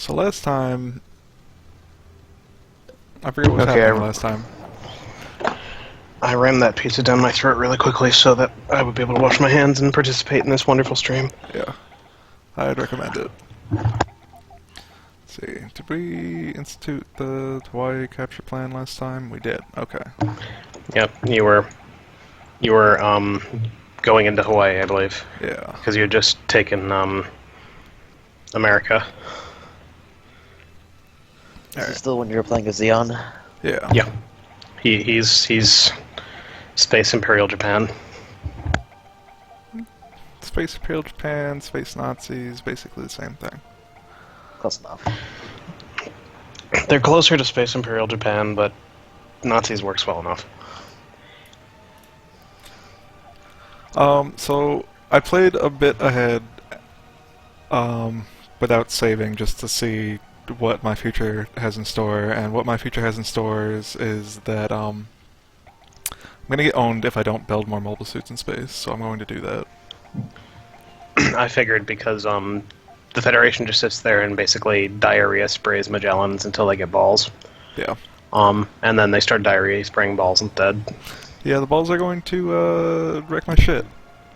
So last time, I forget what was Okay, happening last time. I rammed that pizza down my throat really quickly so that I would be able to wash my hands and participate in this wonderful stream. Yeah, I'd recommend it. Let's see, did we institute the Hawaii capture plan last time? We did. Okay. Yep, you were going into Hawaii, I believe. Yeah. Because you had just taken America. Is this still when you were playing as Xeon? Yeah. Yeah. He's Space Imperial Japan. Space Imperial Japan, Space Nazis, basically the same thing. Close enough. They're closer to Space Imperial Japan, but Nazis works well enough. So I played a bit ahead, without saving, just to see what my future has in store, and what my future has in store is that, I'm gonna get owned if I don't build more mobile suits in space, so I'm going to do that. I figured because the Federation just sits there and basically diarrhea sprays Magellans until they get balls. Yeah. And then they start diarrhea spraying balls instead. Yeah, the balls are going to, wreck my shit,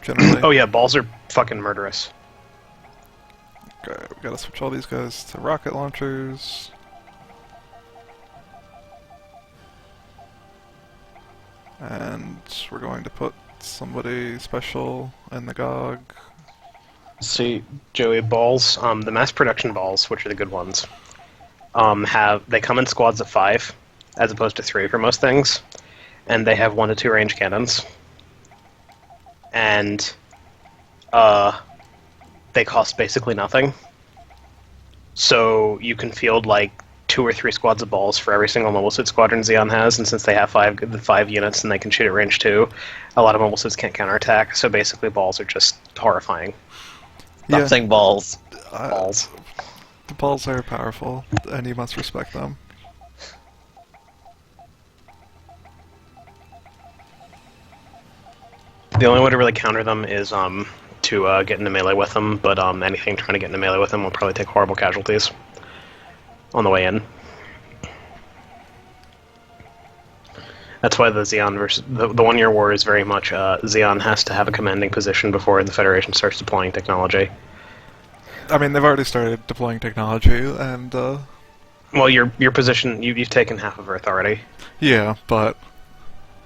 generally. Oh yeah, balls are fucking murderous. Okay, we gotta switch all these guys to rocket launchers. And we're going to put somebody special in the GOG. See, Joey, balls, the mass production balls, which are the good ones, they come in squads of 5, as opposed to 3 for most things, and they have 1 to 2 range cannons. And, they cost basically nothing. So you can field like 2 or 3 squads of balls for every single mobile suit squadron Xeon has, and since they have 5 units and they can shoot at range 2, a lot of mobile suits can't counterattack, so basically balls are just horrifying. Stop saying balls. Balls. The balls are powerful, and you must respect them. The only way to really counter them is to get into melee with them, but anything trying to get into melee with them will probably take horrible casualties on the way in. That's why the Xeon versus the 1 year war is very much Xeon has to have a commanding position before the Federation starts deploying technology. I mean, they've already started deploying technology, and well, your position you've taken half of Earth already. yeah, but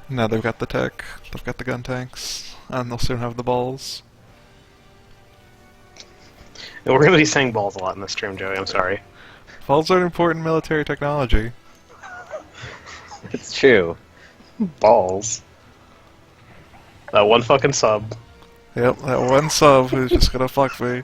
now they've got the tech, they've got the gun tanks, and they'll soon have the balls. And we're going to be saying balls a lot in this stream, Joey. I'm sorry. Balls are important military technology. It's true. Balls. That one fucking sub. Yep, that one sub who's just gonna fuck me.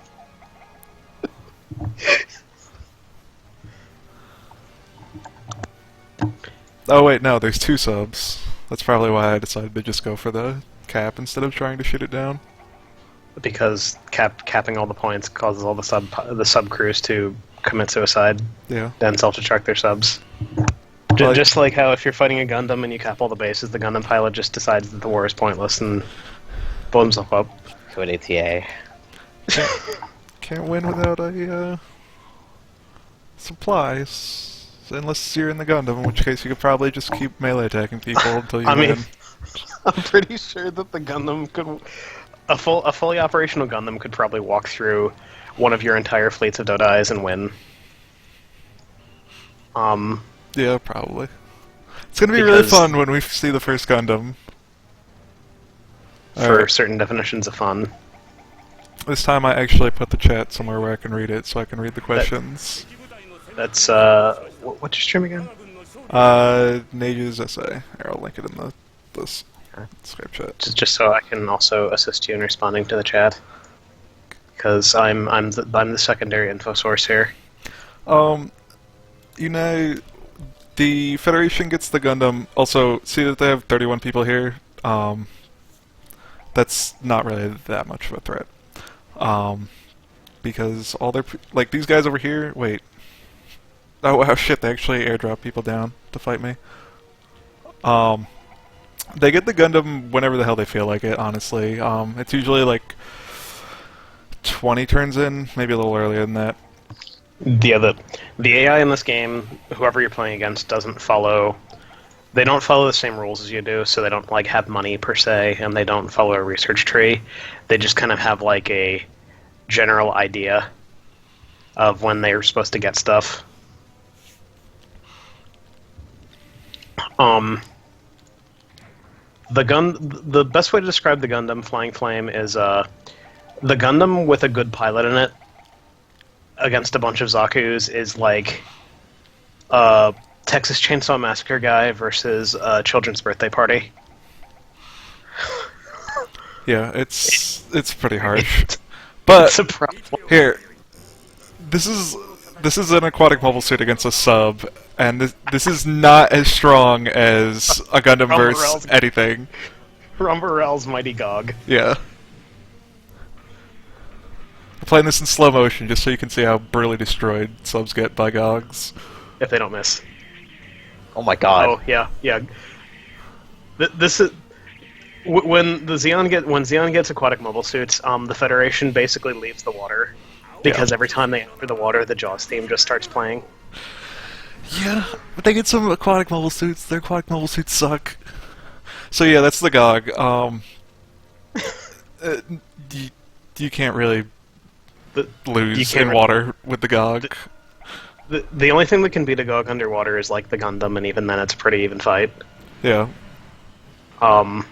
Oh wait, no, there's 2 subs. That's probably why I decided to just go for the cap instead of trying to shoot it down. Because capping all the points causes all the sub crews to commit suicide. Yeah. And self-destruct their subs. Well, Just like how if you're fighting a Gundam and you cap all the bases, the Gundam pilot just decides that the war is pointless and blows himself up. Code ATA. Can't win without a supplies. Unless you're in the Gundam, in which case you could probably just keep melee attacking people until you I mean, win. I'm pretty sure that the Gundam could... A fully operational Gundam could probably walk through one of your entire fleets of Dodais and win. Yeah, probably. It's gonna be really fun when we see the first Gundam. For certain definitions of fun. This time I actually put the chat somewhere where I can read it, so I can read the questions. That's, what's your stream again? Nage's essay. Here, I'll link it in the Skype chat. Just so I can also assist you in responding to the chat. Because I'm the secondary info source here. You know, the Federation gets the Gundam. Also, see that they have 31 people here? That's not really that much of a threat. Because all their... Like, these guys over here... Wait. Oh, wow, shit, they actually airdrop people down to fight me. They get the Gundam whenever the hell they feel like it, honestly. It's usually, like, 20 turns in, maybe a little earlier than that. The AI in this game, whoever you're playing against, doesn't follow. They don't follow the same rules as you do, so they don't like have money per se, and they don't follow a research tree. They just kind of have like a general idea of when they're supposed to get stuff. The best way to describe the Gundam Flying Flame is the Gundam with a good pilot in it against a bunch of Zaku's is like Texas Chainsaw Massacre guy versus Children's Birthday Party. Yeah, it's pretty harsh. But It's a problem. here, this is an aquatic mobile suit against a sub, and this is not as strong as a Gundam versus Rumbarel's- anything. Rumbarel's Mighty Gog. Yeah. I'm playing this in slow motion just so you can see how brutally destroyed subs get by Gogs. If they don't miss. Oh my god. Oh yeah. This is when Xeon gets aquatic mobile suits. The Federation basically leaves the water because every time they enter the water, the Jaws theme just starts playing. Yeah, but they get some aquatic mobile suits. Their aquatic mobile suits suck. So yeah, that's the Gog. You can't really lose in water with the Gog. The only thing that can beat a Gog underwater is like the Gundam, and even then, it's a pretty even fight. Yeah. The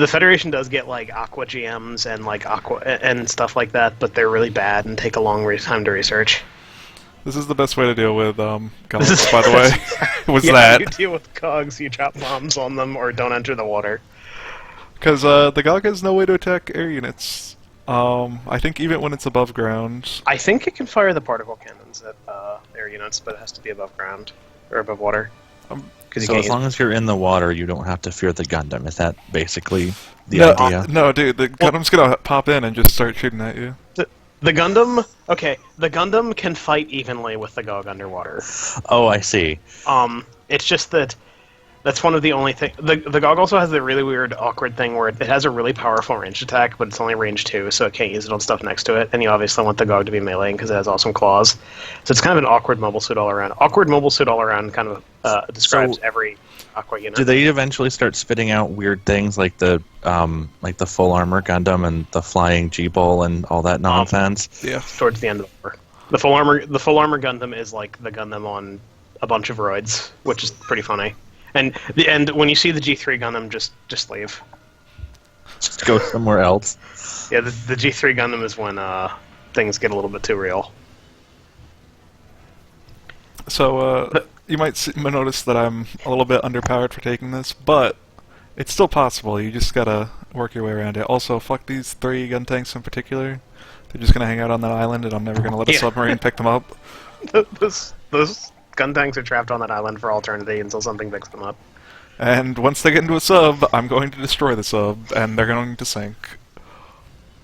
Federation does get like Aqua GMs and like Aqua and stuff like that, but they're really bad and take a long time to research. This is the best way to deal with Gundams, by the way. Was Yeah, that you deal with Cogs, you drop bombs on them, or don't enter the water. because the Gog has no way to attack air units. I think even when it's above ground. I think it can fire the particle cannons at air units, but it has to be above ground or above water. So as long as you're in the water, you don't have to fear the Gundam. Is that basically the No, idea? no, dude, the Gundam's gonna pop in and just start shooting at you. The Gundam, the Gundam can fight evenly with the Gog underwater. Oh, I see. It's just that that's one of the only things. The Gog also has a really weird, awkward thing where it has a really powerful ranged attack, but it's only range 2, so it can't use it on stuff next to it. And you obviously want the Gog to be meleeing because it has awesome claws. So it's kind of an awkward mobile suit all around. Awkward mobile suit all around kind of describes So, every Aqua unit. Do they eventually start spitting out weird things like the full armor Gundam and the flying G-Ball and all that nonsense? Yeah. Towards the end of the war. The full armor Gundam is like the Gundam on a bunch of roids, which is pretty funny. And when you see the G3 Gundam, just leave. Just go somewhere else. Yeah, the G3 Gundam is when things get a little bit too real. So, you might notice that I'm a little bit underpowered for taking this, but it's still possible. You just gotta work your way around it. Also, fuck these 3 gun tanks in particular. They're just gonna hang out on that island, and I'm never gonna let a submarine pick them up. Those gun tanks are trapped on that island for all eternity until something picks them up. And once they get into a sub, I'm going to destroy the sub, and they're going to sink.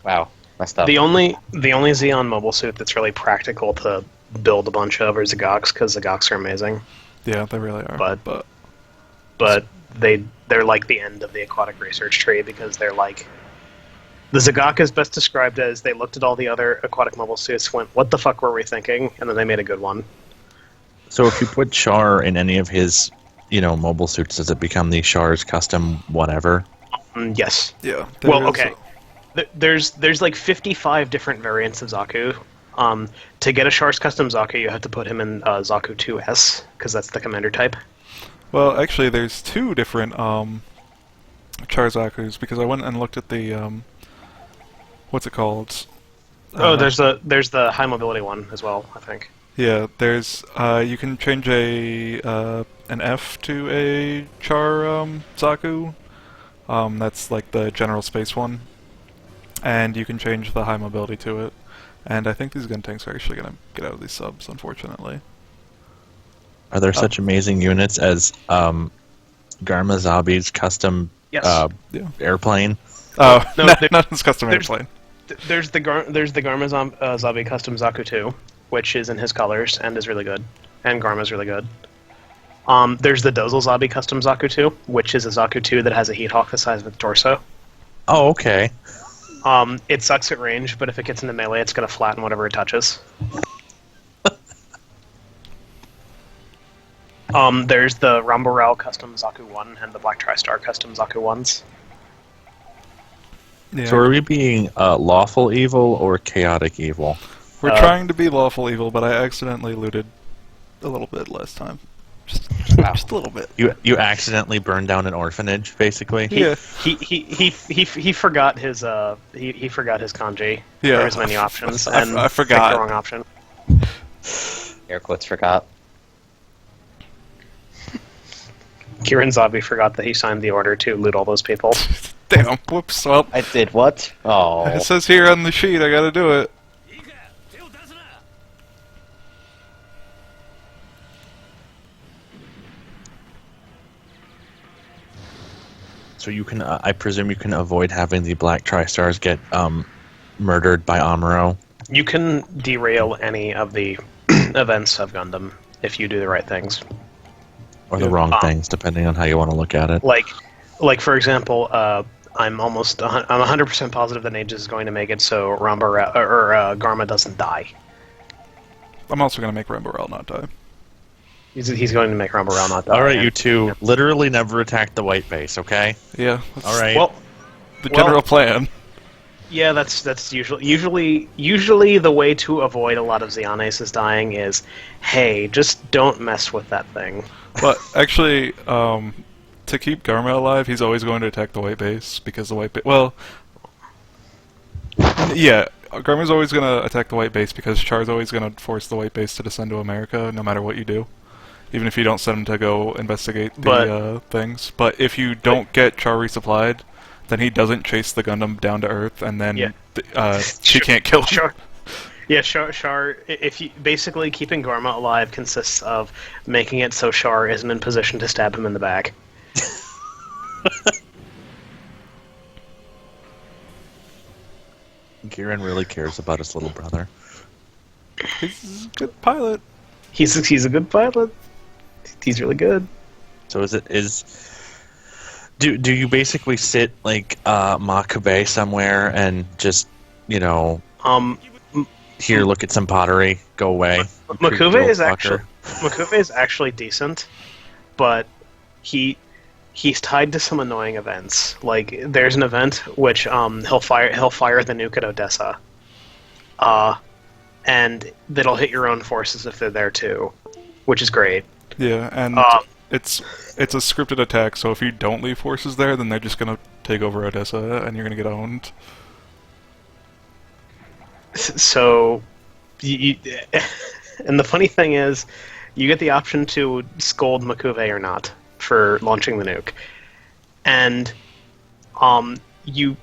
Wow, messed up. The only Xeon mobile suit that's really practical to build a bunch of are Zagox, because Zagox are amazing. Yeah, they really are. But they're like the end of the aquatic research tree because they're like the Zagok is best described as they looked at all the other aquatic mobile suits, went, "What the fuck were we thinking?" and then they made a good one. So if you put Char in any of his, mobile suits, does it become the Char's custom whatever? Yes. Yeah. Well, okay. There's like 55 different variants of Zaku. To get a Char's custom Zaku, you have to put him in Zaku 2S because that's the commander type. Well, actually, there's 2 different Charzakus because I went and looked at the what's it called? There's the high mobility one as well, I think. Yeah, there's you can change an F to a Char Zaku. That's like the general space one, and you can change the high mobility to it. And I think these gun tanks are actually gonna get out of these subs, unfortunately. Are there such amazing units as Garma Zabi's custom airplane? Oh, No, not his custom there's- airplane. There's the Garma Zabi custom Zaku 2, which is in his colors and is really good, and Garma's really good. There's the Dozel Zabi custom Zaku 2, which is a Zaku 2 that has a heat hawk the size of its torso. Oh, okay. It sucks at range, but if it gets into melee, it's going to flatten whatever it touches. There's the Ramborel custom Zaku 1 and the Black Tri-Star custom Zaku 1s. Yeah. So are we being lawful evil or chaotic evil? We're trying to be lawful evil, but I accidentally looted a little bit last time. Just a little bit. You accidentally burned down an orphanage, basically. Yeah. He forgot his he forgot his kanji Yeah. or his menu options I and forgot. picked the wrong option. Air quotes forgot. Gihren Zabi forgot that he signed the order to loot all those people. Damn. Whoops. Well, I did what? Oh. it says here on the sheet I gotta do it. So you can, I presume, you can avoid having the Black Tri-Stars get murdered by Amuro. You can derail any of the events of Gundam if you do the right things. Or the wrong things, depending on how you want to look at it. Like for example, I'm 100% positive that Aegis is going to make it so Garma doesn't die. I'm also gonna make Ramborel not die. He's going to make Ramborel not die. Alright, you two, literally never attack the white base, okay? Yeah. That's Alright. Well, the general plan. yeah, that's usually the way to avoid a lot of Xeonaces dying is, hey, just don't mess with that thing. But actually, to keep Garma alive, he's always going to attack the white base because the white base. Well, yeah, Garma's always going to attack the white base because Char's always going to force the white base to descend to America, no matter what you do. Even if you don't send him to go investigate the things. But if you don't get Char resupplied, then he doesn't chase the Gundam down to Earth, and then she can't kill him. Char. Yeah, Char. If you basically keeping Garma alive consists of making it so Char isn't in position to stab him in the back. Gihren really cares about his little brother. He's a good pilot. He's a good pilot. He's really good. So do you basically sit like Makabe somewhere and just, you know, here, look at some pottery, go away. Makuve is actually decent, but he's tied to some annoying events. Like there's an event which he'll fire the nuke at Odessa, and that'll hit your own forces if they're there too, which is great. Yeah, and it's a scripted attack. So if you don't leave forces there, then they're just gonna take over Odessa, and you're gonna get owned. So, and the funny thing is, you get the option to scold Makuve or not for launching the nuke, and you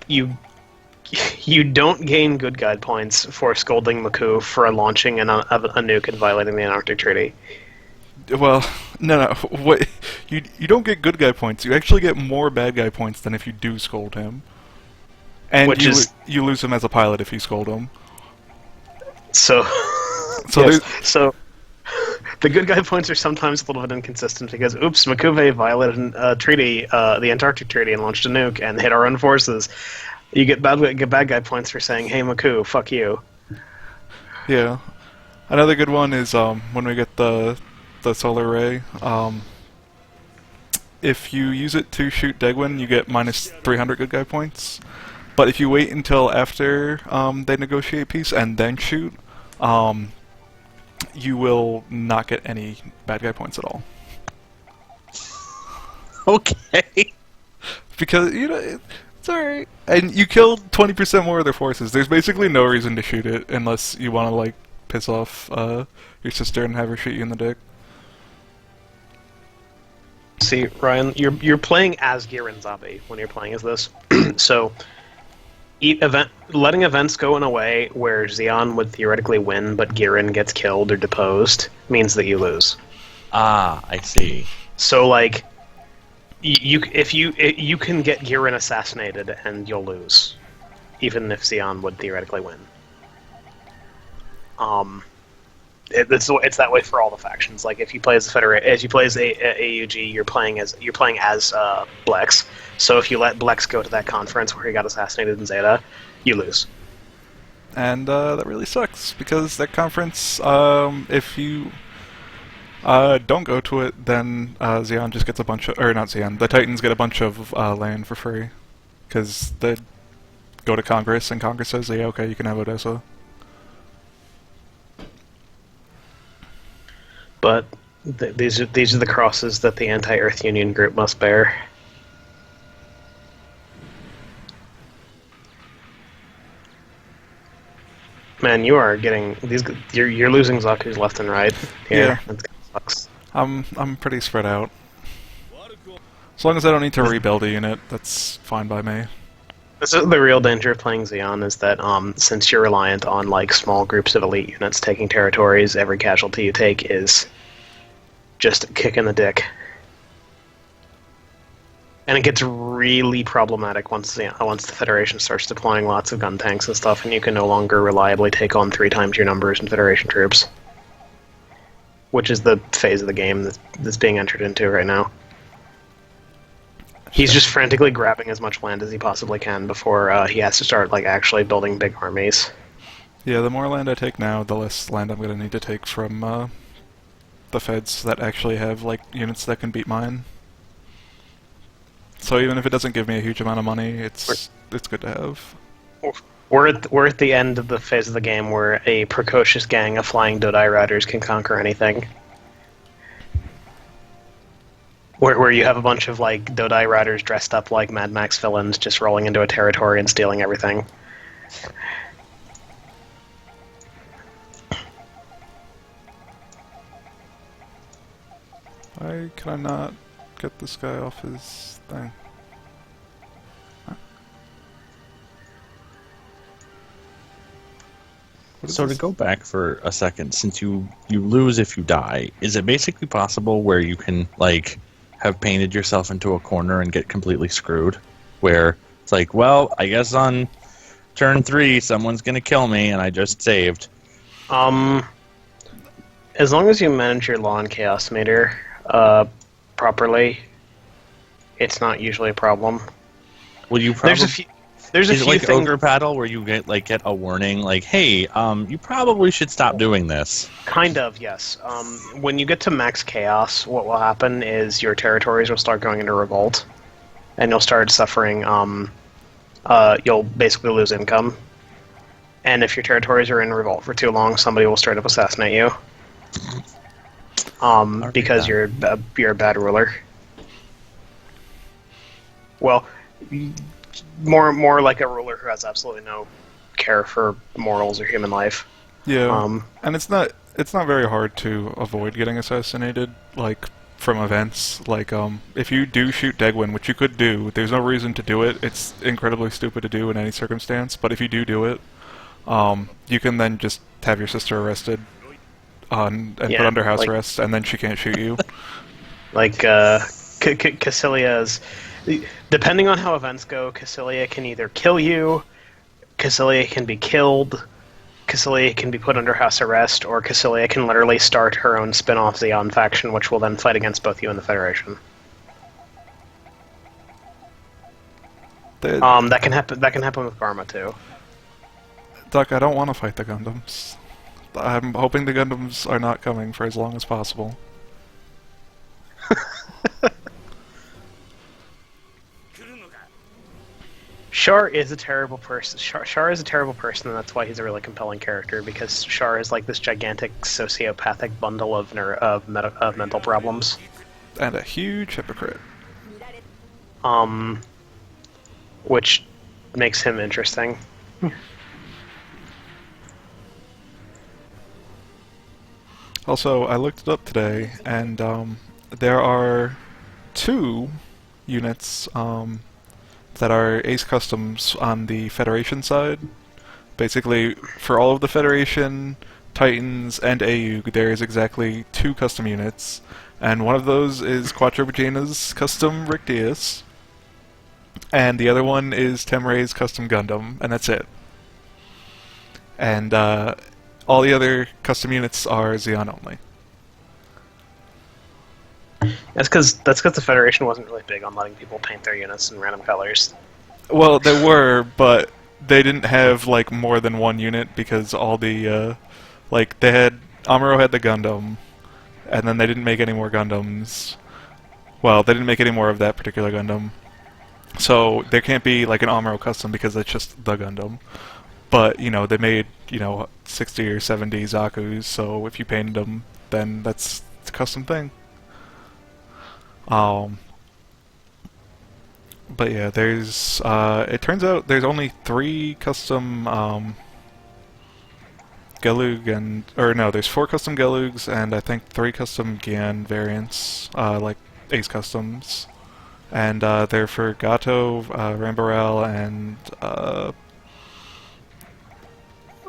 don't gain good guide points for scolding Maku for launching a nuke and violating the Antarctic Treaty. Well, no. What you don't get good guy points. You actually get more bad guy points than if you do scold him, and you lose him as a pilot if you scold him. So, yes. So the good guy points are sometimes a little bit inconsistent because, oops, Makuve violated a treaty, the Antarctic Treaty, and launched a nuke and hit our own forces. You get bad guy points for saying, "Hey, Maku, fuck you." Yeah, another good one is when we get the solar ray. If you use it to shoot Degwin, you get minus 300 good guy points. But if you wait until after they negotiate peace and then shoot, you will not get any bad guy points at all. Okay. Because, you know, it's alright. And you killed 20% more of their forces. There's basically no reason to shoot it unless you want to, like, piss off your sister and have her shoot you in the dick. See, Ryan, you're playing as Gihren Zabi when you're playing as this. So, letting events go in a way where Zeon would theoretically win, but Gihren gets killed or deposed, means that you lose. Ah, I see. So, like, you can get Gihren assassinated and you'll lose, even if Zeon would theoretically win. It's that way for all the factions. Like if you play as AUG, you're playing as Blex. So if you let Blex go to that conference where he got assassinated in Zeta, you lose. And that really sucks because that conference, if you Don't go to it, then Xeon just gets a bunch of, or not Xeon, the Titans get a bunch of land for free. Because they go to Congress, and Congress says, yeah, okay, you can have Odessa. But these are the crosses that the anti-Earth Union group must bear. Man, you are getting these. You're losing Zaku's left and right here. Yeah. That sucks. I'm pretty spread out. As long as I don't need to rebuild a unit, that's fine by me. This is the real danger of playing Xeon, is that since you're reliant on like small groups of elite units taking territories, every casualty you take is just a kick in the dick. And it gets really problematic once the Federation starts deploying lots of gun tanks and stuff, and you can no longer reliably take on 3 times your numbers in Federation troops. Which is the phase of the game that's being entered into right now. He's just frantically grabbing as much land as he possibly can before he has to start like actually building big armies. Yeah, the more land I take now, the less land I'm going to need to take from the feds that actually have like units that can beat mine. So even if it doesn't give me a huge amount of money, it's good to have. We're at the end of the phase of the game where a precocious gang of flying Dodai riders can conquer anything. Where you have a bunch of like Dodai riders dressed up like Mad Max villains just rolling into a territory and stealing everything. Why can I not get this guy off his thing? Huh? What is So to this? go back for a second, since you lose if you die, is it basically possible where you can like have painted yourself into a corner and get completely screwed? Where it's like, well, I guess on turn 3 someone's gonna kill me and I just saved. As long as you manage your law and chaos meter properly, it's not usually a problem. Will you probably There's a is it few like things. Ogre Paddle where you get a warning like, hey, you probably should stop doing this? Kind of, yes. When you get to max chaos, what will happen is your territories will start going into revolt, and you'll start suffering. You'll basically lose income, and if your territories are in revolt for too long, somebody will straight up assassinate you. Because you're a bad ruler. Well, more like a ruler who has absolutely no care for morals or human life. Yeah, and it's not very hard to avoid getting assassinated, like, from events. Like, if you do shoot Degwin, which you could do, there's no reason to do it. It's incredibly stupid to do in any circumstance, but if you do it, you can then just have your sister arrested and put under house arrest, and then she can't shoot you. Like, Cassilia's... Depending on how events go, Cassilia can either kill you, Cassilia can be killed, Cassilia can be put under house arrest, or Cassilia can literally start her own spin-off Xeon faction, which will then fight against both you and the Federation. That can happen. That can happen with Karma too. Doc, I don't want to fight the Gundams. I'm hoping the Gundams are not coming for as long as possible. Char is a terrible person. Char is a terrible person, and that's why he's a really compelling character, because Char is like this gigantic sociopathic bundle of mental problems. And a huge hypocrite. Which makes him interesting. Also, I looked it up today, and there are 2 units that are Ace Customs on the Federation side. Basically, for all of the Federation, Titans, and AU, there is exactly 2 custom units, and one of those is Quattro Bajena's custom Rictius, and the other one is Temray's custom Gundam, and that's it. And all the other custom units are Xeon only. That's because the Federation wasn't really big on letting people paint their units in random colors. Well, they were, but they didn't have like more than one unit because all the like they had Amuro had the Gundam, and then they didn't make any more Gundams. Well, they didn't make any more of that particular Gundam. So there can't be like an Amuro custom because it's just the Gundam. But, they made, 60 or 70 Zaku's, so if you painted them, then that's a custom thing. But yeah, it turns out there's only 3 custom, Gelug there's 4 custom Gelugs and I think 3 custom Gihren variants, like Ace Customs. And they're for Gato, Rambarel, and a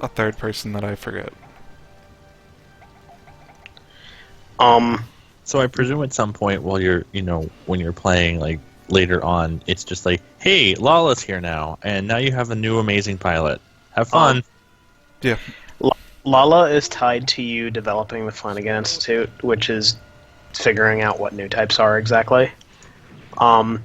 third person that I forget. So I presume at some point while you're, when you're playing, like, later on, it's just like, hey, Lala's here now, and now you have a new amazing pilot. Have fun. Yeah. Lala is tied to you developing the Flanagan Institute, which is figuring out what new types are exactly. The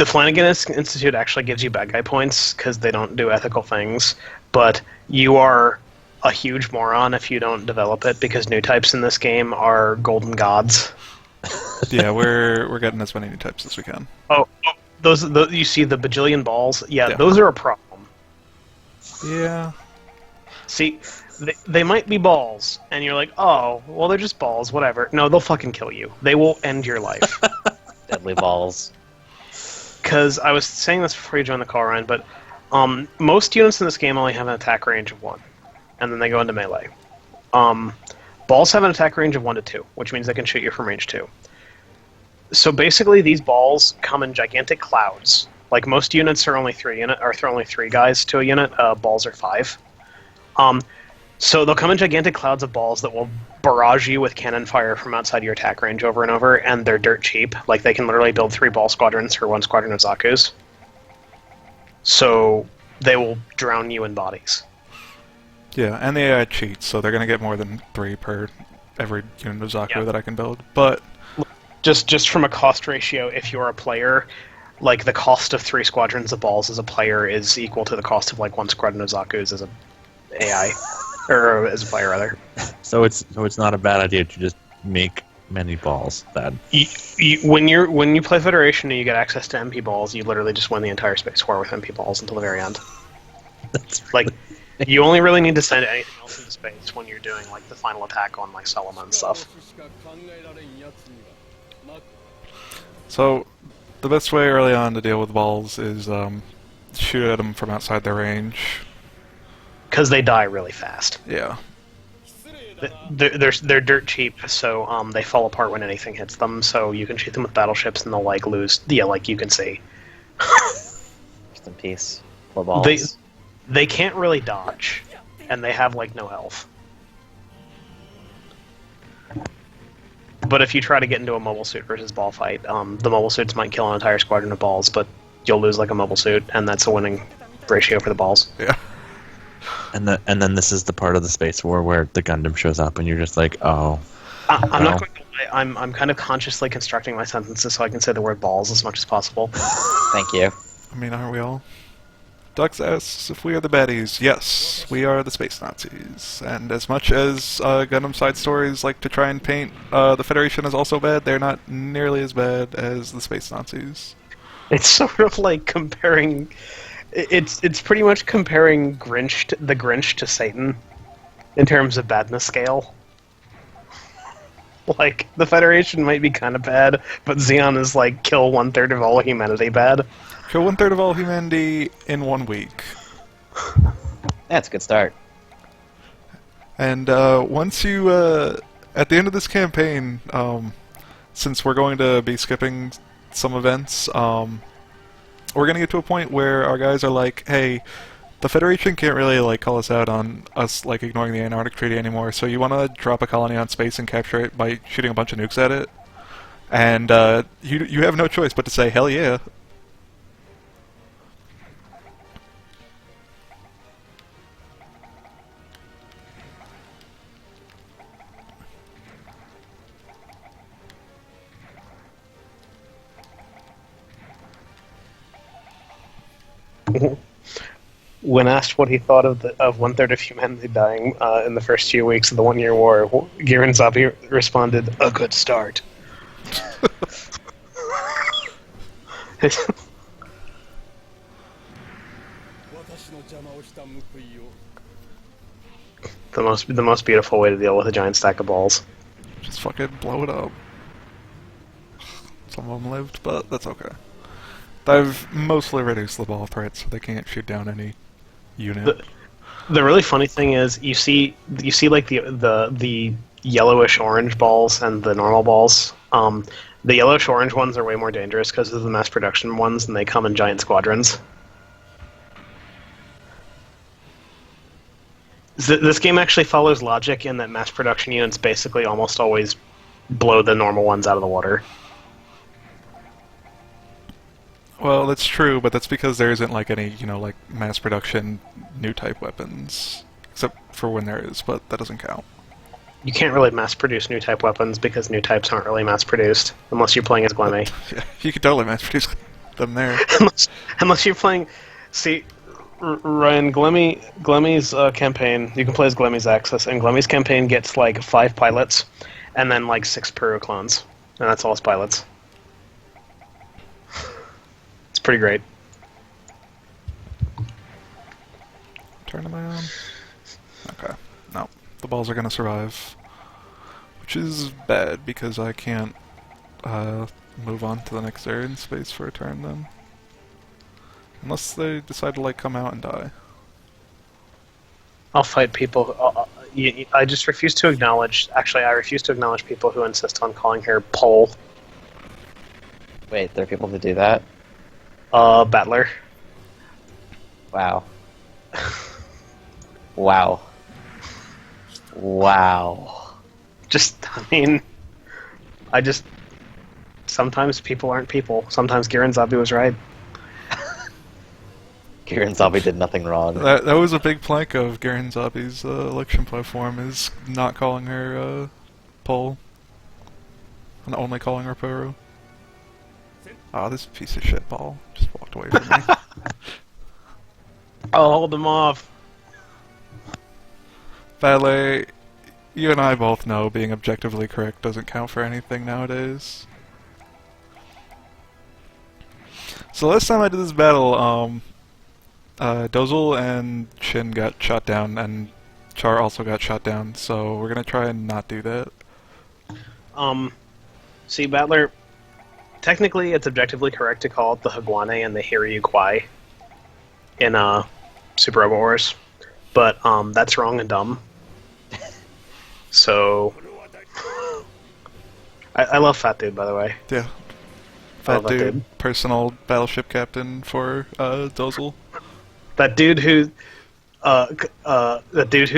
Flanagan Institute actually gives you bad guy points because they don't do ethical things, but you are a huge moron if you don't develop it because new types in this game are golden gods. Yeah, we're getting as many new types as we can. Those you see the bajillion balls? Yeah, Yeah. those are a problem. Yeah. See, they might be balls, and you're like, oh, well, they're just balls, whatever. No, they'll fucking kill you. They will end your life. Deadly balls. Because I was saying this before you joined the call, Ryan, but most units in this game only have an attack range of 1, and then they go into melee. Balls have an attack range of 1 to 2, which means they can shoot you from range 2. So basically, these balls come in gigantic clouds. Like most units are only 3 guys to a unit. Balls are 5. So they'll come in gigantic clouds of balls that will barrage you with cannon fire from outside your attack range over and over, and they're dirt cheap. Like, they can literally build 3 ball squadrons for 1 squadron of Zaku's. So they will drown you in bodies. Yeah, and they add cheats, so they're gonna get more than 3 per every unit of Zaku Yeah. that I can build. But Just from a cost ratio, if you're a player, like, the cost of 3 squadrons of balls as a player is equal to the cost of, like, 1 squadron of Zaku's as a AI. Or as a player, rather. So it's not a bad idea to just make many balls. Bad. When you play Federation and you get access to MP balls, you literally just win the entire space war with MP balls until the very end. That's Like, you only really need to send anything else into space when you're doing, like, the final attack on, like, Solomon and stuff. so the best way early on to deal with balls is shoot at them from outside their range. Because they die really fast. Yeah. They're dirt cheap, so they fall apart when anything hits them, so you can shoot them with battleships and they'll, like, lose... Yeah, like, you can see. Rest in peace. Poor balls. They can't really dodge, and they have, like, no health. But if you try to get into a mobile suit versus ball fight, the mobile suits might kill an entire squadron of balls, but you'll lose, like, a mobile suit, and that's a winning ratio for the balls. Yeah. And then this is the part of the space war where the Gundam shows up, and you're just like, oh. I'm Well. not going to lie, I'm kind of consciously constructing my sentences so I can say the word balls as much as possible. Thank you. I mean, aren't we all? Dux asks if we are the baddies. Yes, we are the space Nazis. And as much as Gundam side stories like to try and paint the Federation as also bad, they're not nearly as bad as the space Nazis. It's sort of like comparing... It's pretty much comparing the Grinch to Satan in terms of badness scale. Like, the Federation might be kind of bad, but Xeon is like kill 1/3 of all humanity bad. Kill 1/3 of all humanity in 1 week. That's a good start. And once you, at the end of this campaign, since we're going to be skipping some events, we're going to get to a point where our guys are like, hey, the Federation can't really like call us out on us like ignoring the Antarctic Treaty anymore, so you want to drop a colony on space and capture it by shooting a bunch of nukes at it? And you have no choice but to say, hell yeah. when asked what he thought of 1/3 of humanity dying in the first few weeks of the 1 Year War, Gihren Zabi responded, "A good start." the most beautiful way to deal with a giant stack of balls. Just fucking blow it up. Some of them lived, but that's okay. I've mostly reduced the ball threat so they can't shoot down any unit. The really funny thing is you see like the yellowish orange balls and the normal balls. The yellowish orange ones are way more dangerous because of the mass production ones, and they come in giant squadrons. This game actually follows logic in that mass production units basically almost always blow the normal ones out of the water. Well, that's true, but that's because there isn't like any, like mass production new type weapons. Except for when there is, but that doesn't count. You can't really mass produce new type weapons because new types aren't really mass produced unless you're playing as Glemmy. Yeah, you could totally mass produce them there. unless you're playing. See, Ryan, Glemmy's campaign, you can play as Glemmy's Axis, and Glemmy's campaign gets like 5 pilots and then like 6 Peru clones. And that's all his pilots. It's pretty great. Turn them on. Okay. No. The balls are gonna survive. Which is bad because I can't move on to the next area in space for a turn then. Unless they decide to like come out and die. I'll fight people. I just refuse to acknowledge. Actually, I refuse to acknowledge people who insist on calling her Pole. Wait, there are people who do that? Battler. Wow. Wow. Wow. Sometimes people aren't people. Sometimes Gihren Zabi was right. Gihren Zabi did nothing wrong. That was a big plank of Gihren Zabi's election platform, is not calling her Pole. And only calling her Peru. Oh, this piece of shit ball just walked away from me. I'll hold them off. Ballet, you and I both know being objectively correct doesn't count for anything nowadays. So last time I did this battle, Dozel and Shin got shot down, and Char also got shot down, so we're gonna try and not do that. See, Battler, technically it's objectively correct to call it the Higuane and the Hiryu Kwai in Super Robot Wars, but that's wrong and dumb. So, I love Fat Dude, by the way. Yeah. Fat dude, personal battleship captain for Dozel. That dude whose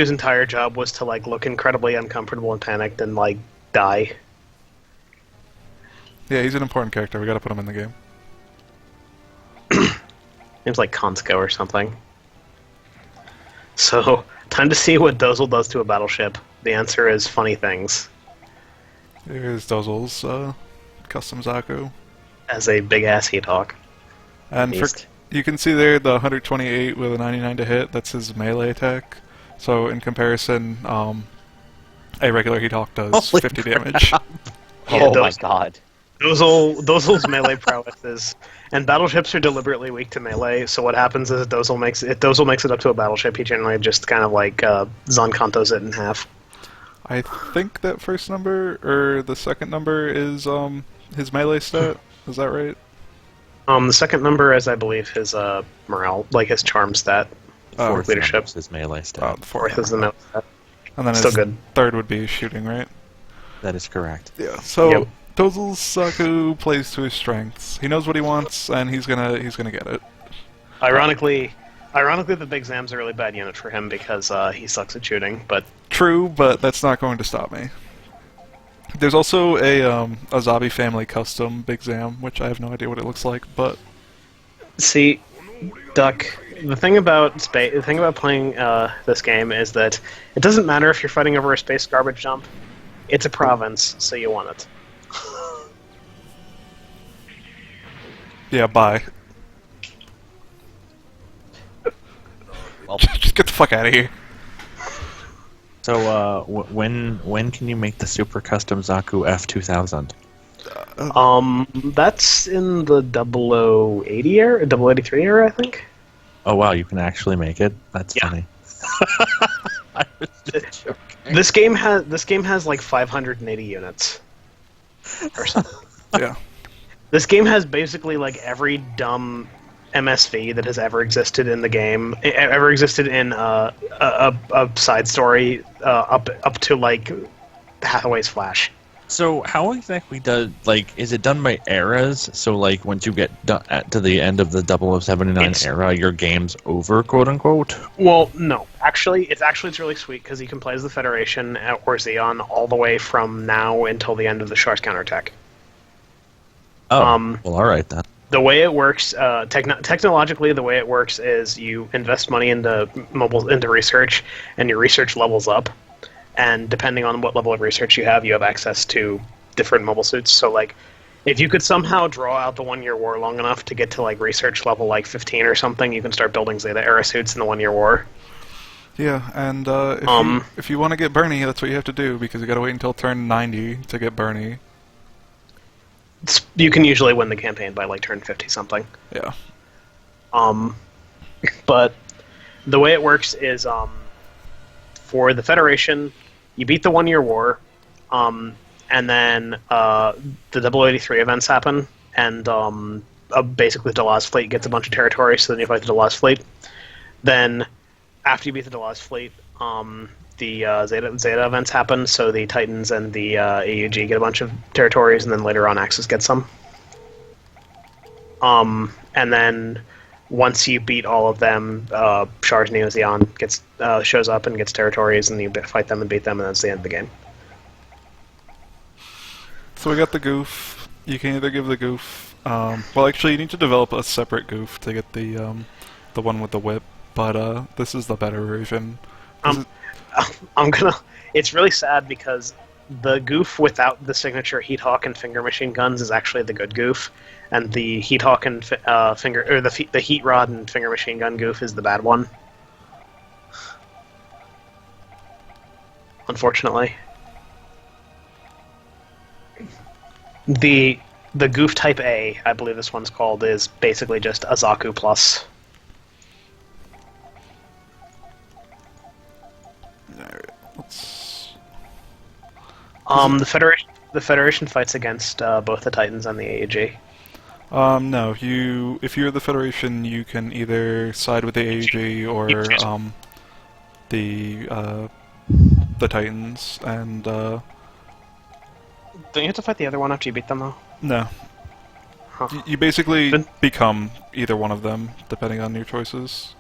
entire job was to like look incredibly uncomfortable and panicked and like die. Yeah, he's an important character. We gotta put him in the game. Seems like Konsko or something. So, time to see what Dozel does to a battleship. The answer is funny things. Here's Dozel's custom Zaku. As a big-ass heat hawk. And you can see there the 128 with a 99 to hit, that's his melee attack. So in comparison, a regular heat hawk does Holy 50 crap. damage. Oh my god. Dozel's melee prowess is... And battleships are deliberately weak to melee, so what happens is Dozel makes it up to a battleship, he generally just kind of like Zonkantos it in half. I think that first number, or the second number, is his melee stat. Is that right? The second number is, I believe, his morale, like his charm stat. Fourth leadership. His melee stat. The Fourth is the melee stat. And then Still his good. third would be shooting, right? That is correct. Yeah. So Yep. Dozel's Zaku plays to his strengths. He knows what he wants, and he's gonna get it. Ironically, the Big Zam's a really bad unit for him because he sucks at shooting, but... True, but that's not going to stop me. There's also a Zabi family custom Big Zam, which I have no idea what it looks like, but... See, Duck, the thing about playing this game is that it doesn't matter if you're fighting over a space garbage dump. It's a province, so you want it. Yeah, bye. Well, Just get the fuck out of here. So, when can you make the super custom Zaku F2000? That's in the 0080 era, 0083 era, I think. Oh wow, you can actually make it. That's Yeah. funny. I was just joking. This game has like 580 units or something. Yeah. This game has basically like every dumb MSV that has ever existed in the game, ever existed in a side story up to like Hathaway's Flash. So how exactly is it done by eras? So like once you get to the end of the 0079 era, your game's over, quote unquote? Well, no. Actually, it's really sweet because you can play as the Federation or Xeon all the way from now until the end of the Shar's counterattack. Oh, well, all right then. The way it works, technologically, the way it works is you invest money into research, and your research levels up. And depending on what level of research you have access to different mobile suits. So, like, if you could somehow draw out the 1 year war long enough to get to like research level like 15 or something, you can start building Zeta era suits in the 1 year war. Yeah, and if you want to get Bernie, that's what you have to do, because you gotta wait until turn 90 to get Bernie. You can usually win the campaign by like turn 50 something. Yeah. But the way it works is for the Federation, you beat the 1 year war, and then the 0083 events happen, and basically Delaz fleet gets a bunch of territory, so then you fight the Delaz fleet. Then, after you beat the Delaz fleet, the Zeta events happen, so the Titans and the AUG get a bunch of territories, and then later on Axis gets some. And then once you beat all of them, Charge Neo Xeon shows up and gets territories, and you fight them and beat them, and that's the end of the game. So we got the goof. You can either give the goof. Well, actually, you need to develop a separate goof to get the one with the whip. But this is the better version. It's really sad because the goof without the signature Heat Hawk and finger machine guns is actually the good goof, and the Heat Hawk and the Heat Rod and finger machine gun goof is the bad one. Unfortunately, the goof type A, I believe this one's called, is basically just a Zaku plus. The Federation fights against both the Titans and the AUG. No. If you're the Federation, you can either side with the AUG or the Titans, and Don't you have to fight the other one after you beat them, though? no. Huh. You basically become either one of them, depending on your choices.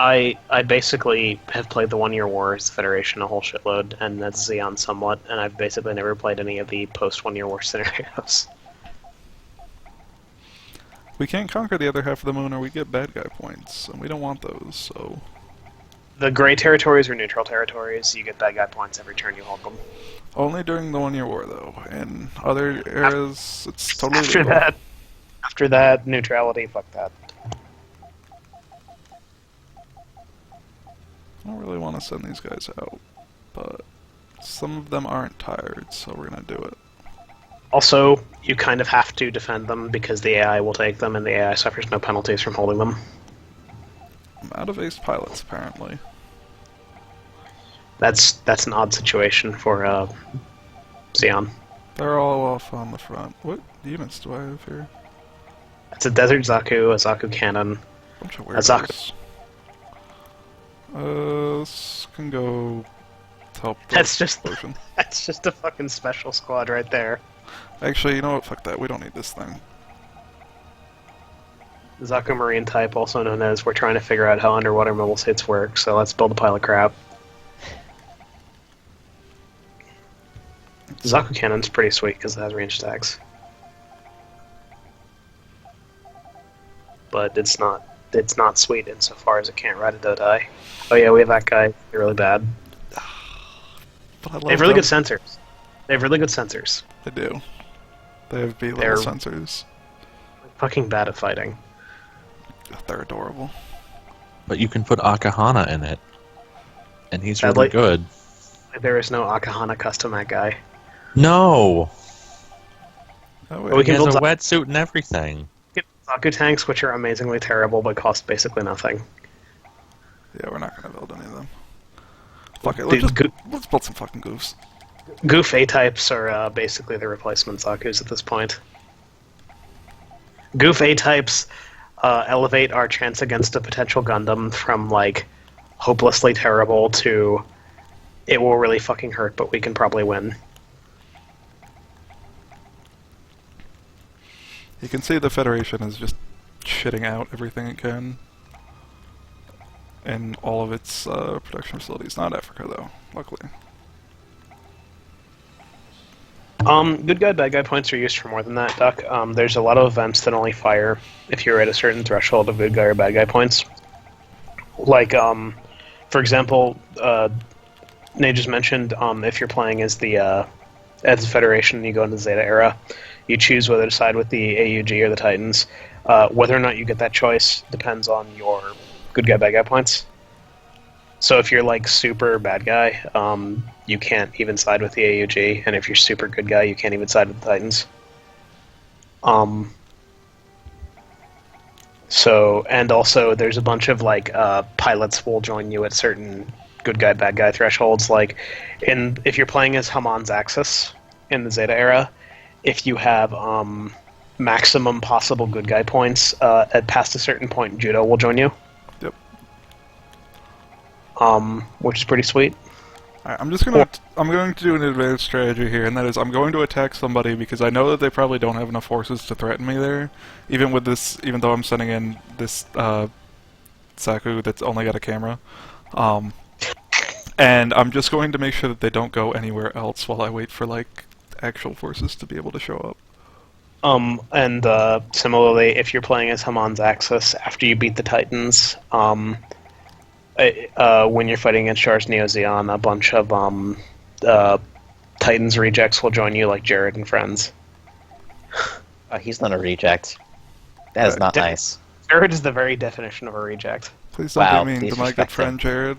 I basically have played the 1 year war as the Federation a whole shitload, and that's Xeon somewhat, and I've basically never played any of the post 1 year war scenarios. We can't conquer the other half of the moon, or we get bad guy points, and we don't want those. So The gray territories are neutral territories. You get bad guy points every turn you hold them. only during the 1 year war, though. In other eras, it's totally After legal. after that, neutrality, fuck that. I don't really want to send these guys out, but some of them aren't tired, so we're gonna do it. Also, you kind of have to defend them because the AI will take them, and the AI suffers no penalties from holding them. I'm out of ace pilots, apparently. That's an odd situation for Xeon. They're all off on the front. What units do I have here? It's a Desert Zaku, a Zaku Cannon. Bunch of Zaku. weirdos. This can go to help the That's just potion. that's just a fucking special squad right there. Actually, you know what? Fuck that. We don't need this thing. Zaku Marine type, also known as we're trying to figure out how underwater mobile suits work, so let's build a pile of crap. Zaku Cannon's pretty sweet because it has range stacks. But it's not sweet insofar as it can't ride a Dodai. Oh yeah, we have that guy. They're really bad. But I love They have really them. good sensors. They have really good sensors. They do. They have B-level They're- sensors. Fucking bad at fighting. They're adorable. but you can put Akahana in it, and he's Sadly. really good. There is no Akahana custom that guy. No, Oh, We wait. he can has a build wetsuit and everything. Zaku tanks, which are amazingly terrible but cost basically nothing. Yeah, we're not gonna build any of them. Fuck it, Dude, let's build some fucking goofs. Goof A-types are basically the replacement Zaku's at this point. Goof A-types elevate our chance against a potential Gundam from, like, hopelessly terrible to it will really fucking hurt, but we can probably win. You can see the Federation is just shitting out everything it can in all of its production facilities. Not Africa, though, luckily. Good guy, bad guy points are used for more than that, Duck. There's a lot of events that only fire if you're at a certain threshold of good guy or bad guy points. Like, for example, Nate just mentioned, if you're playing as the Federation and you go into the Zeta era, you choose whether to side with the AUG or the Titans. Whether or not you get that choice depends on your good guy, bad guy points. So if you're like super bad guy, you can't even side with the AUG, and if you're super good guy, you can't even side with the Titans. So, and also there's a bunch of like pilots will join you at certain good guy, bad guy thresholds. Like, if you're playing as Hamon's Axis in the Zeta era, if you have maximum possible good guy points at past a certain point, Judo will join you. Yep. Which is pretty sweet. Alright, I'm going to do an advanced strategy here, and that is I'm going to attack somebody because I know that they probably don't have enough forces to threaten me there. Even though I'm sending in this Saku that's only got a camera. And I'm just going to make sure that they don't go anywhere else while I wait for, like, actual forces to be able to show up. And similarly, if you're playing as Hamon's Axis, after you beat the Titans, when you're fighting against Char's Neo Zeon, a bunch of Titans rejects will join you, like Gihren and friends. Oh, he's not a reject. That is not nice. Jared is the very definition of a reject. Please don't Wow, be mean please to my respect good friend Jared.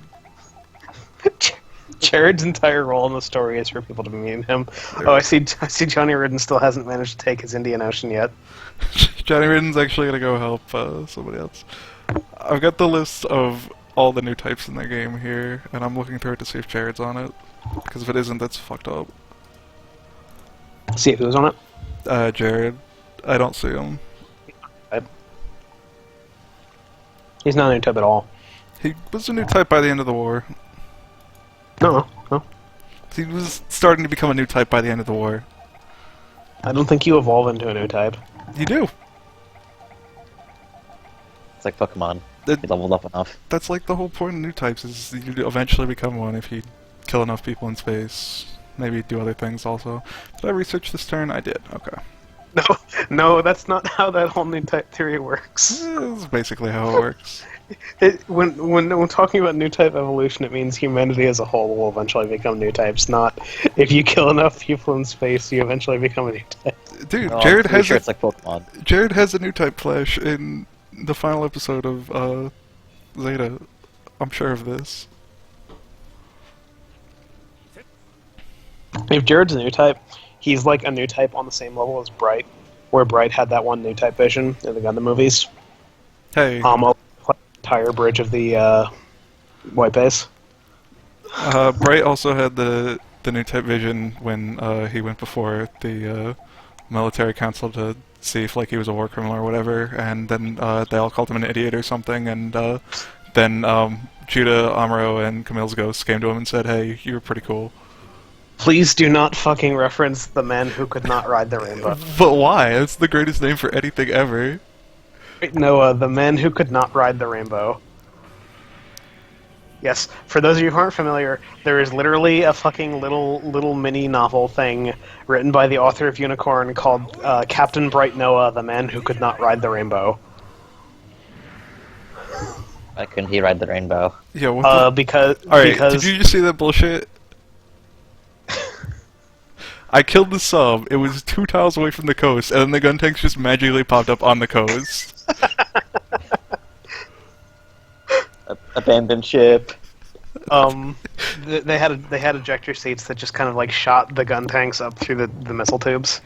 Jared's entire role in the story is for people to be mean to him. Oh, I see Johnny Ridden still hasn't managed to take his Indian Ocean yet. Johnny Ridden's actually going to go help somebody else. I've got the list of all the new types in the game here, and I'm looking through it to see if Jared's on it. Because if it isn't, that's fucked up. See who's on it. Jared. I don't see him. He's not a new type at all. He was a new type by the end of the war. No. He was starting to become a new type by the end of the war. I don't think you evolve into a new type. You do. It's like Pokemon. That- He leveled up enough. That's like the whole point of new types, is you eventually become one if you kill enough people in space. Maybe do other things also. Did I research this turn? I did. Okay. No, that's not how that whole new type theory works. This is basically how it works. When talking about new type evolution, it means humanity as a whole will eventually become new types. Not if you kill enough people in space, you eventually become a new type. Dude, No, Jared I'm pretty has sure a, it's like Pokemon. Jared has a new type flash in the final episode of Zeta. I'm sure of this. If Jared's a new type, he's like a new type on the same level as Bright, where Bright had that one new type vision in the Gundam movies. Hey, The entire bridge of the White Base. Bright also had the new type vision when he went before the military council to see if like he was a war criminal or whatever, and then they all called him an idiot or something, and then Judah, Amuro, and Camille's ghosts came to him and said, "Hey, you're pretty cool." Please do not fucking reference the man who could not ride the rainbow. But why? It's the greatest name for anything ever. No, the man who could not ride the rainbow. Yes, for those of you who aren't familiar, there is literally a fucking little mini novel thing written by the author of Unicorn called Captain Bright Noah, the man who could not ride the rainbow. Why couldn't he ride the rainbow? Yeah, what Because Alright, because did you just see that bullshit? I killed the sub, it was 2 tiles away from the coast, and then the gun tanks just magically popped up on the coast. Abandoned ship. They had ejector seats that just kind of like shot the gun tanks up through the missile tubes.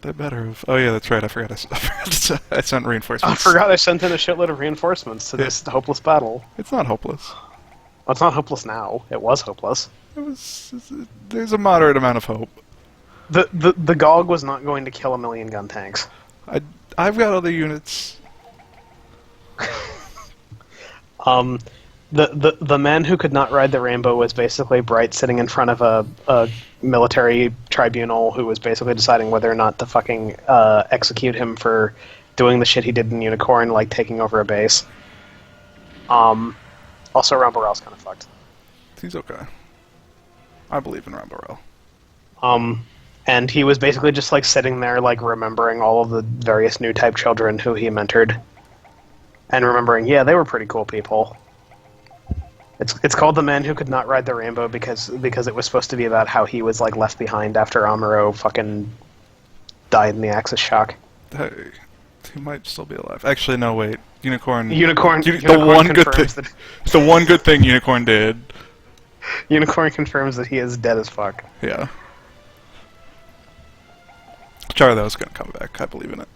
They better have. Oh yeah, that's right. I forgot. I sent I reinforcements. forgot I sent in a shitload of reinforcements to this hopeless battle. It's not hopeless. Well, it's not hopeless now. It was hopeless. It was. There's a moderate amount of hope. The GOG was not going to kill 1,000,000 gun tanks. I've got other units. The man who could not ride the rainbow was basically Bright sitting in front of a military tribunal who was basically deciding whether or not to fucking execute him for doing the shit he did in Unicorn, like taking over a base. Also, Rambarel's kind of fucked. He's okay. I believe in Rambarel. And he was basically just like sitting there, like remembering all of the various new type children who he mentored, and remembering, yeah, they were pretty cool people. It's called The Man Who Could Not Ride the Rainbow because it was supposed to be about how he was like left behind after Amuro fucking died in the Axis shock. Hey, he might still be alive. Actually, no, wait. Unicorn. The one good thing Unicorn did. Unicorn confirms that he is dead as fuck. Yeah. Charlo's gonna come back. I believe in it.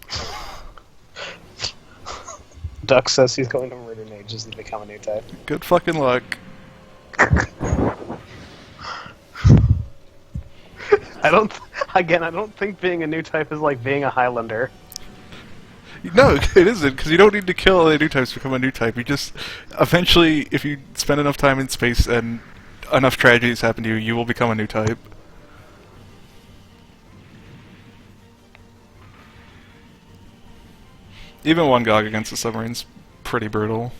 Duck says he's going to murder mages and become a new type. Good fucking luck. I don't think being a new type is like being a Highlander. No, it isn't, because you don't need to kill other new types to become a new type. You just, eventually, if you spend enough time in space and enough tragedies happen to you, you will become a new type. Even one GOG against the submarine's pretty brutal.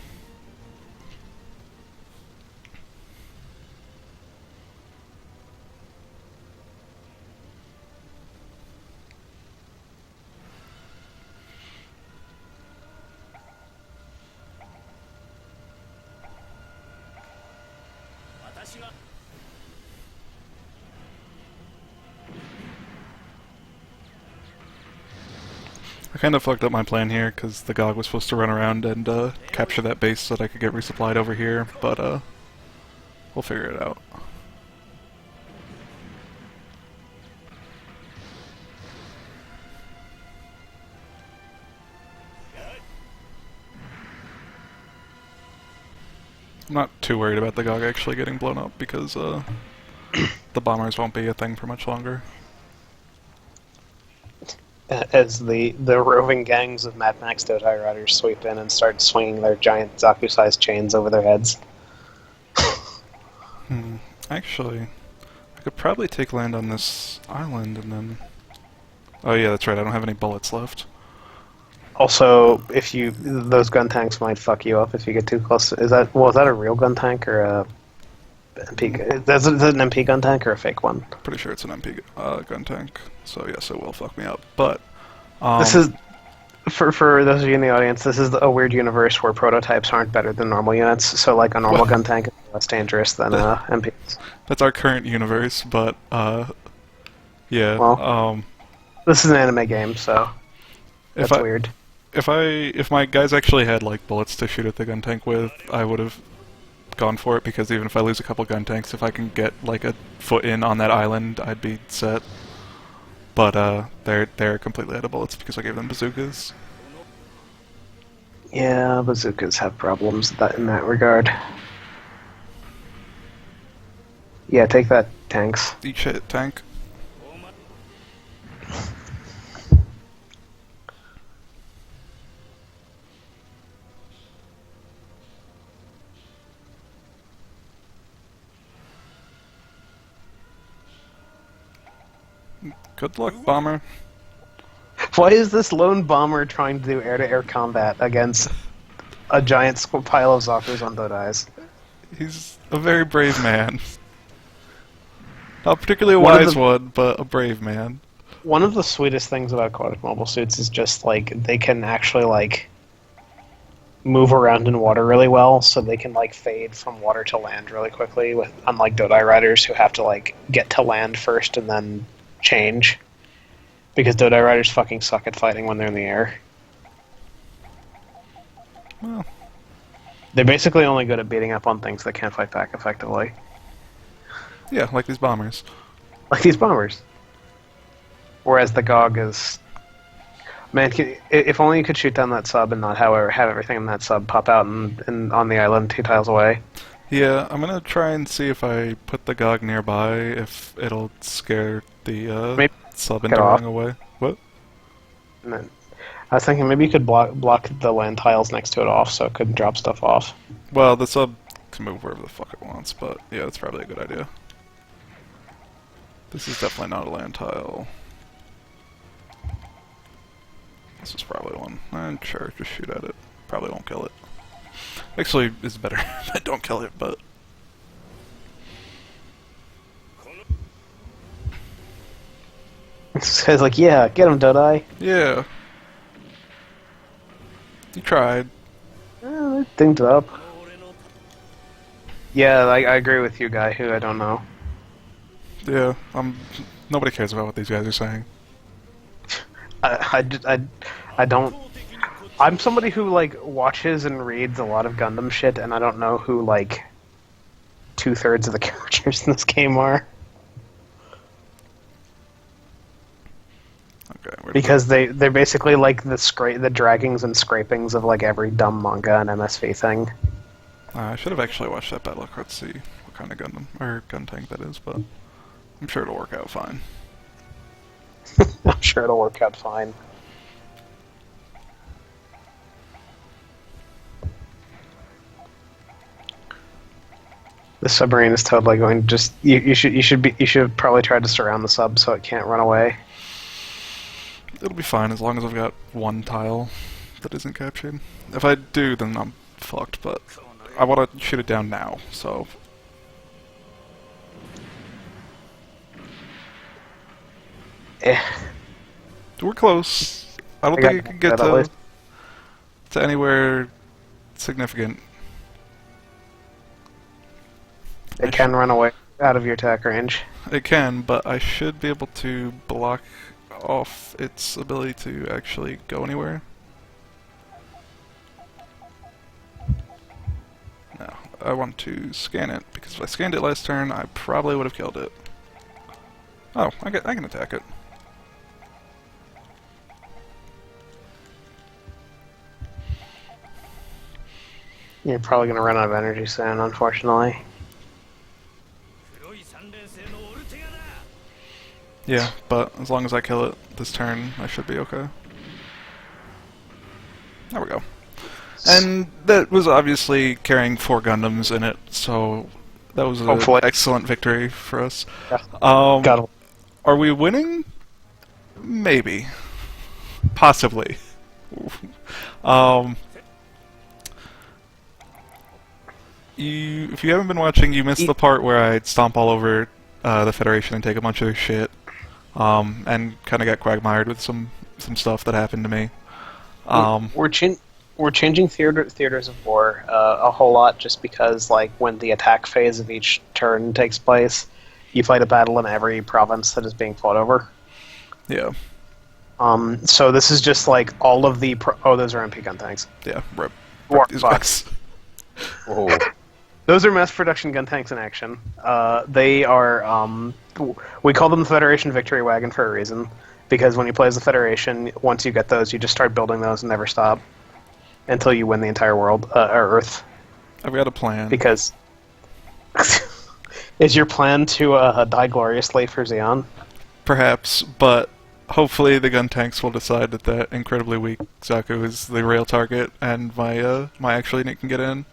I kind of fucked up my plan here, because the GOG was supposed to run around and capture that base so that I could get resupplied over here, but we'll figure it out. I'm not too worried about the GOG actually getting blown up, because the bombers won't be a thing for much longer. As the roving gangs of Mad Max Dodai Riders sweep in and start swinging their giant Zaku-sized chains over their heads. Actually, I could probably take land on this island and then... Oh yeah, that's right, I don't have any bullets left. Also, those gun tanks might fuck you up if you get too close. Is that a real gun tank or a MP? Is it an MP gun tank or a fake one? Pretty sure it's an MP gun tank, so yes, it will fuck me up. But this is for those of you in the audience. This is a weird universe where prototypes aren't better than normal units. So, like a normal gun tank is less dangerous than MPs. That's our current universe, but yeah. Well, this is an anime game, so that's weird. If my guys actually had like bullets to shoot at the gun tank with, I would have gone for it, because even if I lose a couple gun tanks, if I can get like a foot in on that island, I'd be set. But they're completely out of bullets because I gave them bazookas. Yeah, bazookas have problems in that regard. Yeah, take that, tanks. Eat shit, tank. Good luck, bomber. Why is this lone bomber trying to do air-to-air combat against a giant pile of Zakus on Dodais? He's a very brave man. Not particularly a wise one, but a brave man. One of the sweetest things about aquatic mobile suits is just, like, they can actually, like, move around in water really well, so they can, like, fade from water to land really quickly, unlike Dodai Riders who have to, like, get to land first and then change, because Dodai Riders fucking suck at fighting when they're in the air. Well, They're basically only good at beating up on things that can't fight back effectively. Yeah, like these bombers. Like these bombers. Whereas the GOG is... Man, if only you could shoot down that sub and not have everything in that sub pop out and on the island 2 tiles away. Yeah, I'm gonna try and see if I put the GOG nearby, if it'll scare the Maybe sub get into off. running away. What? And then, I was thinking maybe you could block the land tiles next to it off so it couldn't drop stuff off. Well, the sub can move wherever the fuck it wants, but yeah, that's probably a good idea. This is definitely not a land tile. This is probably one. And sure, just shoot at it. Probably won't kill it. Actually, it's better if I don't kill it, but... This guy's like, yeah, get him, Dodai. Yeah. You tried. They dinged up. Yeah, I agree with you, guy who I don't know. Yeah, nobody cares about what these guys are saying. I don't... I'm somebody who, like, watches and reads a lot of Gundam shit, and I don't know who, like, 2/3 of the characters in this game are. Okay, Because they're basically like the draggings and scrapings of, like, every dumb manga and MSV thing. I should have actually watched that battle card to see what kind of Gundam, or gun tank that is, but I'm sure it'll work out fine. I'm sure it'll work out fine. The submarine is totally going to just... You should probably try to surround the sub so it can't run away. It'll be fine as long as I've got one tile that isn't captured. If I do, then I'm fucked, but I want to shoot it down now, so... Eh. We're close. I don't I think got it can get that at least. to anywhere significant. It can run away out of your attack range. It can, but I should be able to block off its ability to actually go anywhere. No, I want to scan it, because if I scanned it last turn, I probably would have killed it. Oh, I can attack it. You're probably going to run out of energy soon, unfortunately. Yeah, but as long as I kill it this turn, I should be okay. There we go. And that was obviously carrying 4 Gundams in it, so that was an Hopefully. excellent victory for us. Yeah. Are Got we winning? Maybe. Possibly. If you haven't been watching, you missed the part where I stomp all over the Federation and take a bunch of their shit, and kind of got quagmired with some stuff that happened to me. We're changing theaters of war a whole lot just because, like, when the attack phase of each turn takes place, you fight a battle in every province that is being fought over. Yeah. So this is just like all of the those are MP gun tanks. Yeah. Rip. War These bucks. guys. Whoa. Those are mass production gun tanks in action. They are, we call them the Federation Victory Wagon for a reason, because when you play as the Federation, once you get those, you just start building those and never stop until you win the entire world, or Earth. I've got a plan. Because is your plan to die gloriously for Xeon? Perhaps, but hopefully the gun tanks will decide that that incredibly weak Zaku is the real target, and my actual unit can get in.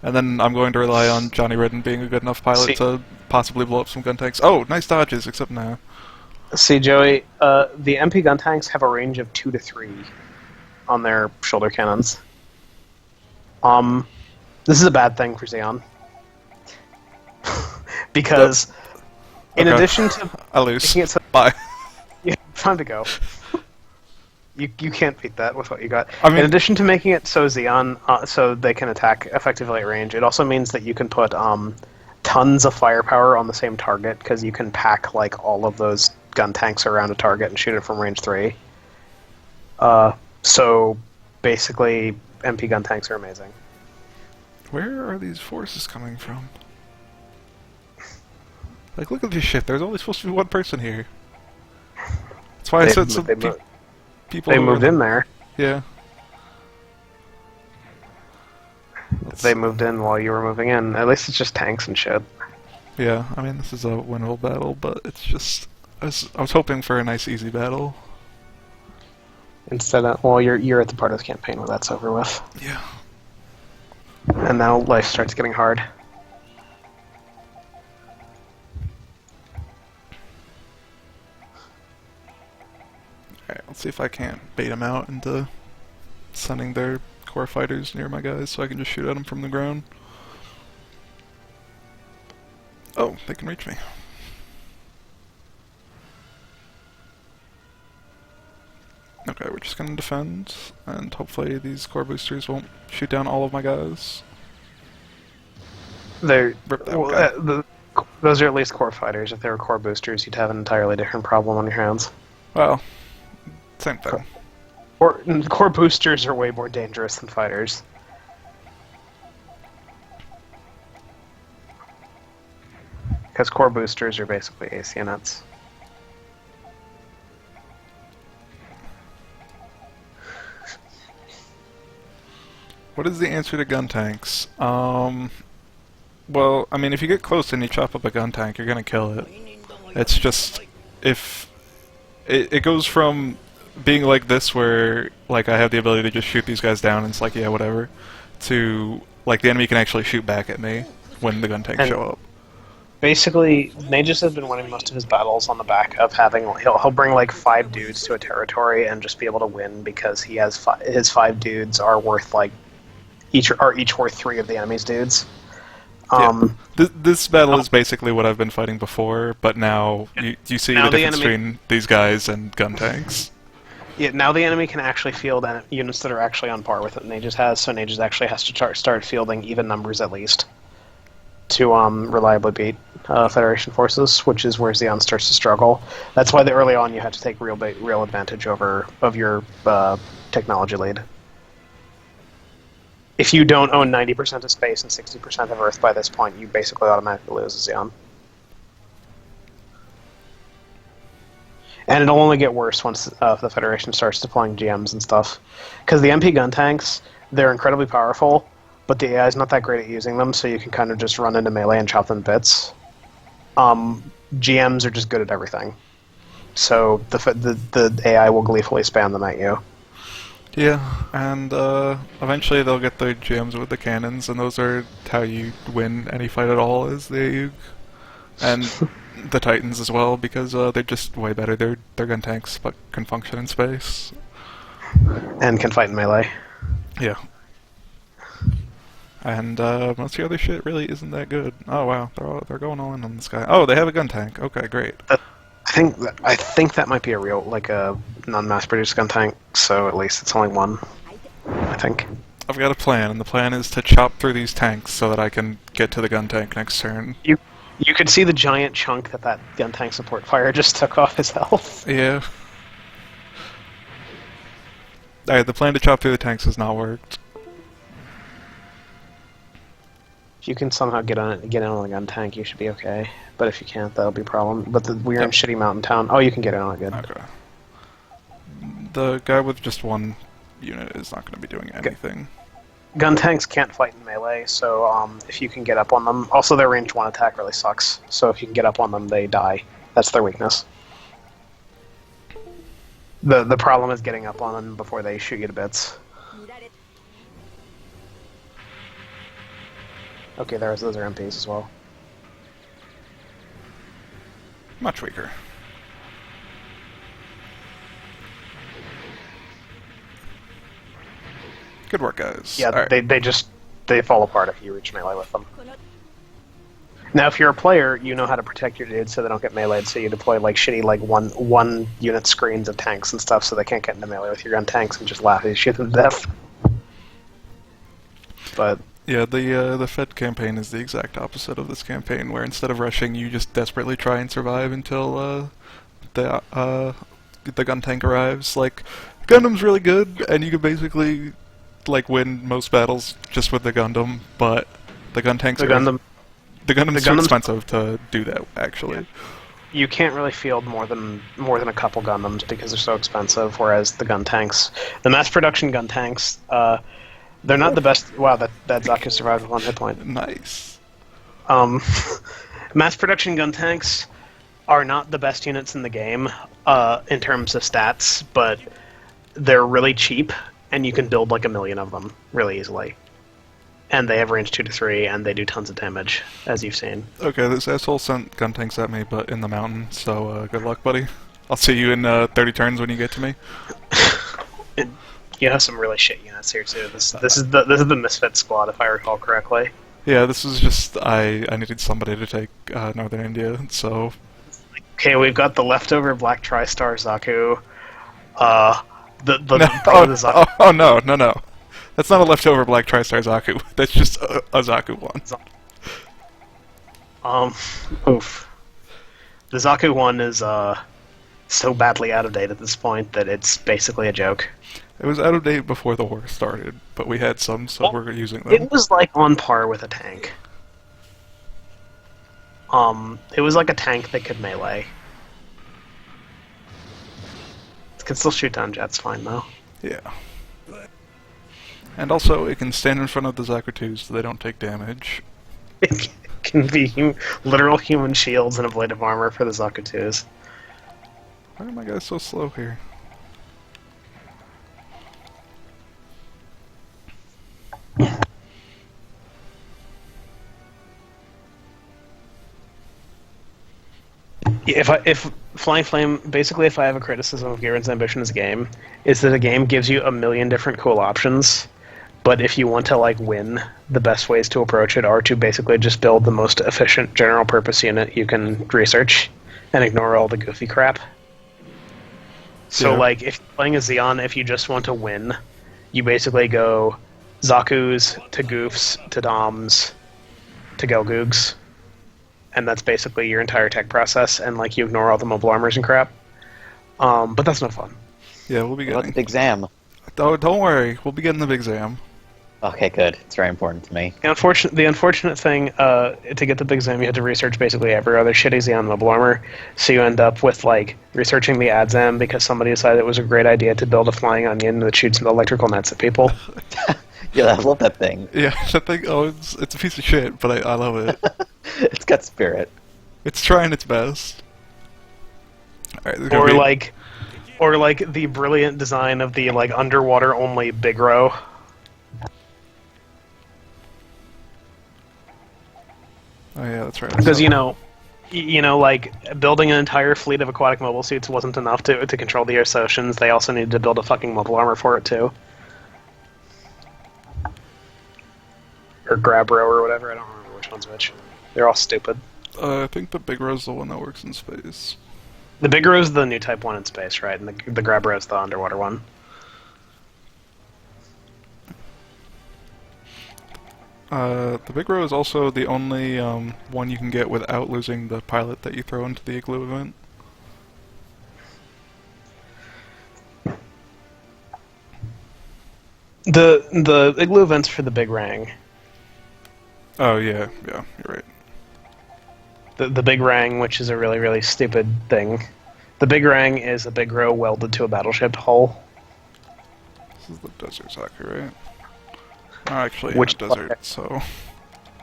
And then I'm going to rely on Johnny Redden being a good enough pilot to possibly blow up some gun tanks. Oh, nice dodges, except now. See, Joey, the MP gun tanks have a range of 2 to 3 on their shoulder cannons. This is a bad thing for Xeon. Because, in Okay. addition to I lose. making it so... Bye. Yeah, time to go. You can't beat that with what you got. I mean- in addition to making it so Xeon, so they can attack effectively at range, it also means that you can put tons of firepower on the same target, because you can pack like all of those gun tanks around a target and shoot it from range 3. So basically, MP gun tanks are amazing. Where are these forces coming from? Like, look at this shit. There's only supposed to be one person here. That's why I said some people. They moved in there. Yeah. They moved in while you were moving in. At least it's just tanks and shit. Yeah, I mean, this is a winnable battle, but it's just... I was hoping for a nice, easy battle. Instead of, well, you're at the part of the campaign where that's over with. Yeah. And now life starts getting hard. Alright, let's see if I can't bait them out into sending their core fighters near my guys so I can just shoot at them from the ground. Oh, they can reach me. Okay, we're just gonna defend, and hopefully these core boosters won't shoot down all of my guys. They're Rip that guy. those are at least core fighters. If they were core boosters, you'd have an entirely different problem on your hands. Well, same thing. Or core boosters are way more dangerous than fighters. Because core boosters are basically ace units. What is the answer to gun tanks? Well, I mean, if you get close and you chop up a gun tank, you're gonna kill it. It's just, if... It goes from being like this where, like, I have the ability to just shoot these guys down and it's like, yeah, whatever, to, like, the enemy can actually shoot back at me when the gun tanks show up. Basically, Nagus has been winning most of his battles on the back of having... He'll bring, like, 5 dudes to a territory and just be able to win because he has his 5 dudes are worth, like, each worth 3 of the enemy's dudes. Yeah. This battle is basically what I've been fighting before, but now you see the difference between these guys and gun tanks. Yeah, now the enemy can actually field units that are actually on par with what Nagus has, so Nagus actually has to start fielding even numbers at least to reliably beat Federation forces, which is where Xeon starts to struggle. That's why early on you had to take real advantage of your technology lead. If you don't own 90% of space and 60% of Earth by this point, you basically automatically lose a Xeon. And it'll only get worse once the Federation starts deploying GMs and stuff. Because the MP gun tanks, they're incredibly powerful, but the AI is not that great at using them, so you can kind of just run into melee and chop them to bits. GMs are just good at everything. So the AI will gleefully spam them at you. Yeah, and eventually they'll get the GMs with the cannons, and those are how you win any fight at all, is the AUG. And the Titans as well, because they're just way better. They're gun tanks, but can function in space. And can fight in melee. Yeah. And most of the other shit really isn't that good. Oh wow, they're going all in on this guy. Oh, they have a gun tank. Okay, great. I think that might be a real, like a non-mass-produced gun tank. So at least it's only one. I think. I've got a plan, and the plan is to chop through these tanks so that I can get to the gun tank next turn. You could see the giant chunk that gun tank support fire just took off his health. Yeah. Alright, the plan to chop through the tanks has not worked. If you can somehow get in on the gun tank, you should be okay. But if you can't, that'll be a problem. But we're in shitty mountain town. Oh, you can get in on it, good. Okay. The guy with just one unit is not going to be doing anything. Gun tanks can't fight in melee, so if you can get up on them... Also, their range 1 attack really sucks, so if you can get up on them, they die. That's their weakness. The problem is getting up on them before they shoot you to bits. Okay, those are MPs as well. Much weaker. Good work, guys. Yeah, right. they fall apart if you reach melee with them. Now, if you're a player, you know how to protect your dudes so they don't get meleeed, so you deploy like shitty one unit screens of tanks and stuff so they can't get into melee with your gun tanks and just laugh and shoot them to death. But yeah, the Fed campaign is the exact opposite of this campaign, where instead of rushing, you just desperately try and survive until the gun tank arrives. Like, Gundam's really good, and you can basically like win most battles just with the Gundam, but the gun tanks The are Gundam, the Gundam's too Gundam's- expensive to do that. Actually, you can't really field more than a couple Gundams because they're so expensive. Whereas the gun tanks, the mass production gun tanks, they're not the best. Wow, that Zaku survived with 1 hit point. nice. Mass production gun tanks are not the best units in the game in terms of stats, but they're really cheap, and you can build like 1 million of them really easily. And they have range 2 to 3, and they do tons of damage, as you've seen. Okay, this asshole sent gun tanks at me, but in the mountain. So good luck, buddy. I'll see you in 30 turns when you get to me. You have some really shit units here too. This is the Misfit squad, if I recall correctly. Yeah, this is just I needed somebody to take Northern India, so Okay, we've got the leftover Black Tri-Star Zaku. The no, probably the Zaku. oh no, that's not a leftover Black Tri-Star Zaku. That's just a Zaku one. Oof. The Zaku one is so badly out of date at this point that it's basically a joke. It was out of date before the war started, but we had some, so we're using them. It was like on par with a tank. It was like a tank that could melee. It can still shoot down jets fine though. Yeah. And also, it can stand in front of the Zaku 2s so they don't take damage. It can be literal human shields and ablative armor for the Zaku 2s. Why are my guys so slow here? Yeah, if Flying Flame, basically if I have a criticism of Giren's Ambition as a game, is that a game gives you 1 million different cool options, but if you want to like win, the best ways to approach it are to basically just build the most efficient general purpose unit you can research and ignore all the goofy crap. So Yeah. like if you're playing a Xeon, if you just want to win, you basically go Zaku's to Goofs to Doms to Gelgoogs. And that's basically your entire tech process, and like you ignore all the mobile armors and crap. But that's no fun. Yeah, we'll be What about the getting... big Zam? Oh, don't worry, we'll be getting the big Zam. Okay, good. It's very important to me. The unfortunate thing, to get the big Zam, you had to research basically every other shitty Xeon mobile armor, so you end up with like researching the Adzam because somebody decided it was a great idea to build a flying onion that shoots electrical nets at people. Yeah, I love that thing. Yeah, that thing, it's a piece of shit, but I love it. It's got spirit. It's trying its best. Alright, there's gonna Or like the brilliant design of the like underwater only Big Row. Oh yeah, that's right. Because you know, like building an entire fleet of aquatic mobile suits wasn't enough to control the Earth's oceans. They also needed to build a fucking mobile armor for it too, or grab row or whatever. I don't remember which one's which. They're all stupid. I think the big row's the one that works in space. The Big Row is the new Type 1 in space, right? And the grab row is the underwater one. The big row is also the only one you can get without losing the pilot that you throw into the igloo event. The igloo events for the Big Rang. Oh yeah, you're right. The Big Rang, which is a really, really stupid thing. The Big Rang is a big row welded to a battleship hull. This is the desert Zaku, right? Oh, actually, Which- in a desert, so...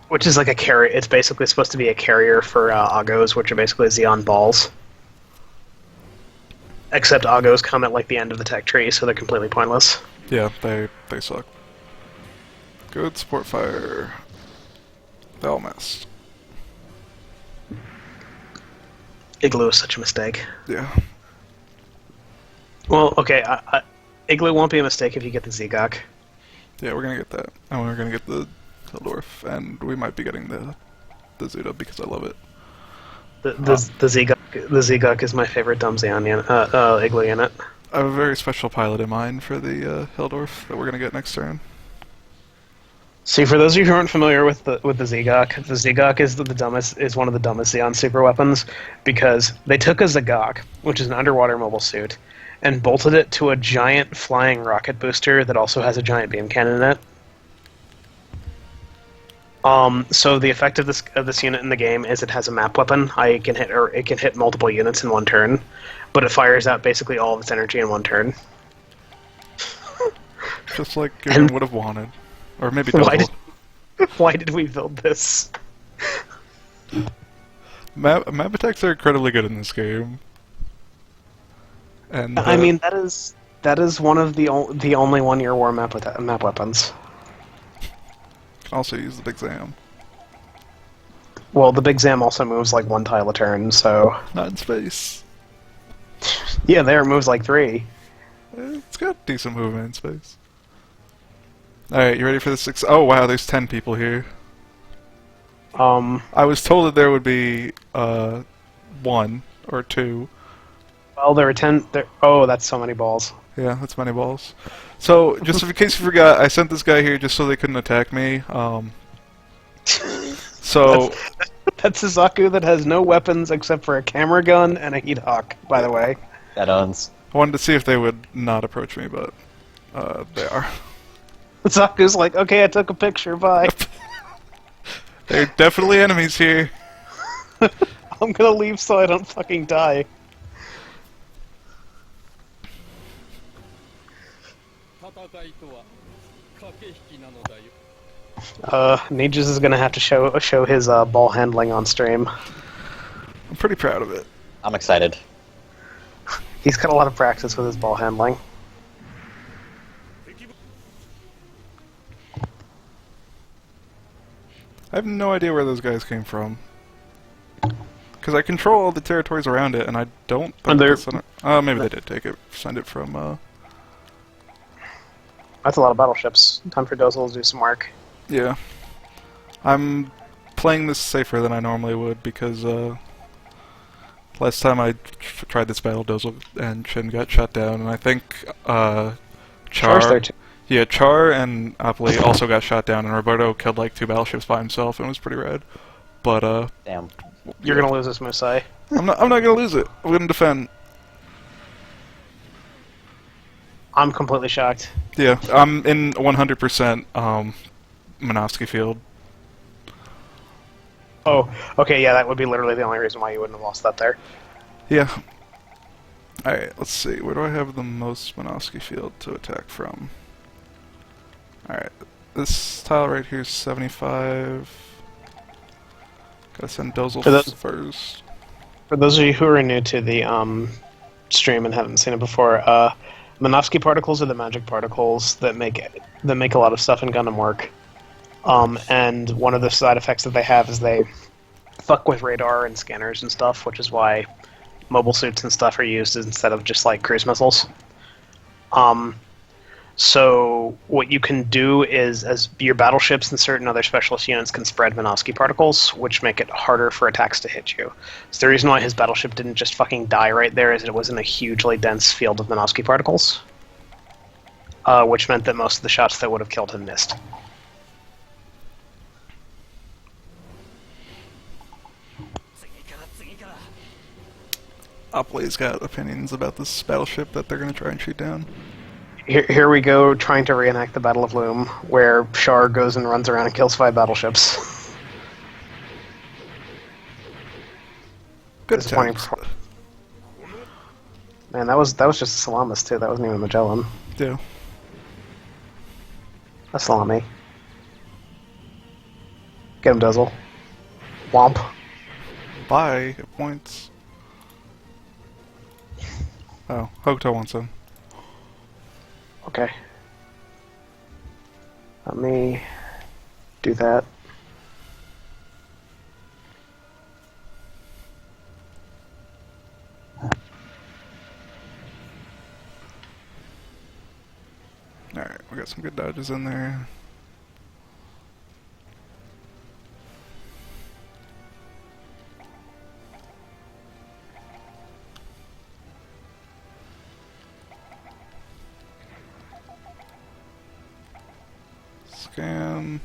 Which is like a carrier. It's basically supposed to be a carrier for Augos, which are basically Xeon balls. Except Augos come at like the end of the tech tree, so they're completely pointless. Yeah, they suck. Good support fire. They all missed. Igloo is such a mistake. Yeah. Well, okay, Igloo won't be a mistake if you get the Zegok. Yeah, we're gonna get that. And we're gonna get the Hildorf, and we might be getting the Zuda because I love it. The Zegok is my favorite dumb Xeon Igloo unit. I have a very special pilot in mind for the Hildorf that we're gonna get next turn. See, for those of you who aren't familiar with the Zegok is one of the dumbest Xeon super weapons because they took a Zegok, which is an underwater mobile suit, and bolted it to a giant flying rocket booster that also has a giant beam cannon in it. So the effect of this unit in the game is it has a map weapon. It can hit multiple units in one turn, but it fires out basically all of its energy in one turn. Just like Gihren would have wanted. Or maybe double. Why did we build this? Map attacks are incredibly good in this game. And I mean, that is one of the only one-year war map weapons. Can also use the Big Zam. Well, the Big Zam also moves like one tile a turn, so... Not in space. Yeah, there it moves like 3. It's got decent movement in space. Alright, you ready for the 6? Oh wow, there's 10 people here. I was told that there would be 1 or 2. Well, there were 10... Oh, that's so many balls. Yeah, that's many balls. So, just in case you forgot, I sent this guy here just so they couldn't attack me. So... That's a Zaku that has no weapons except for a camera gun and a heat hawk, by the way. That owns. I wanted to see if they would not approach me, but they are. Zaku's like, okay, I took a picture, bye. There are definitely enemies here. I'm gonna leave so I don't fucking die. Nijis is gonna have to show his ball handling on stream. I'm pretty proud of it. I'm excited. He's got a lot of practice with his ball handling. I have no idea where those guys came from. Because I control all the territories around it, and I don't think the center... maybe they did take it, send it from, That's a lot of battleships. Time for Dozel to do some work. Yeah. I'm playing this safer than I normally would, because, last time I tried this battle, Dozel and Shin got shut down, and I think, Char's there too. Yeah, Char and Apoli also got shot down, and Roberto killed like 2 battleships by himself, and it was pretty rad. But, Damn. You're gonna lose this, Musai. I'm not gonna lose it. I'm gonna defend. I'm completely shocked. Yeah, I'm in 100% Minovsky field. Oh, okay, yeah, that would be literally the only reason why you wouldn't have lost that there. Yeah. Alright, let's see. Where do I have the most Minovsky field to attack from? Alright, this tile right here is 75. Gotta send Dozel first. For those of you who are new to the stream and haven't seen it before, Minovsky particles are the magic particles that make a lot of stuff in Gundam work. And one of the side effects that they have is they fuck with radar and scanners and stuff, which is why mobile suits and stuff are used instead of just like cruise missiles. So what you can do is, as your battleships and certain other specialist units can spread Minovsky particles, which make it harder for attacks to hit you. So the reason why his battleship didn't just fucking die right there is it was in a hugely dense field of Minovsky particles, which meant that most of the shots that would have killed him missed. Opley's got opinions about this battleship that they're gonna try and shoot down. Here we go, trying to reenact the Battle of Loom, where Char goes and runs around and kills 5 battleships. Good Disappointing attempts. performance. Man, that was just a Salamis too. That wasn't even a Magellan. Yeah. A Salami. Get him, Dozel. Womp. Bye. Hit points. Oh, Hokuto wants him. Okay. Let me do that. Alright, we got some good dodges in there. Scan.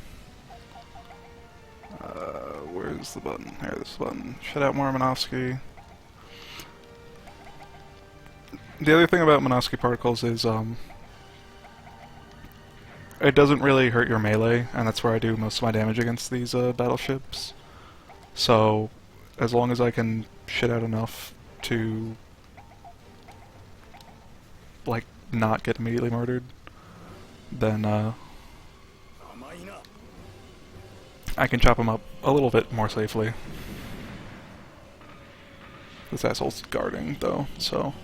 Where's the button? There's the button. Shut out Mormanovsky. The other thing about Minosky particles is it doesn't really hurt your melee, and that's where I do most of my damage against these battleships. So, as long as I can shit out enough to, like, not get immediately murdered, then I can chop them up a little bit more safely. This asshole's guarding, though, so...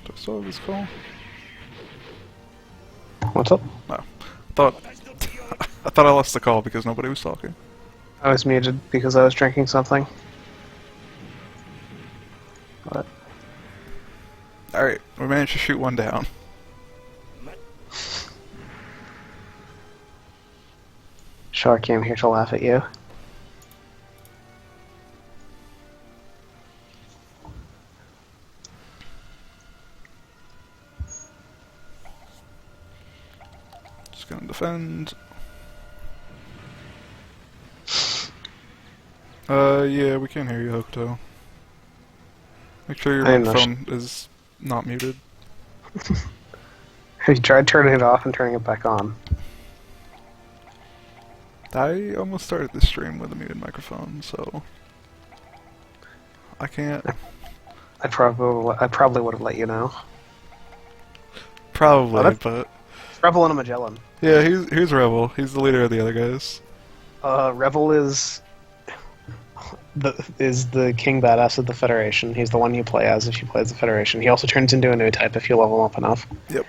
do I still have this call? What's up? No. I thought I lost the call because nobody was talking. I was muted because I was drinking something. What? Alright, we managed to shoot one down. Shark came here to laugh at you. Just gonna defend. Yeah, we can't hear you, Hokuto. Make sure your microphone is not muted. Have you tried turning it off and turning it back on? I almost started this stream with a muted microphone, so... I can't... I probably would have let you know. Probably, but... Rebel and a Magellan. Yeah, he's Rebel. He's the leader of the other guys. Rebel is the king badass of the Federation. He's the one you play as if you play as the Federation. He also turns into a new type if you level him up enough. Yep.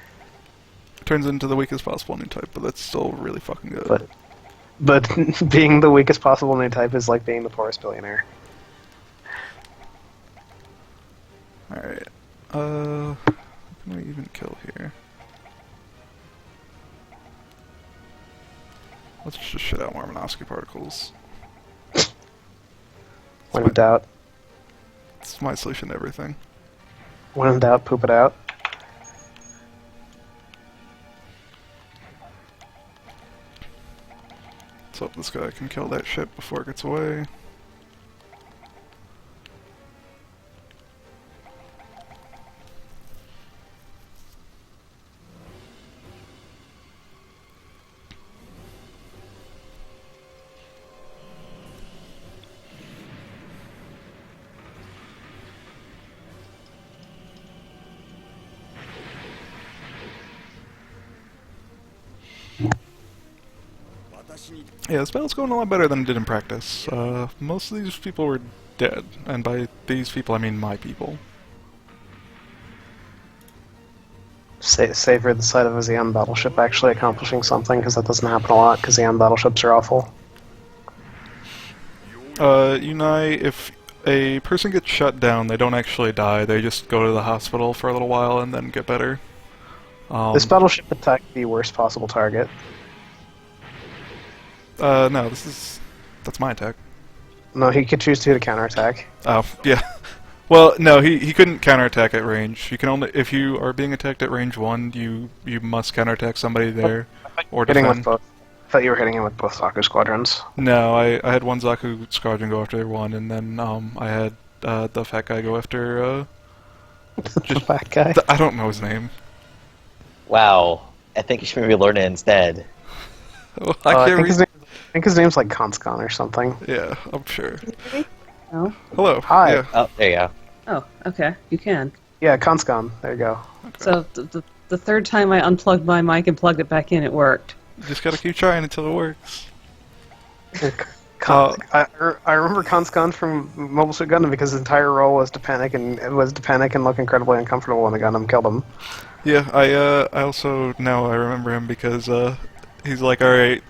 Turns into the weakest possible new type, but that's still really fucking good. But being the weakest possible new type is like being the poorest billionaire. Alright. How can we even kill here? Let's just shit out more Minosky particles. When in doubt. It's my solution to everything. When in doubt, poop it out. Let's hope this guy can kill that ship before it gets away. Yeah, this battle's going a lot better than it did in practice. Most of these people were dead, and by these people I mean my people. Savor the sight of a Xeon battleship actually accomplishing something, because that doesn't happen a lot, because Xeon battleships are awful. Unai, if a person gets shut down, they don't actually die, they just go to the hospital for a little while and then get better. This battleship attacked the worst possible target. No, that's my attack. No, he could choose to counterattack. Oh, yeah. Well, no, he couldn't counterattack at range. You can only, if you are being attacked at range 1, you must counterattack somebody there, or Hitting defend. with both. I thought you were hitting him with both Zaku squadrons. No, I had one Zaku squadron go after one, and then I had the fat guy go after The fat guy? I don't know his name. Wow. I think you should maybe learn it instead. Well, I can't read. think his name's like Konskan or something. Yeah, I'm sure. Oh. Hello. Hi. Yeah. Oh, there you go. Oh, okay. You can. Yeah, Konskan. There you go. So the third time I unplugged my mic and plugged it back in, it worked. You just gotta keep trying until it works. I remember Konskan from Mobile Suit Gundam because his entire role was to panic and look incredibly uncomfortable when the Gundam killed him. Yeah, I also now I remember him because he's like, alright,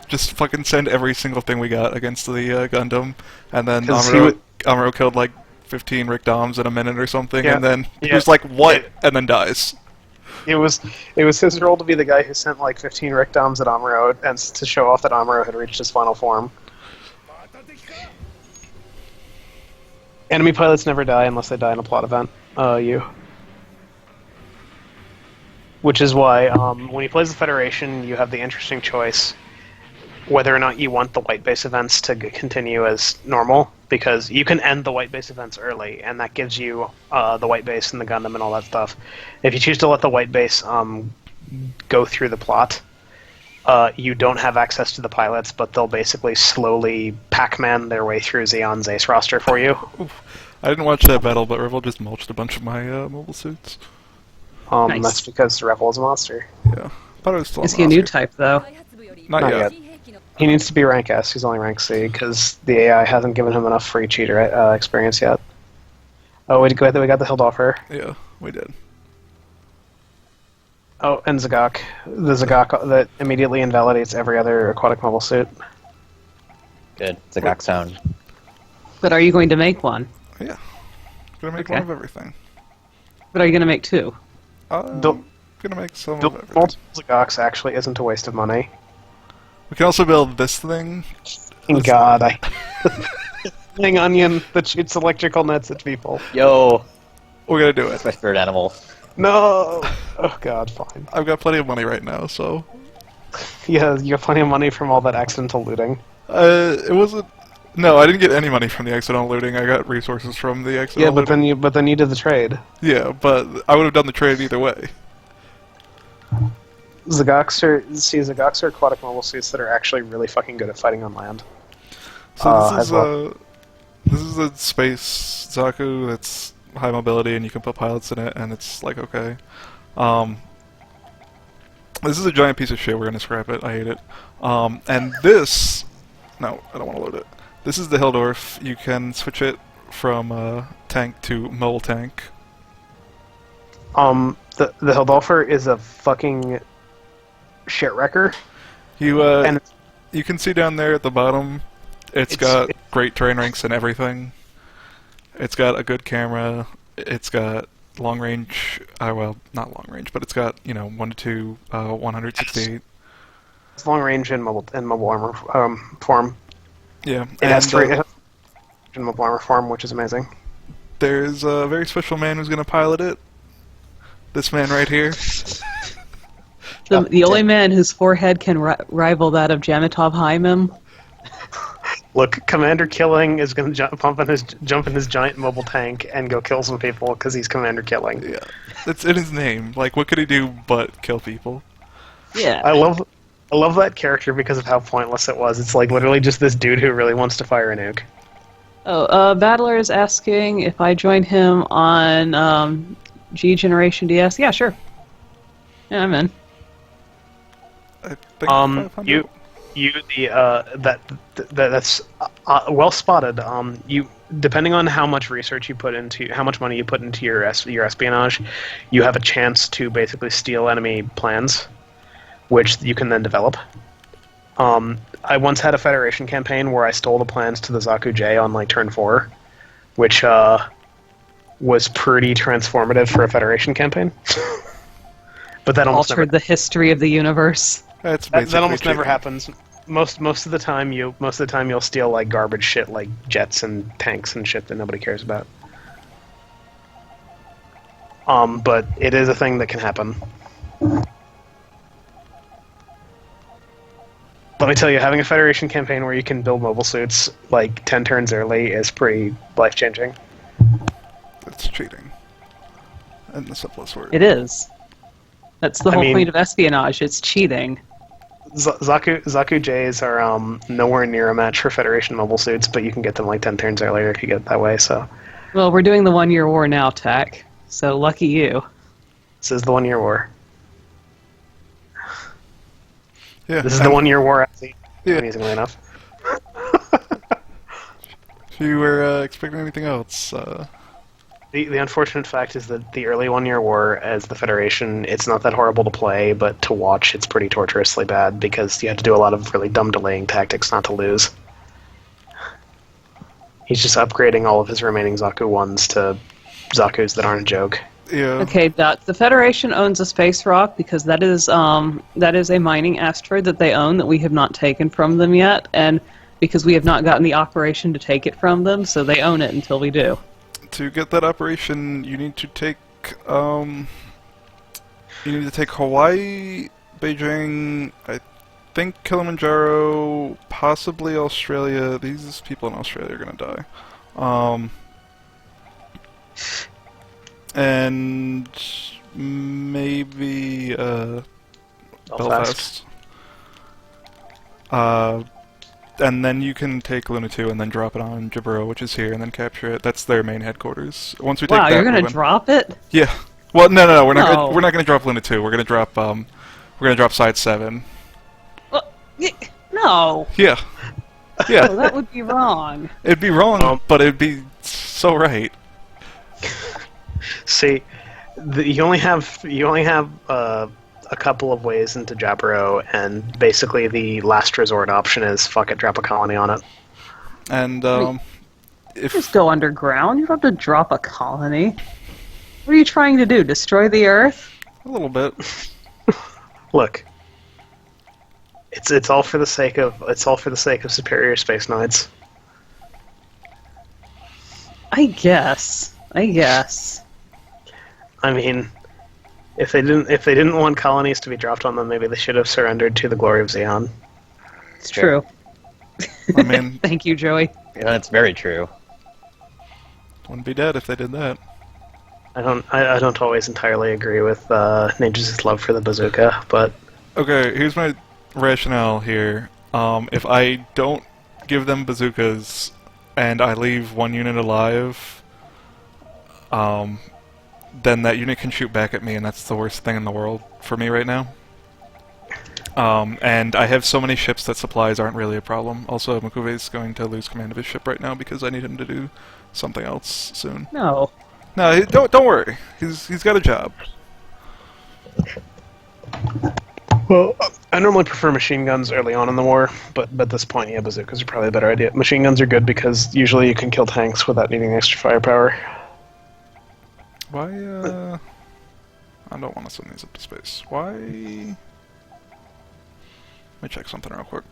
just fucking send every single thing we got against the Gundam, and then 'Cause Amuro killed like 15 Rick Doms in a minute or something, Yeah. and then he Yeah. was like, what? And then dies. It was his role to be the guy who sent like 15 Rick Doms at Amuro and to show off that Amuro had reached his final form. Enemy pilots never die unless they die in a plot event. You. Which is why, when he plays the Federation, you have the interesting choice whether or not you want the white base events to continue as normal, because you can end the white base events early, and that gives you the white base and the Gundam and all that stuff. If you choose to let the white base go through the plot, you don't have access to the pilots, but they'll basically slowly Pac-Man their way through Xeon's Ace roster for you. I didn't watch that battle, but Rebel just mulched a bunch of my mobile suits. Nice. That's because the Rebel is a monster. Yeah. Thought it was still Is he a new monster. type, though? Not yet. He needs to be rank S. He's only rank C because the AI hasn't given him enough free cheater experience yet. Oh, we got the Hildoffer. Yeah, we did. Oh, and Zagok. The Zagok that immediately invalidates every other aquatic mobile suit. Good. It's a Gok zone. But are you going to make one? Yeah. Gonna make Okay. one of everything. But are you going to make two? Build- Gonna make some of Building everything. multiple Zagoks actually isn't a waste of money. We can also build this thing. God, I... Flying onion that shoots electrical nets at people. Yo, We're gonna do it. that's my spirit animal. No! Oh god, fine. I've got plenty of money right now, so... Yeah, you have plenty of money from all that accidental looting. It wasn't... No, I didn't get any money from the accidental looting. I got resources from the Yeah, accidental but looting. then you did the trade. Yeah, but I would have done the trade either way. Zagoks are aquatic mobile suits that are actually really fucking good at fighting on land. So as well. this is a space Zaku that's high mobility and you can put pilots in it and it's like okay. This is a giant piece of shit, we're gonna scrap it, I hate it. And this no, I don't wanna load it. This is the Hildorf. You can switch it from tank to mobile tank. The Hildolfer is a fucking shit wrecker. You And you can see down there at the bottom it's got great terrain ranks and everything. It's got a good camera. It's got long range. Well, not long range, but it's got 1 to 2, 168. it's long range in mobile armor form. Yeah, It has and, in mobile armor form, which is amazing. there's a very special man who's gonna pilot it. This man right here. The only man whose forehead can rival that of Jamatov Haimim. Look, Commander Killing is going to jump in his giant mobile tank and go kill some people because he's Commander Killing. Yeah, it's in his name. Like, what could he do but kill people? Yeah. I love that character because of how pointless it was. It's like literally just this dude who really wants to fire a nuke. Oh, Battler is asking if I join him on G Generation DS. Yeah, sure. Yeah, I'm in. I think 500. That's well spotted. You depending on how much research you put into, how much money you put into your espionage, you have a chance to basically steal enemy plans, which you can then develop. I once had a Federation campaign where I stole the plans to the Zaku J on like turn 4, which was pretty transformative for a Federation campaign. But that almost Altered the history of the universe. That's that basically almost never cheating. happens. Most of the time you'll steal like garbage shit like jets and tanks and shit that nobody cares about. But it is a thing that can happen. Let me tell you, having a Federation campaign where you can build mobile suits like 10 turns early is pretty life-changing. It's cheating. In the simplest word. It is. That's the I whole mean- point of espionage. It's cheating. Zaku J's are nowhere near a match for Federation mobile suits, but you can get them like 10 turns earlier if you get it that way, so... Well, we're doing the 1-year war now, Tack. So lucky you. This is the 1-year war. Yeah. This is the 1-year war, Yeah. amazingly enough. If you were expecting anything else, The unfortunate fact is that the early 1-year war as the Federation, it's not that horrible to play, but to watch it's pretty torturously bad because you have to do a lot of really dumb delaying tactics not to lose. He's just upgrading all of his remaining Zaku 1s to Zakus that aren't a joke. yeah. Okay, Duck. The Federation owns a space rock because that is a mining asteroid that they own that we have not taken from them yet, and because we have not gotten the operation to take it from them, so they own it until we do. To get that operation, you need to take You need to take Hawaii, Beijing, I think Kilimanjaro, possibly Australia. These people in Australia are gonna die. And maybe Belfast. And then you can take Luna 2 and then drop it on Jaburo, which is here, and then capture it. That's their main headquarters. Once we take Wow, that, you're gonna we win. drop it? Yeah. Well, no. We're not. No. We're not gonna drop Luna 2. We're gonna drop. We're gonna drop Side 7. No. Yeah. Oh, Yeah. that would be wrong. It'd be wrong, but it'd be so right. See, you only have a couple of ways into Jaburo, and basically the last resort option is fuck it, drop a colony on it. And if Just go underground. You don't have to drop a colony. What are you trying to do? Destroy the Earth? a little bit. Look, it's all for the sake of superior space knights. I guess. I mean, if they didn't want colonies to be dropped on them, maybe they should have surrendered to the glory of Gihren. It's true. I mean, Thank you, Joey. Yeah, that's very true. wouldn't be dead if they did that. I don't always entirely agree with Ninja's love for the bazooka, but Okay, here's my rationale here. If I don't give them bazookas and I leave one unit alive, then that unit can shoot back at me, and that's the worst thing in the world for me right now. And I have so many ships that supplies aren't really a problem. Also, Mukuve's going to lose command of his ship right now because I need him to do something else soon. No. No, don't worry. He's got a job. well, I normally prefer machine guns early on in the war, but at this point, yeah, bazookas are probably a better idea. Machine guns are good because usually you can kill tanks without needing extra firepower. Why, I don't want to send these up to space. Why... Let me check something real quick.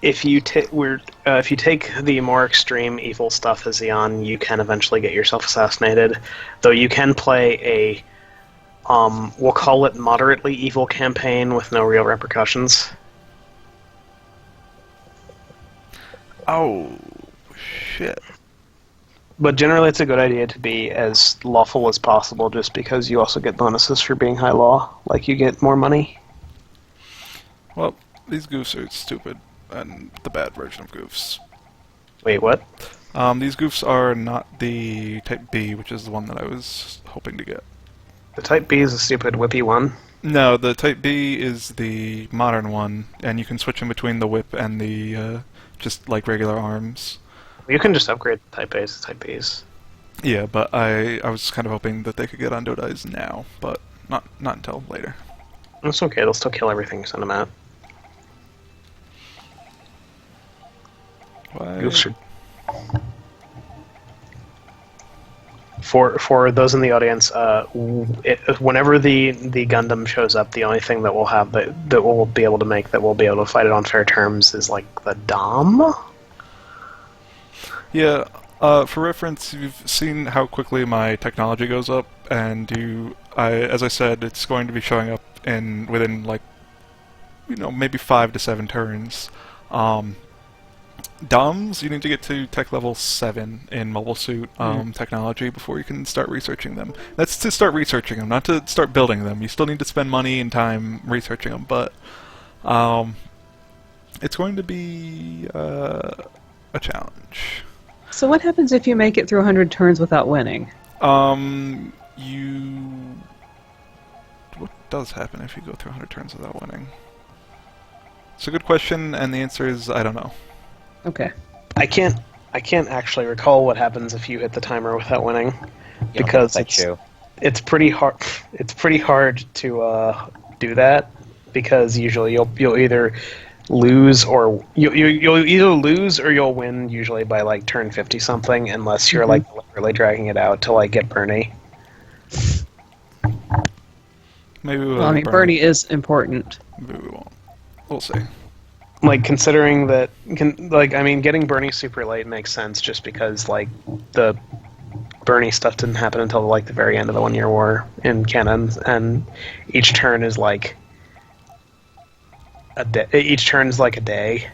If you take the more extreme evil stuff as Xeon, you can eventually get yourself assassinated. Though you can play a, we'll call it moderately evil campaign with no real repercussions. Oh, shit. But generally, it's a good idea to be as lawful as possible, just because you also get bonuses for being high law. Like you get more money. Well, these goofs are stupid, and the bad version of goofs. Wait, what? These goofs are not the Type B, which is the one that I was hoping to get. The Type B is a stupid whippy one. No, the Type B is the modern one, and you can switch in between the whip and the, just like regular arms. You can just upgrade the Type A's to Type B's. Yeah, but I was kind of hoping that they could get on Dodai's now, but not until later. It's okay, they'll still kill everything you send them at. Why? You should. For those in the audience, whenever the Gundam shows up, the only thing that we'll have that we'll be able to make that we'll be able to fight it on fair terms is like the Dom. Yeah, for reference, you've seen how quickly my technology goes up, and as I said, it's going to be showing up within like, maybe 5 to 7 turns. DOMs, you need to get to tech level 7 in mobile suit technology before you can start researching them. That's to start researching them, not to start building them. You still need to spend money and time researching them, but it's going to be a challenge. So what happens if you make it through 100 turns without winning? What does happen if you go through 100 turns without winning? It's a good question, and the answer is I don't know. Okay. I can't actually recall what happens if you hit the timer without winning, because it's pretty hard. It's pretty hard to do that because usually you'll either lose or you'll win usually by like turn 50 something, unless you're like really dragging it out to like get Bernie. Maybe Well, I mean, Bernie is important. Maybe we won't. We'll see. Like, considering that, getting Bernie super late makes sense just because, like, the Bernie stuff didn't happen until like the very end of the 1 Year War in canon, and each turn is like a day. Each turn is like a day.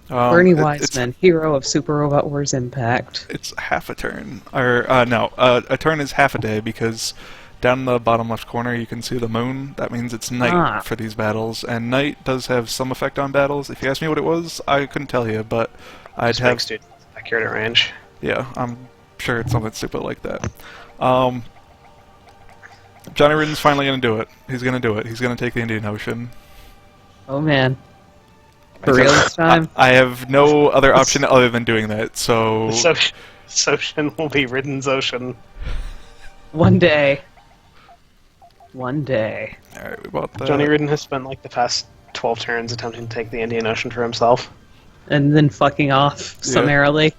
Bernie It's Wiseman, hero of Super Robot Wars Impact. it's half a turn, or no, a turn is half a day because down in the bottom left corner you can see the moon. That means it's night for these battles, and night does have some effect on battles. If you ask me what it was, I couldn't tell you, but I'd have. Makes students accurate at range. Yeah, I'm sure it's something stupid like that. Johnny Ridden's finally gonna do it. He's gonna do it. He's gonna take the Indian Ocean. Oh man. For real this time? I have no other option other than doing that, so... This ocean will be Ridden's Ocean. One day. One day. Alright, we bought that. Johnny Ridden has spent like the past 12 turns attempting to take the Indian Ocean for himself. And then fucking off summarily.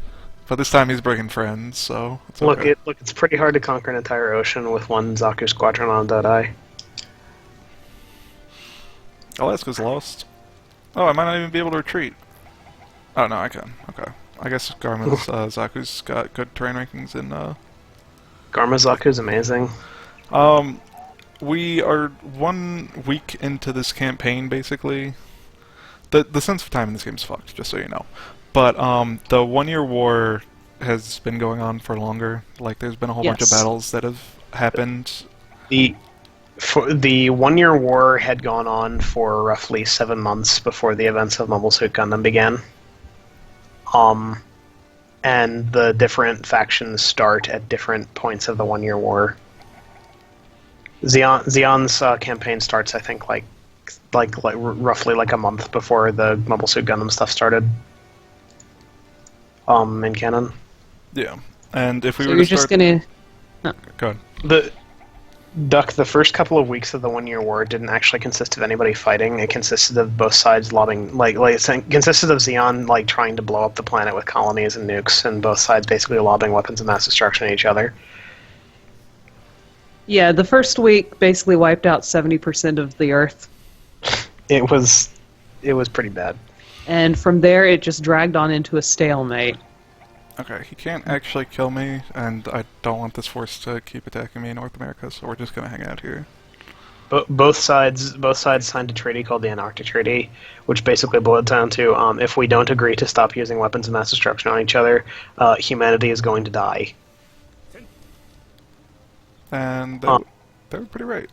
But this time he's bringing friends, so... It's okay. Look, it's pretty hard to conquer an entire ocean with one Zaku squadron on Dodai. Alaska's lost. Oh, I might not even be able to retreat. Oh, no, I can. Okay. I guess Garmin's, Zaku's got good terrain rankings in, Garma Zaku's amazing. We are 1 week into this campaign, basically. The sense of time in this game is fucked, just so you know. But, the 1 Year War has been going on for longer. Like, there's been a whole bunch of battles that have happened. The 1 Year War had gone on for roughly 7 months before the events of Mobile Suit Gundam began. And the different factions start at different points of the 1 Year War. Zeon's campaign starts, I think, like roughly like a month before the Mobile Suit Gundam stuff started. In canon. Yeah, and if we So were you're to just start... gonna... Go ahead. The first couple of weeks of the 1 Year War didn't actually consist of anybody fighting. It consisted of both sides lobbing, it consisted of Zeon like trying to blow up the planet with colonies and nukes, and both sides basically lobbing weapons of mass destruction at each other. Yeah, the first week basically wiped out 70% of the Earth. It was pretty bad. And from there, it just dragged on into a stalemate. Okay, he can't actually kill me, and I don't want this force to keep attacking me in North America, so we're just gonna hang out here. Both sides signed a treaty called the Antarctic Treaty, which basically boiled down to if we don't agree to stop using weapons of mass destruction on each other, humanity is going to die. And they were pretty right.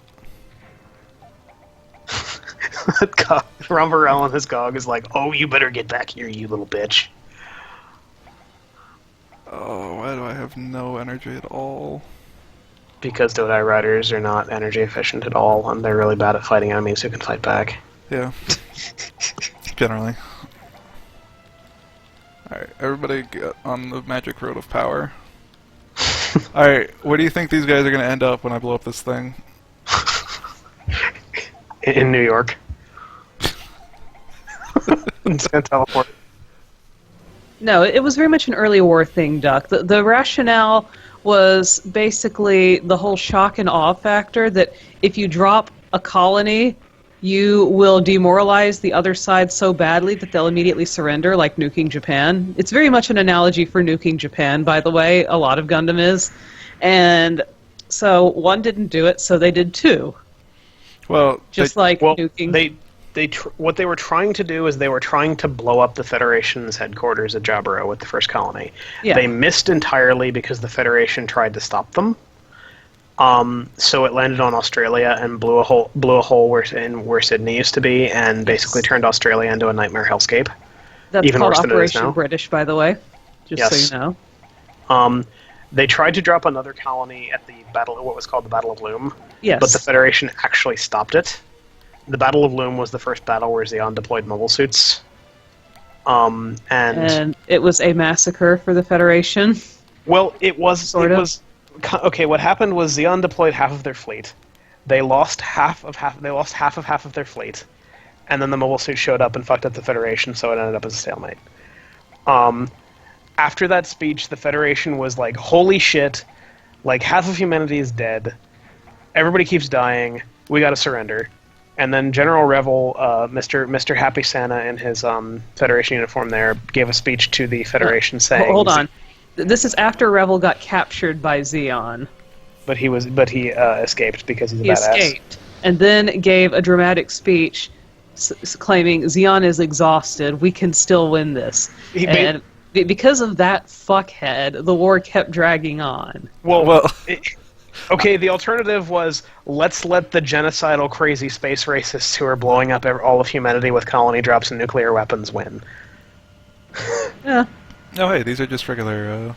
Rumbarel on his Gog is like, oh, you better get back here, you little bitch. Oh, why do I have no energy at all? Because Dodai Riders are not energy efficient at all, and they're really bad at fighting enemies who can fight back. Yeah. Generally. Alright, everybody get on the magic road of power. Alright, where do you think these guys are going to end up when I blow up this thing? In New York. It's gonna teleport. No, it was very much an early war thing, Duck. The rationale was basically the whole shock and awe factor that if you drop a colony, you will demoralize the other side so badly that they'll immediately surrender, like nuking Japan. It's very much an analogy for nuking Japan, by the way. A lot of Gundam is. And so one didn't do it, so they did two. Well, nuking. What they were trying to do is they were trying to blow up the Federation's headquarters at Jaburo with the first colony. Yeah. They missed entirely because the Federation tried to stop them. So it landed on Australia and blew a hole where Sydney used to be, and basically turned Australia into a nightmare hellscape. That's even called worse than it is Operation now. British, by the way. Just so you know. They tried to drop another colony at what was called the Battle of Loom. Yes. But the Federation actually stopped it. The Battle of Loom was the first battle where Zeon deployed mobile suits. And it was a massacre for the Federation. Well, it was sort of. Okay, what happened was Zeon deployed half of their fleet. They lost half of their fleet, and then the mobile suit showed up and fucked up the Federation, so it ended up as a stalemate. After that speech, the Federation was like, "Holy shit! Like half of humanity is dead. Everybody keeps dying. We got to surrender." And then General Revel, Mr. Happy Santa in his Federation uniform there, gave a speech to the Federation saying... Hold on. This is after Revel got captured by Xeon. But he escaped because he's a He badass. escaped, and then gave a dramatic speech claiming Xeon is exhausted. We can still win this. And because of that fuckhead, the war kept dragging on. Well, Okay, the alternative was, let's let the genocidal crazy space racists who are blowing up all of humanity with colony drops and nuclear weapons win. Yeah. oh hey, these are just regular.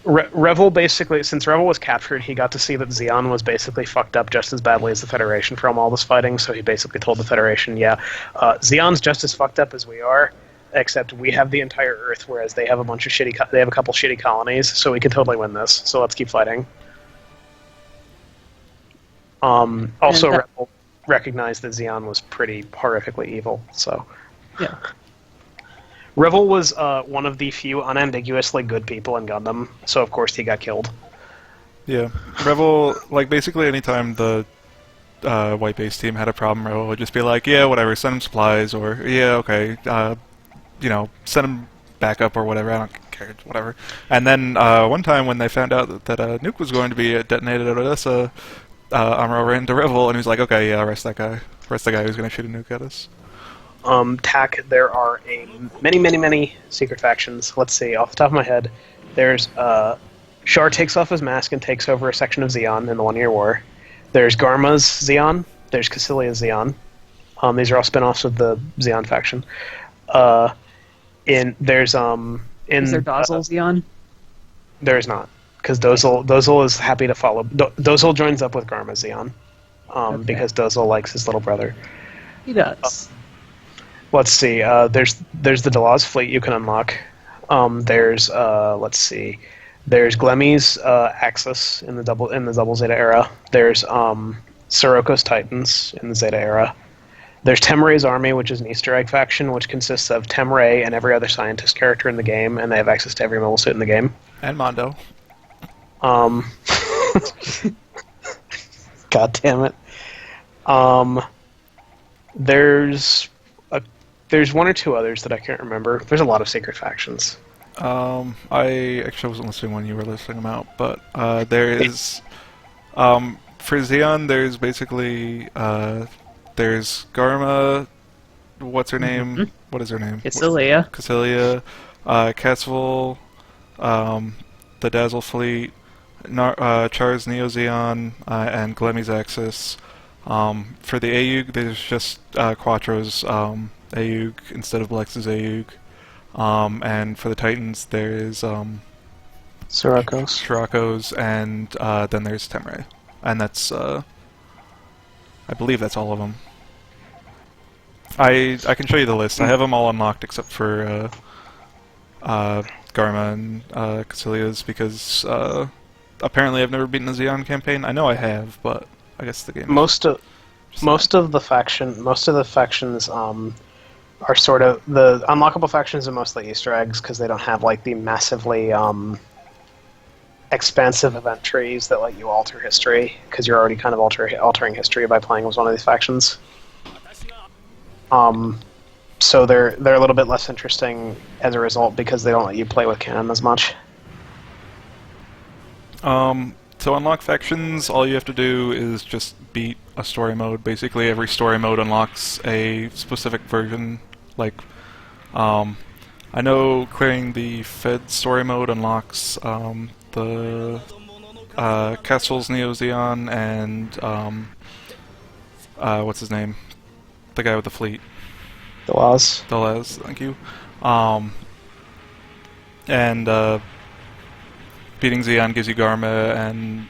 Revel basically, since Revel was captured, he got to see that Xeon was basically fucked up just as badly as the Federation from all this fighting, so he basically told the Federation, Xeon's just as fucked up as we are, except we have the entire Earth, whereas they have a bunch of they have a couple shitty colonies, so we can totally win this, so let's keep fighting. Also, Revel recognized that Xeon was pretty horrifically evil, so... Yeah. Revel was one of the few unambiguously good people in Gundam, so of course he got killed. Yeah, Revel, like, basically anytime the white base team had a problem, Revel would just be like, yeah, whatever, send them supplies, or, yeah, okay, send them back up or whatever, I don't care, whatever. And then one time when they found out that a nuke was going to be detonated at Odessa, Amuro ran to Revel, and he was like, okay, yeah, arrest that guy. Arrest the guy who's going to shoot a nuke at us. TAC, there are many secret factions. Let's see, off the top of my head, there's Char takes off his mask and takes over a section of Xeon in the 1 Year War. There's Garma's Xeon. There's Cassilia's Xeon. These are all spin-offs of the Xeon faction. Is there Dazzle Xeon? There is not, because Dozle is happy to follow. Dozle joins up with Garma Xeon, because Dozle likes his little brother. He does. Let's see. There's the Delaz fleet you can unlock. There's Glemmy's Axis in the double Zeta era. There's Siroko's Titans in the Zeta era. There's Temray's army, which is an Easter egg faction, which consists of Temray and every other scientist character in the game, and they have access to every mobile suit in the game. And Mondo. God damn it. There's one or two others that I can't remember. There's a lot of secret factions. I actually wasn't listening when you were listing them out, but there is... for Xeon, there's basically... there's Garma... What's her name? Mm-hmm. What is her name? Cassilia. Cassilia. Cassville. The Dazzle Fleet. Char's Neo Xeon. And Glemmy's Axis. For the AUG, there's just Quattro's AUG instead of Blex's AUG. And for the Titans, there is Siroko's, and then there's Temray. And that's, I believe that's all of them. I can show you the list. I have them all unlocked except for Garma and Cassilia's, because apparently I've never beaten a Xeon campaign. I know I have, but I guess the game... Most of the factions are sort of... The unlockable factions are mostly Easter eggs, because they don't have like the massively expansive event trees that let you alter history, because you're already kind of altering history by playing as one of these factions. So they're a little bit less interesting as a result, because they don't let you play with canon as much. To unlock factions, all you have to do is just beat a story mode. Basically, every story mode unlocks a specific version. Like, I know clearing the Fed story mode unlocks the Castle's Neo Xeon and what's his name? The guy with the fleet. Delaz, thank you. And beating Xeon gives you Garma, and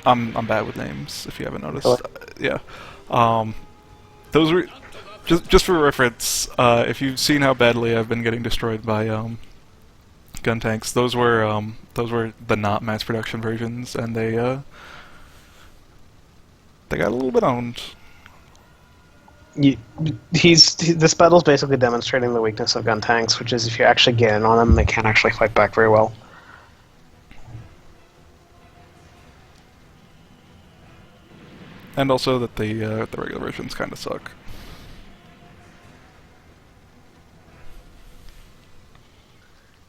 I'm bad with names, if you haven't noticed. Yeah. Those were just for reference. If you've seen how badly I've been getting destroyed by gun tanks, those were the not mass production versions, and they got a little bit owned. This battle's basically demonstrating the weakness of gun tanks, which is if you actually get in on them, they can't actually fight back very well. And also that the regular versions kind of suck.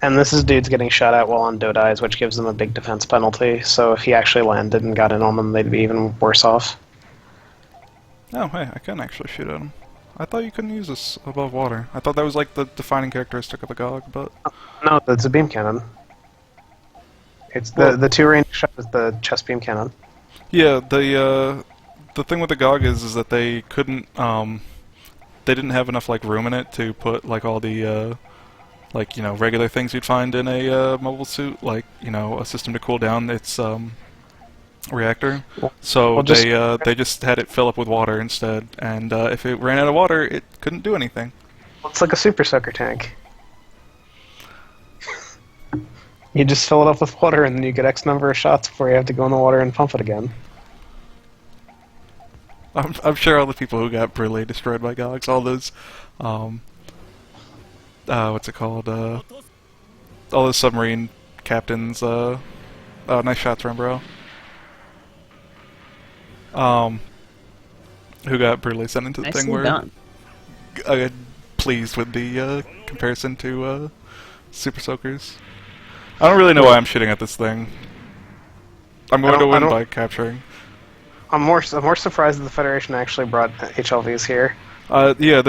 And this is dudes getting shot at while on Dodies, which gives them a big defense penalty. So if he actually landed and got in on them, they'd be even worse off. Oh, hey, I can actually shoot at him. I thought you couldn't use this above water. I thought that was like the defining characteristic of the GOG, but... No, it's a beam cannon. It's the two-range shot is the chest beam cannon. Yeah, the thing with the GOG is that they couldn't, they didn't have enough, like, room in it to put, like, all the, like, you know, regular things you'd find in a, mobile suit, like, you know, a system to cool down its, reactor. So well, they just had it fill up with water instead, and, if it ran out of water, it couldn't do anything. It's like a super soaker tank. You just fill it up with water, and then you get X number of shots before you have to go in the water and pump it again. I'm sure all the people who got brutally destroyed by GOGs, all those, what's it called, all those submarine captains, oh, nice shots, Rembro. Who got brutally sent into the thing Nicely were done. Pleased with the, comparison to, Super Soakers. I don't really know why I'm shooting at this thing. I'm going to win by capturing. I'm more surprised that the Federation actually brought HLVs here. Yeah,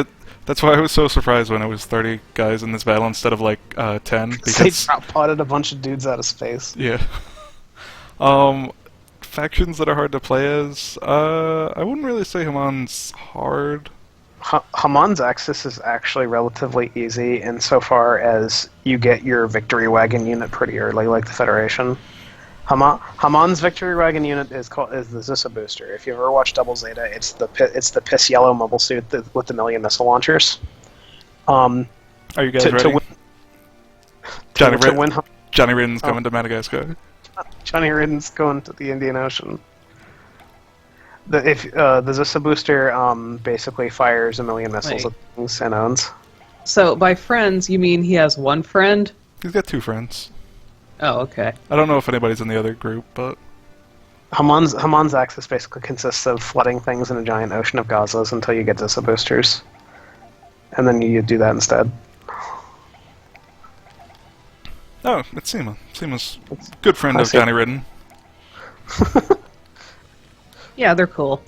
that's why I was so surprised when it was 30 guys in this battle instead of like 10. They Because drop potted a bunch of dudes out of space. yeah, factions that are hard to play as. I wouldn't really say Hamon's hard. Hamon's Axis is actually relatively easy insofar as you get your victory wagon unit pretty early, like the Federation. Hamon's victory wagon unit is the Zissa booster. If you ever watched Double Zeta, it's the piss yellow mobile suit with the million missile launchers. Are you guys ready? Johnny Ridden's coming to Madagascar. Johnny Ridden's going to the Indian Ocean. The Zissa booster basically fires a million missiles at things and owns. So by friends, you mean he has one friend? He's got 2 friends. Oh, okay. I don't know if anybody's in the other group, but... Hamon's Axis basically consists of flooding things in a giant ocean of Gazas until you get Zissa boosters. And then you do that instead. Oh, it's Seema. Seema's a good friend of Johnny Ridden. Yeah, they're cool.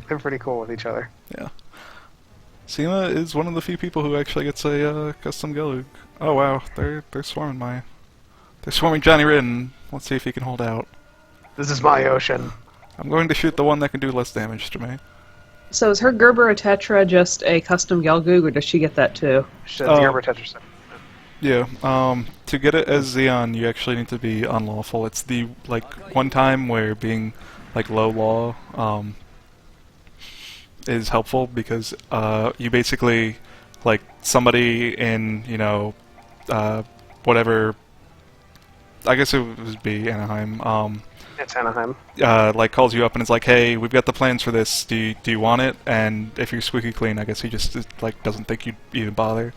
They're pretty cool with each other. Yeah. Seema is one of the few people who actually gets a custom Gelug. Oh wow, they're swarming They're swarming Johnny Ridden. Let's see if he can hold out. This is my ocean. I'm going to shoot the one that can do less damage to me. So is her Gerber Tetra just a custom Gelgoog, or does she get that too? The Gerber Tetra. Yeah, to get it as Xeon, you actually need to be unlawful. It's the, like, one time where being, like, low law, is helpful because, you basically, like, somebody in, you know, whatever, I guess it would be Anaheim, It's Anaheim. like, calls you up and is like, hey, we've got the plans for this, do you want it? And if you're squeaky clean, I guess he just, like, doesn't think you'd even bother.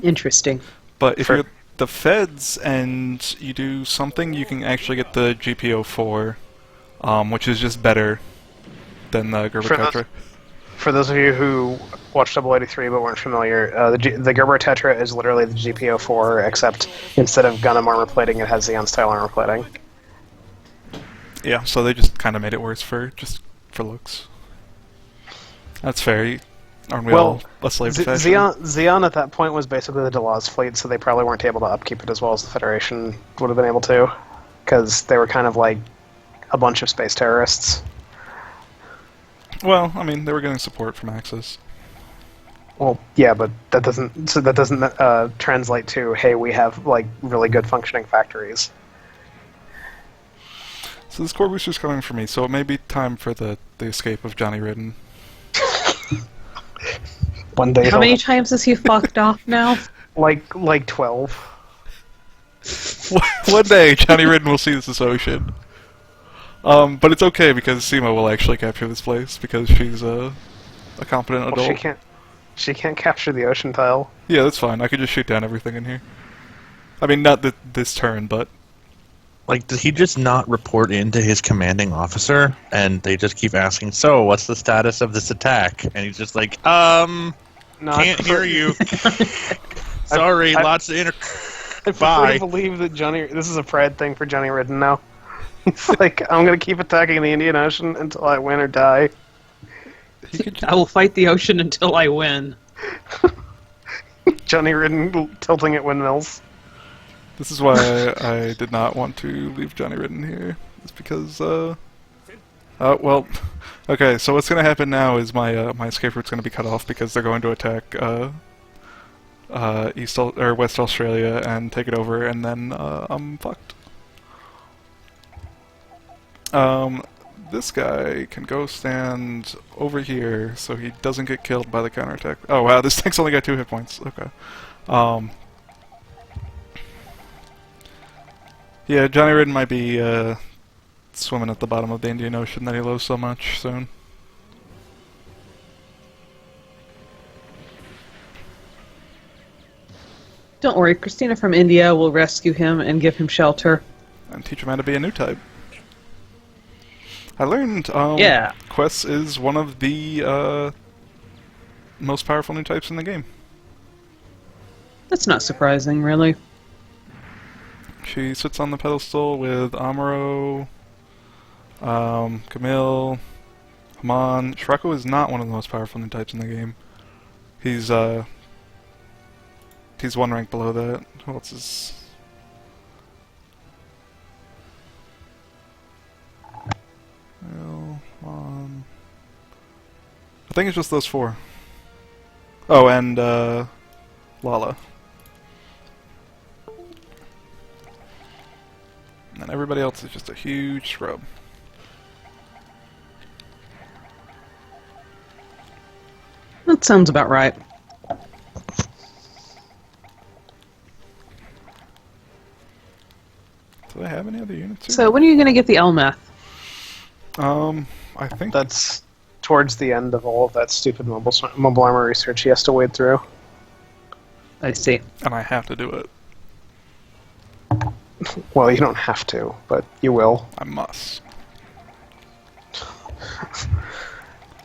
Interesting. But if you're the feds and you do something, you can actually get the GPO4, which is just better than the Gerber Tetra. For those of you who watched Double 83 but weren't familiar, the Gerber Tetra is literally the GPO4, except instead of Gundam armor plating, it has Xeon style armor plating. Yeah, so they just kind of made it worse for looks. That's fair. Aren't we all a slave to fashion? Xeon at that point was basically the Delaz fleet, so they probably weren't able to upkeep it as well as the Federation would have been able to, because they were kind of like a bunch of space terrorists. Well, I mean, they were getting support from Axis. Well, yeah, but that doesn't translate to, hey, we have like really good functioning factories. So this core booster's coming for me, so it may be time for the escape of Johnny Ridden. One day. How many times has he fucked off now? Like 12. One day, Johnny Ridden will see this ocean. But it's okay because Seema will actually capture this place because she's a competent adult. She can't capture the ocean tile. Yeah, that's fine. I could just shoot down everything in here. I mean, not this turn, but Like, does he just not report into his commanding officer? And they just keep asking, so, what's the status of this attack? And he's just like, can't hear you. Sorry, I- lots of inner. I prefer Bye. to believe that this is a pride thing for Johnny Ridden now. It's like, I'm gonna keep attacking the Indian Ocean until I win or die. He could I will fight the ocean until I win. Johnny Ridden tilting at windmills. This is why I did not want to leave Johnny Ridden here. It's because, well, okay, so what's gonna happen now is my escape route's gonna be cut off because they're going to attack, West Australia and take it over, and then, I'm fucked. This guy can go stand over here so he doesn't get killed by the counterattack. Oh wow, this tank's only got 2 hit points. Okay. Yeah, Johnny Ridden might be swimming at the bottom of the Indian Ocean that he loves so much soon. Don't worry, Christina from India will rescue him and give him shelter. And teach him how to be a new type. I learned Yeah. Quest is one of the most powerful new types in the game. That's not surprising, really. She sits on the pedestal with Amuro, Camille, Haman. Shrako is not one of the most powerful new types in the game. He's 1 rank below that. Who else is... Well, I think it's just those 4. Oh, and Lala. And everybody else is just a huge scrub. That sounds about right. Do they have any other units here? So when are you going to get the Elmath? I think That's towards the end of all of that stupid mobile armor research he has to wade through. I see. and I have to do it. Well, you don't have to, but you will. I must.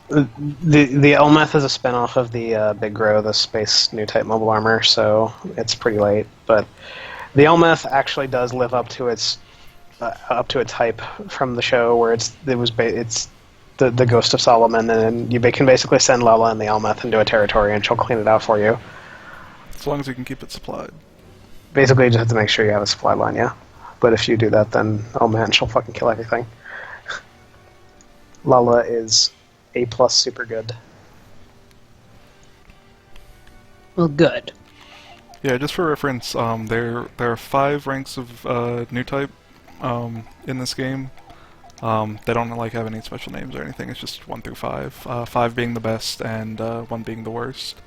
The Elmeth is a spinoff of the Big Grow, the space new type mobile armor, so it's pretty late. But the Elmeth actually does live up to its hype from the show, where it's the Ghost of Solomon, and you can basically send Lala and the Elmeth into a territory, and she'll clean it out for you. As long as you can keep it supplied. Basically, you just have to make sure you have a supply line, yeah. But if you do that, then oh man, she'll fucking kill everything. Lala is A+ super good. Well, good. Yeah, just for reference, there are 5 ranks of new type in this game. They don't have any special names or anything. It's just 1 through 5. 5 being the best and 1 being the worst.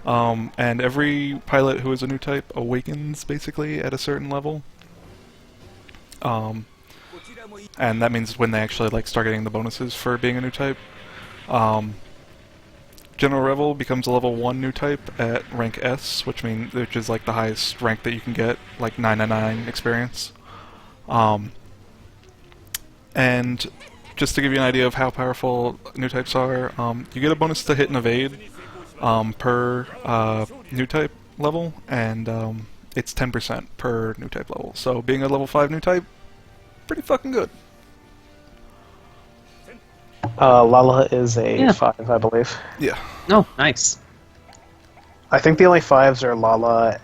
And every pilot who is a new type awakens basically at a certain level. And that means when they actually start getting the bonuses for being a new type. General Revel becomes a level 1 new type at rank S, which is the highest rank that you can get, 999 experience. And just to give you an idea of how powerful new types are, you get a bonus to hit and evade per new type level, and it's 10% per new type level. So being a level 5 new type, pretty fucking good. Lala is a Yeah. 5, I believe. Yeah. Oh, nice. I think the only 5s are Lala.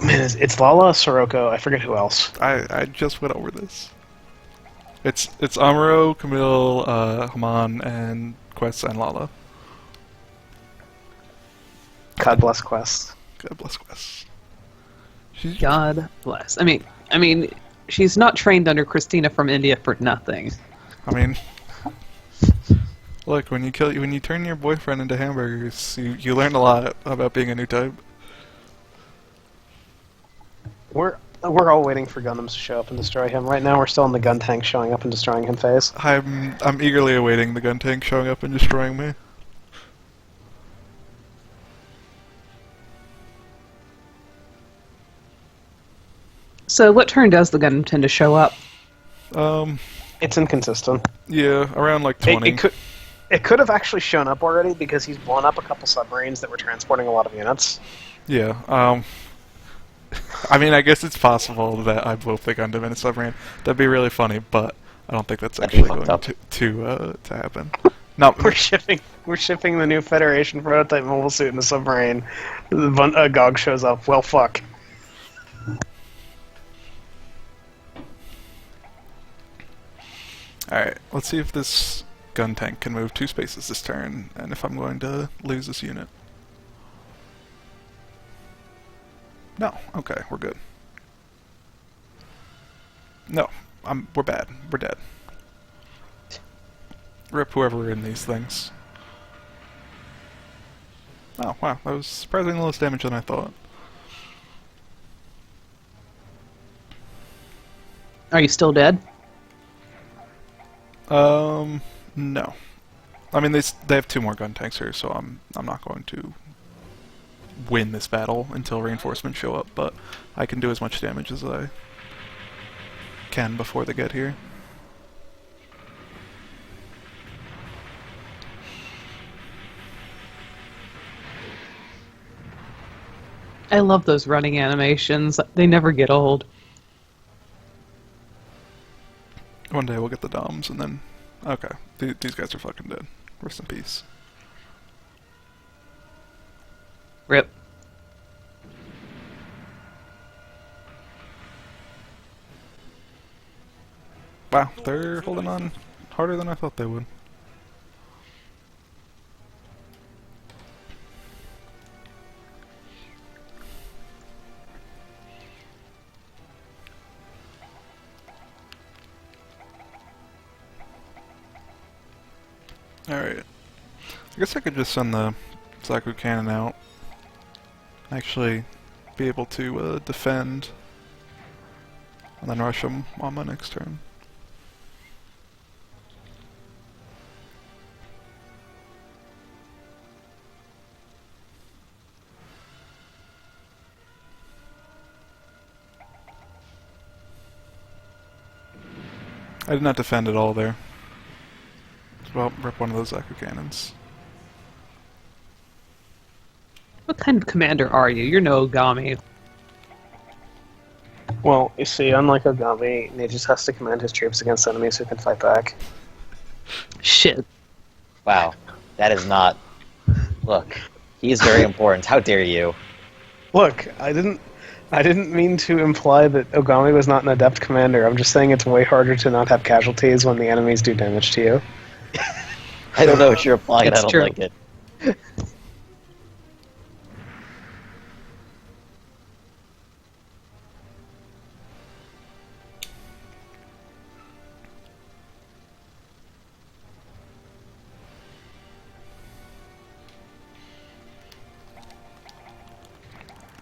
It's Lala, Sirocco. I forget who else. I just went over this. It's Amuro, Camille, Haman, and Quest, and Lala. God bless Quest. God bless Quest. God bless. I mean, she's not trained under Christina from India for nothing. Look, when you turn your boyfriend into hamburgers, you learn a lot about being a new type. We're all waiting for Gundams to show up and destroy him. Right now, we're still in the gun tank showing up and destroying him phase. I'm eagerly awaiting the gun tank showing up and destroying me. So what turn does the gun tend to show up? It's inconsistent. Yeah, around 20. It could have actually shown up already because he's blown up a couple submarines that were transporting a lot of units. Yeah. I mean, I guess it's possible that I blow up the Gundam in a submarine. That'd be really funny, but I don't think that's That'd be actually fucked going up. to happen. No, We're shipping the new Federation prototype mobile suit in the submarine. Gog shows up. Well, fuck. Alright, let's see if this gun tank can move 2 spaces this turn, and if I'm going to lose this unit. No, okay, we're good. No, we're bad. We're dead. Rip whoever in these things. Oh, wow, that was surprisingly less damage than I thought. Are you still dead? No. I mean, they have 2 more gun tanks here, so I'm not going to win this battle until reinforcements show up, but I can do as much damage as I can before they get here. I love those running animations. They never get old. One day we'll get the Doms, and then... Okay, these guys are fucking dead. Rest in peace. Rip. Wow, they're holding on harder than I thought they would. Alright. I guess I could just send the Zaku cannon out. Actually be able to defend and then rush them on my next turn. I did not defend at all there. Well, rip one of those Zaku cannons. What kind of commander are you? You're no Ogami. Well, you see, unlike Ogami, he just has to command his troops against enemies who can fight back. Shit. Wow, that is not. Look, he's very important. How dare you? Look, I didn't mean to imply that Ogami was not an adept commander. I'm just saying it's way harder to not have casualties when the enemies do damage to you. I don't know what you're implying. It's I don't true. like it.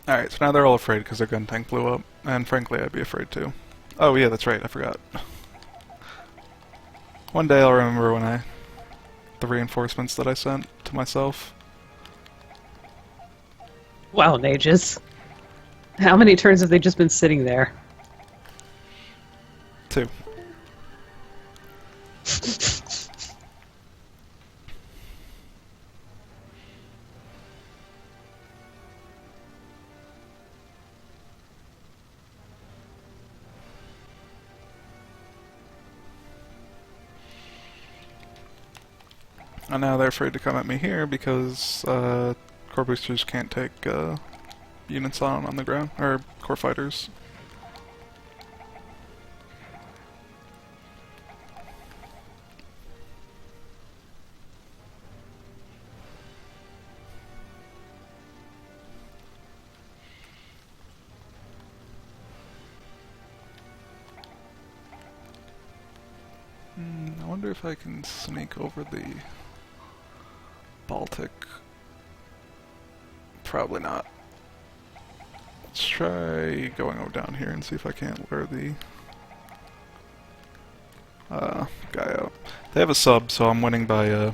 Alright, so now they're all afraid because their gun tank blew up, and frankly I'd be afraid too. Oh yeah, that's right, I forgot. One day I'll remember when the reinforcements that I sent to myself. Wow, Nages. How many turns have they just been sitting there? 2. And now they're afraid to come at me here because core boosters can't take units on the ground, or core fighters. I wonder if I can sneak over the Baltic. Probably not. Let's try going over down here and see if I can't lure the guy out. They have a sub, so I'm winning by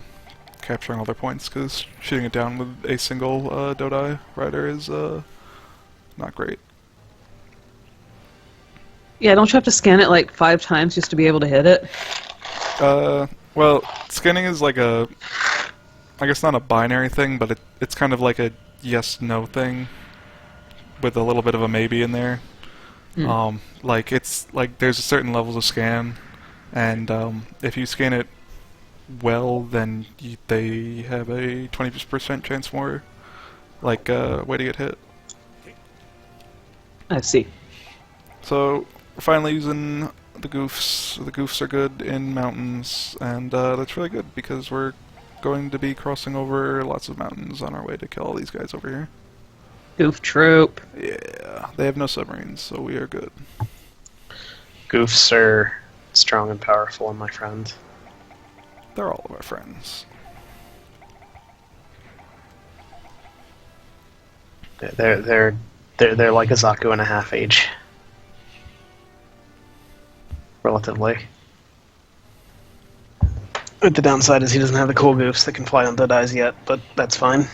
capturing all their points, because shooting it down with a single Dodai rider is not great. Yeah, don't you have to scan it like 5 times just to be able to hit it? Well, scanning is like a, I guess not a binary thing, but it's kind of like a yes/no thing with a little bit of a maybe in there. Like it's like there's certain levels of scan, and if you scan it well, then they have a 20% chance more, like way to get hit. I see. So we're finally using the goofs. The goofs are good in mountains, and that's really good because we're going to be crossing over lots of mountains on our way to kill all these guys over here. Goof troop. Yeah, they have no submarines, so we are good. Goofs are strong and powerful, my friend. They're all of our friends. They're like a Zaku and a half age. Relatively. But the downside is he doesn't have the cool goofs that can fly on dead eyes yet, but that's fine.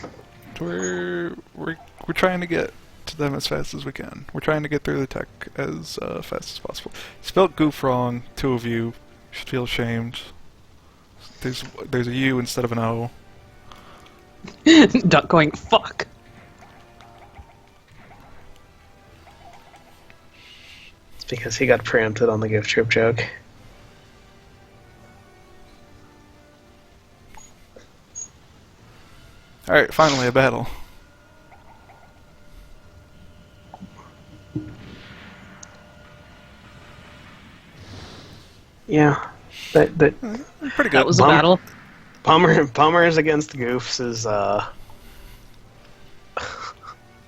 We're trying to get to them as fast as we can. We're trying to get through the tech as fast as possible. Spelled goof wrong, two of you should feel ashamed. There's a U instead of an O. Duck going, fuck. It's because he got preempted on the goof troop joke. Alright, finally a battle. Yeah, that Pretty good. That was a Bummer. battle. Bummers against goofs is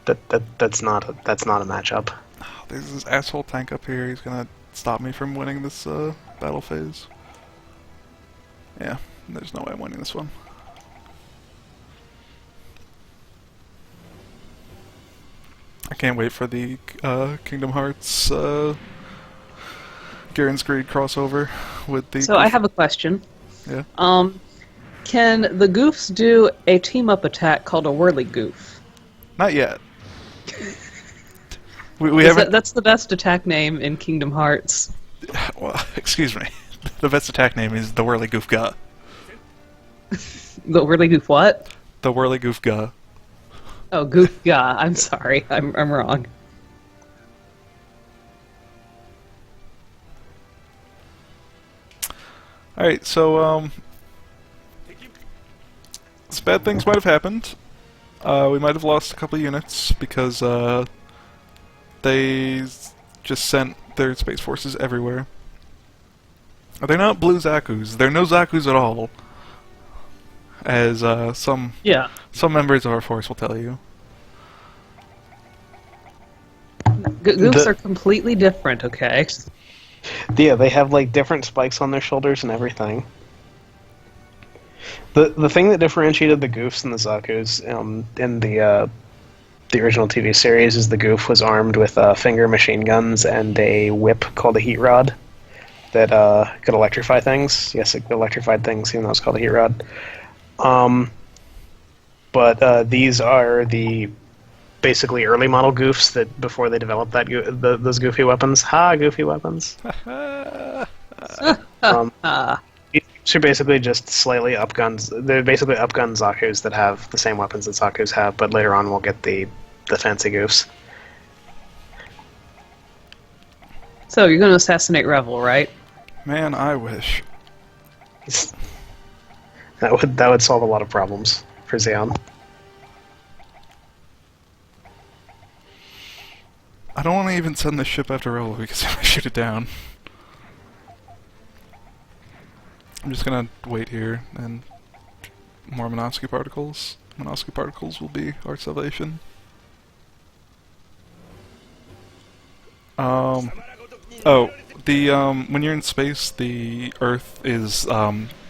that's not a matchup. Oh, there's this asshole tank up here. He's gonna stop me from winning this battle phase. Yeah, there's no way I'm winning this one. I can't wait for the Kingdom Hearts Giren's Greed crossover with the. So I have a question. Yeah. Can the goofs do a team-up attack called a whirly goof? Not yet. we haven't. That's the best attack name in Kingdom Hearts. Well, excuse me. The best attack name is the Whirly Goof Ga. The whirly goof what? The Whirly Goof Ga. Oh, goof ga. I'm sorry. I'm wrong. Alright, so, some bad things might have happened. We might have lost a couple units because, they just sent their space forces everywhere. They're not blue Zakus. They're no Zakus at all. As, some members of our force will tell you. Goofs are completely different, okay? Yeah, they have like different spikes on their shoulders and everything. The thing that differentiated the goofs and the Zakus in the original TV series is the goof was armed with finger machine guns and a whip called a heat rod that could electrify things. Yes, it electrified things, even though it's called a heat rod. But these are the basically early model goofs that before they developed those goofy weapons. Ha, goofy weapons. These are basically just slightly upguns. They're basically upgun Zakus that have the same weapons that Zakus have, but later on we'll get the fancy goofs. So you're going to assassinate Revel, right? Man, I wish. That would solve a lot of problems for Xeon. I don't want to even send this ship after Rolo because if I shoot it down. I'm just gonna wait here and more Minovsky particles. Minovsky particles will be our salvation. When you're in space, the Earth is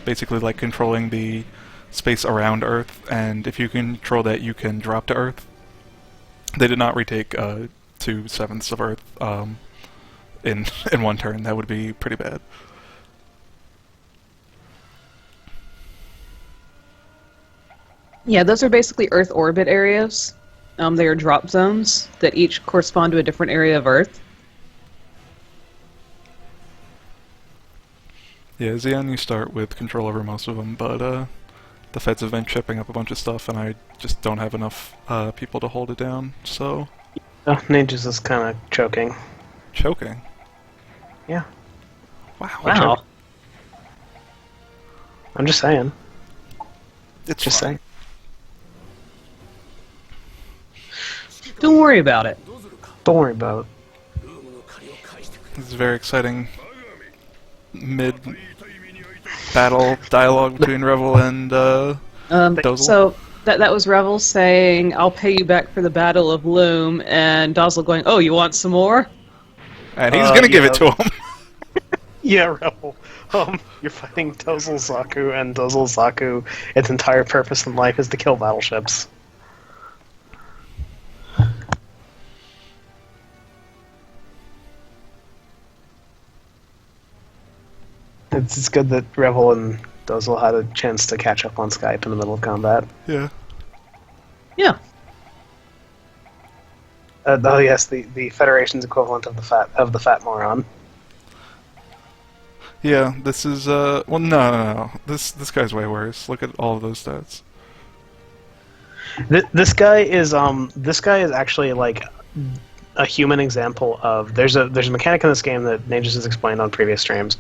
basically like controlling the space around Earth, and if you control that, you can drop to Earth. They did not retake 2/7 of Earth in one turn. That would be pretty bad. Yeah, those are basically Earth orbit areas. They are drop zones that each correspond to a different area of Earth. Yeah, Xeon, you start with control over most of them, but the feds have been chipping up a bunch of stuff, and I just don't have enough people to hold it down. So Ninjas is kind of choking. choking. Yeah. Wow. Wow. I'm just saying. It's Just fine. saying. Don't worry about it. Don't worry about it. This is a very exciting mid-battle dialogue between Revel and Dozel. So that was Revel saying, "I'll pay you back for the Battle of Loom," and Dozel going, "Oh, you want some more?" And he's gonna give it to him. Yeah, Rebel. You're fighting Dozel Zaku, and Dozel Zaku, its entire purpose in life is to kill battleships. It's good that Revel and Dozel had a chance to catch up on Skype in the middle of combat. Yeah. Yeah. Oh yes, the Federation's equivalent of the fat moron. Yeah, this is, well, no. This guy's way worse. Look at all of those stats. This guy is actually like a human example of there's a mechanic in this game that Nages has explained on previous streams.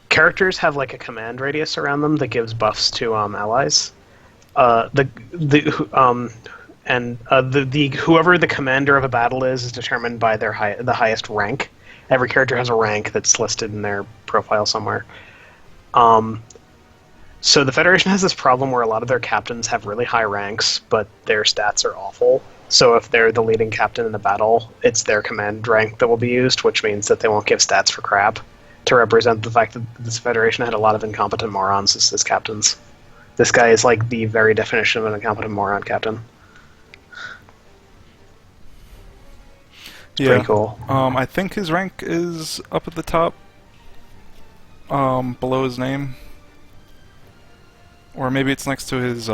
Characters have like a command radius around them that gives buffs to allies. Whoever the commander of a battle is determined by the highest rank. Every character has a rank that's listed in their profile somewhere. So the Federation has this problem where a lot of their captains have really high ranks, but their stats are awful. So if they're the leading captain in the battle, it's their command rank that will be used, which means that they won't give stats for crap to represent the fact that this Federation had a lot of incompetent morons as captains. This guy is like the very definition of an incompetent moron captain. It's pretty cool. I think his rank is up at the top, below his name. Or maybe it's next to his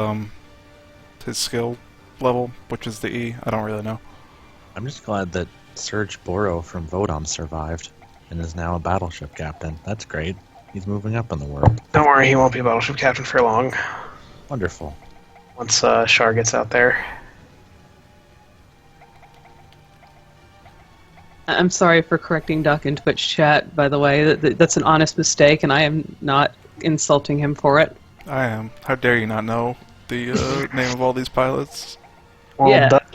skill level, which is the E. I don't really know. I'm just glad that Serge Boro from Vodom survived and is now a battleship captain. That's great. He's moving up in the world. Don't worry, he won't be a battleship captain for long. Wonderful. Once Char gets out there. I'm sorry for correcting Duck in Twitch chat, by the way. That's an honest mistake, and I am not insulting him for it. I am. How dare you not know the name of all these pilots? Well, Yeah. Duck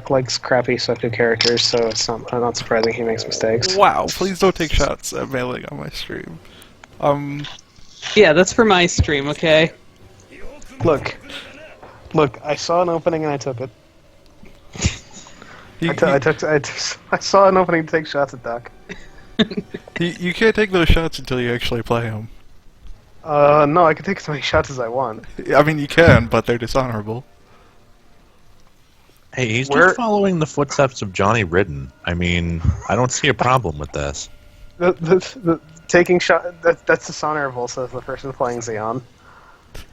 likes crappy Soku characters, so it's not surprising he makes mistakes. Wow, please don't take shots at mailing on my stream. Yeah, that's for my stream, okay? Look, I saw an opening and I took it. I saw an opening to take shots at Duck. You can't take those shots until you actually play him. No, I can take as many shots as I want. I mean, you can, but they're dishonorable. Hey, he's Where- just following the footsteps of Johnny Ridden. I mean, I don't see a problem with this. The taking shot that's dishonorable, says the person playing Xeon.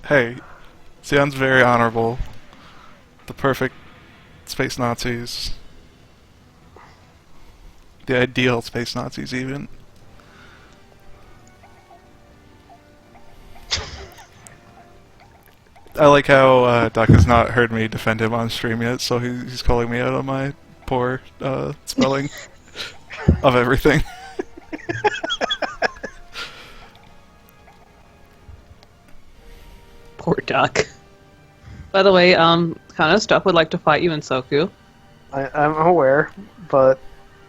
Hey, Xeon's very honorable. The perfect space Nazis. The ideal space Nazis, even. I like how Doc has not heard me defend him on stream yet, so he's calling me out on my poor spelling of everything. Poor Duck. By the way, kind of stuff would like to fight you in Soku. I'm aware, but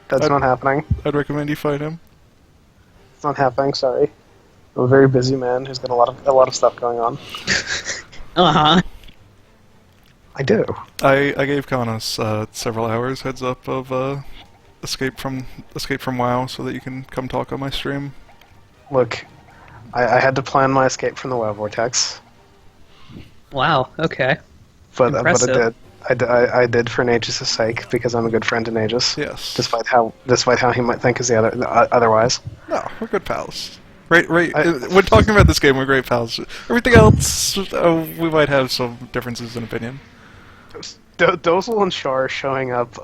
that's not happening. I'd recommend you fight him. It's not happening. Sorry, I'm a very busy man who's got a lot of stuff going on. Uh-huh. I do. I gave Kanos several hours heads up of escape from WoW so that you can come talk on my stream. Look, I had to plan my escape from the WoW vortex, Wow, okay. but I Impressive. did. I did for Nagus' sake because I'm a good friend to Nagus. Yes. Despite how he might think is otherwise. No, we're good pals. Right. When talking about this game, we're great pals. Everything else, we might have some differences in opinion. Dozel and Char showing up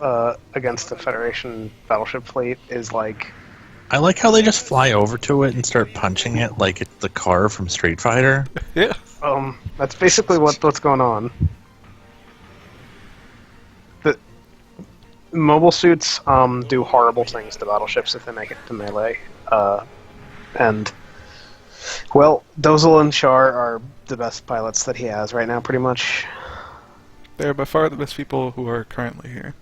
against the Federation battleship fleet is like I like how they just fly over to it and start punching it like it's the car from Street Fighter. Yeah. That's basically what's going on. The mobile suits do horrible things to battleships if they make it to melee. And, well, Dozel and Char are the best pilots that he has right now, pretty much. They're by far the best people who are currently here.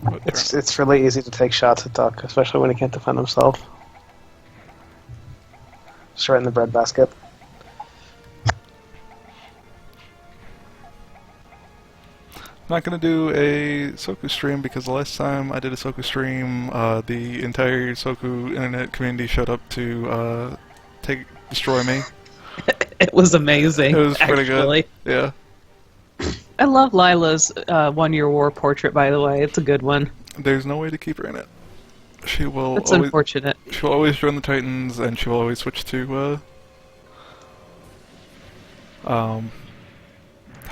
But It's really easy to take shots at Duck, especially when he can't defend himself. Just right in the breadbasket. I'm not gonna do a Soku stream because the last time I did a Soku stream, the entire Soku internet community showed up to destroy me. It was amazing. It was pretty actually. good. Yeah. I love Lila's 1-year war portrait, by the way. It's a good one. There's no way to keep her in it. She will That's always unfortunate. she'll always join the Titans, and she'll always switch to how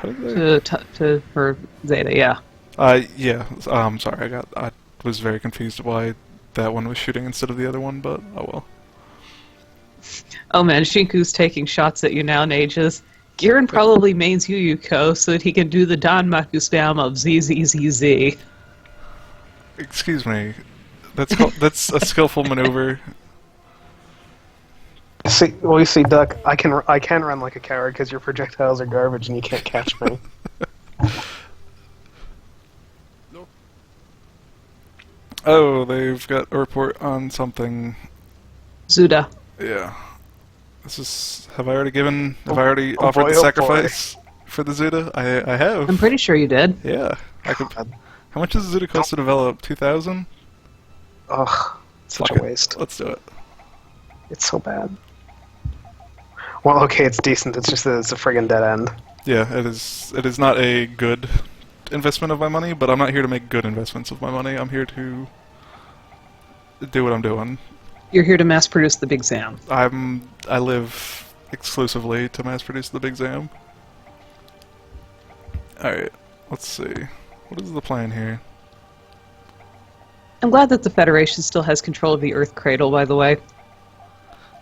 did they? For Zeta, yeah. Yeah. Sorry, I was very confused why that one was shooting instead of the other one, but oh well. Oh man, Shinku's taking shots at you now, Nages. Gihren probably mains Yuyuko so that he can do the Danmaku spam of ZZZZ. Excuse me. That's a skillful maneuver. You see, Duck, I can run like a coward because your projectiles are garbage and you can't catch me. Oh, they've got a report on something. Zuda. Yeah. Have I already offered boy, the oh sacrifice for the Zuda? I have. I'm pretty sure you did. Yeah. How much does the Zuda cost to develop? 2,000? Ugh, such a waste. Let's do it. It's so bad. Well, okay, it's decent. It's just that it's a friggin' dead end. Yeah, it is. It is not a good investment of my money, but I'm not here to make good investments of my money. I'm here to do what I'm doing. You're here to mass produce the Big Zam. I live exclusively to mass produce the Big Zam. Alright, let's see. What is the plan here? I'm glad that the Federation still has control of the Earth Cradle, by the way.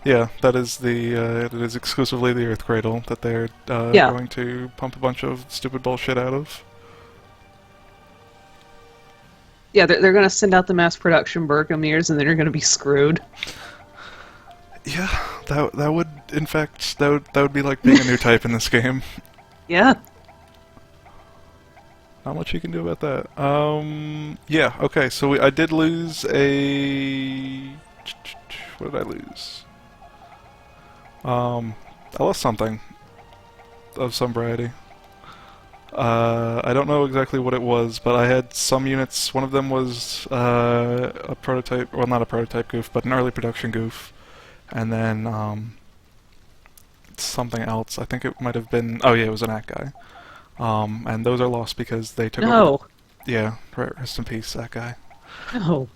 Yeah, that is it is exclusively the Earth Cradle that they're Yeah. going to pump a bunch of stupid bullshit out of. Yeah, they're going to send out the mass production Bergamirs, and then you're going to be screwed. Yeah, that would, in fact, that would be like being a new type in this game. Yeah. Not much you can do about that. Yeah, okay, so I did lose a... What did I lose? I lost something of some variety. I don't know exactly what it was, but I had some units. One of them was a prototype, well, not a prototype goof, but an early production goof. And then something else. I think it might have been, oh yeah, it was an ACT guy. And those are lost because they took over. No. Yeah, rest in peace, that guy. No.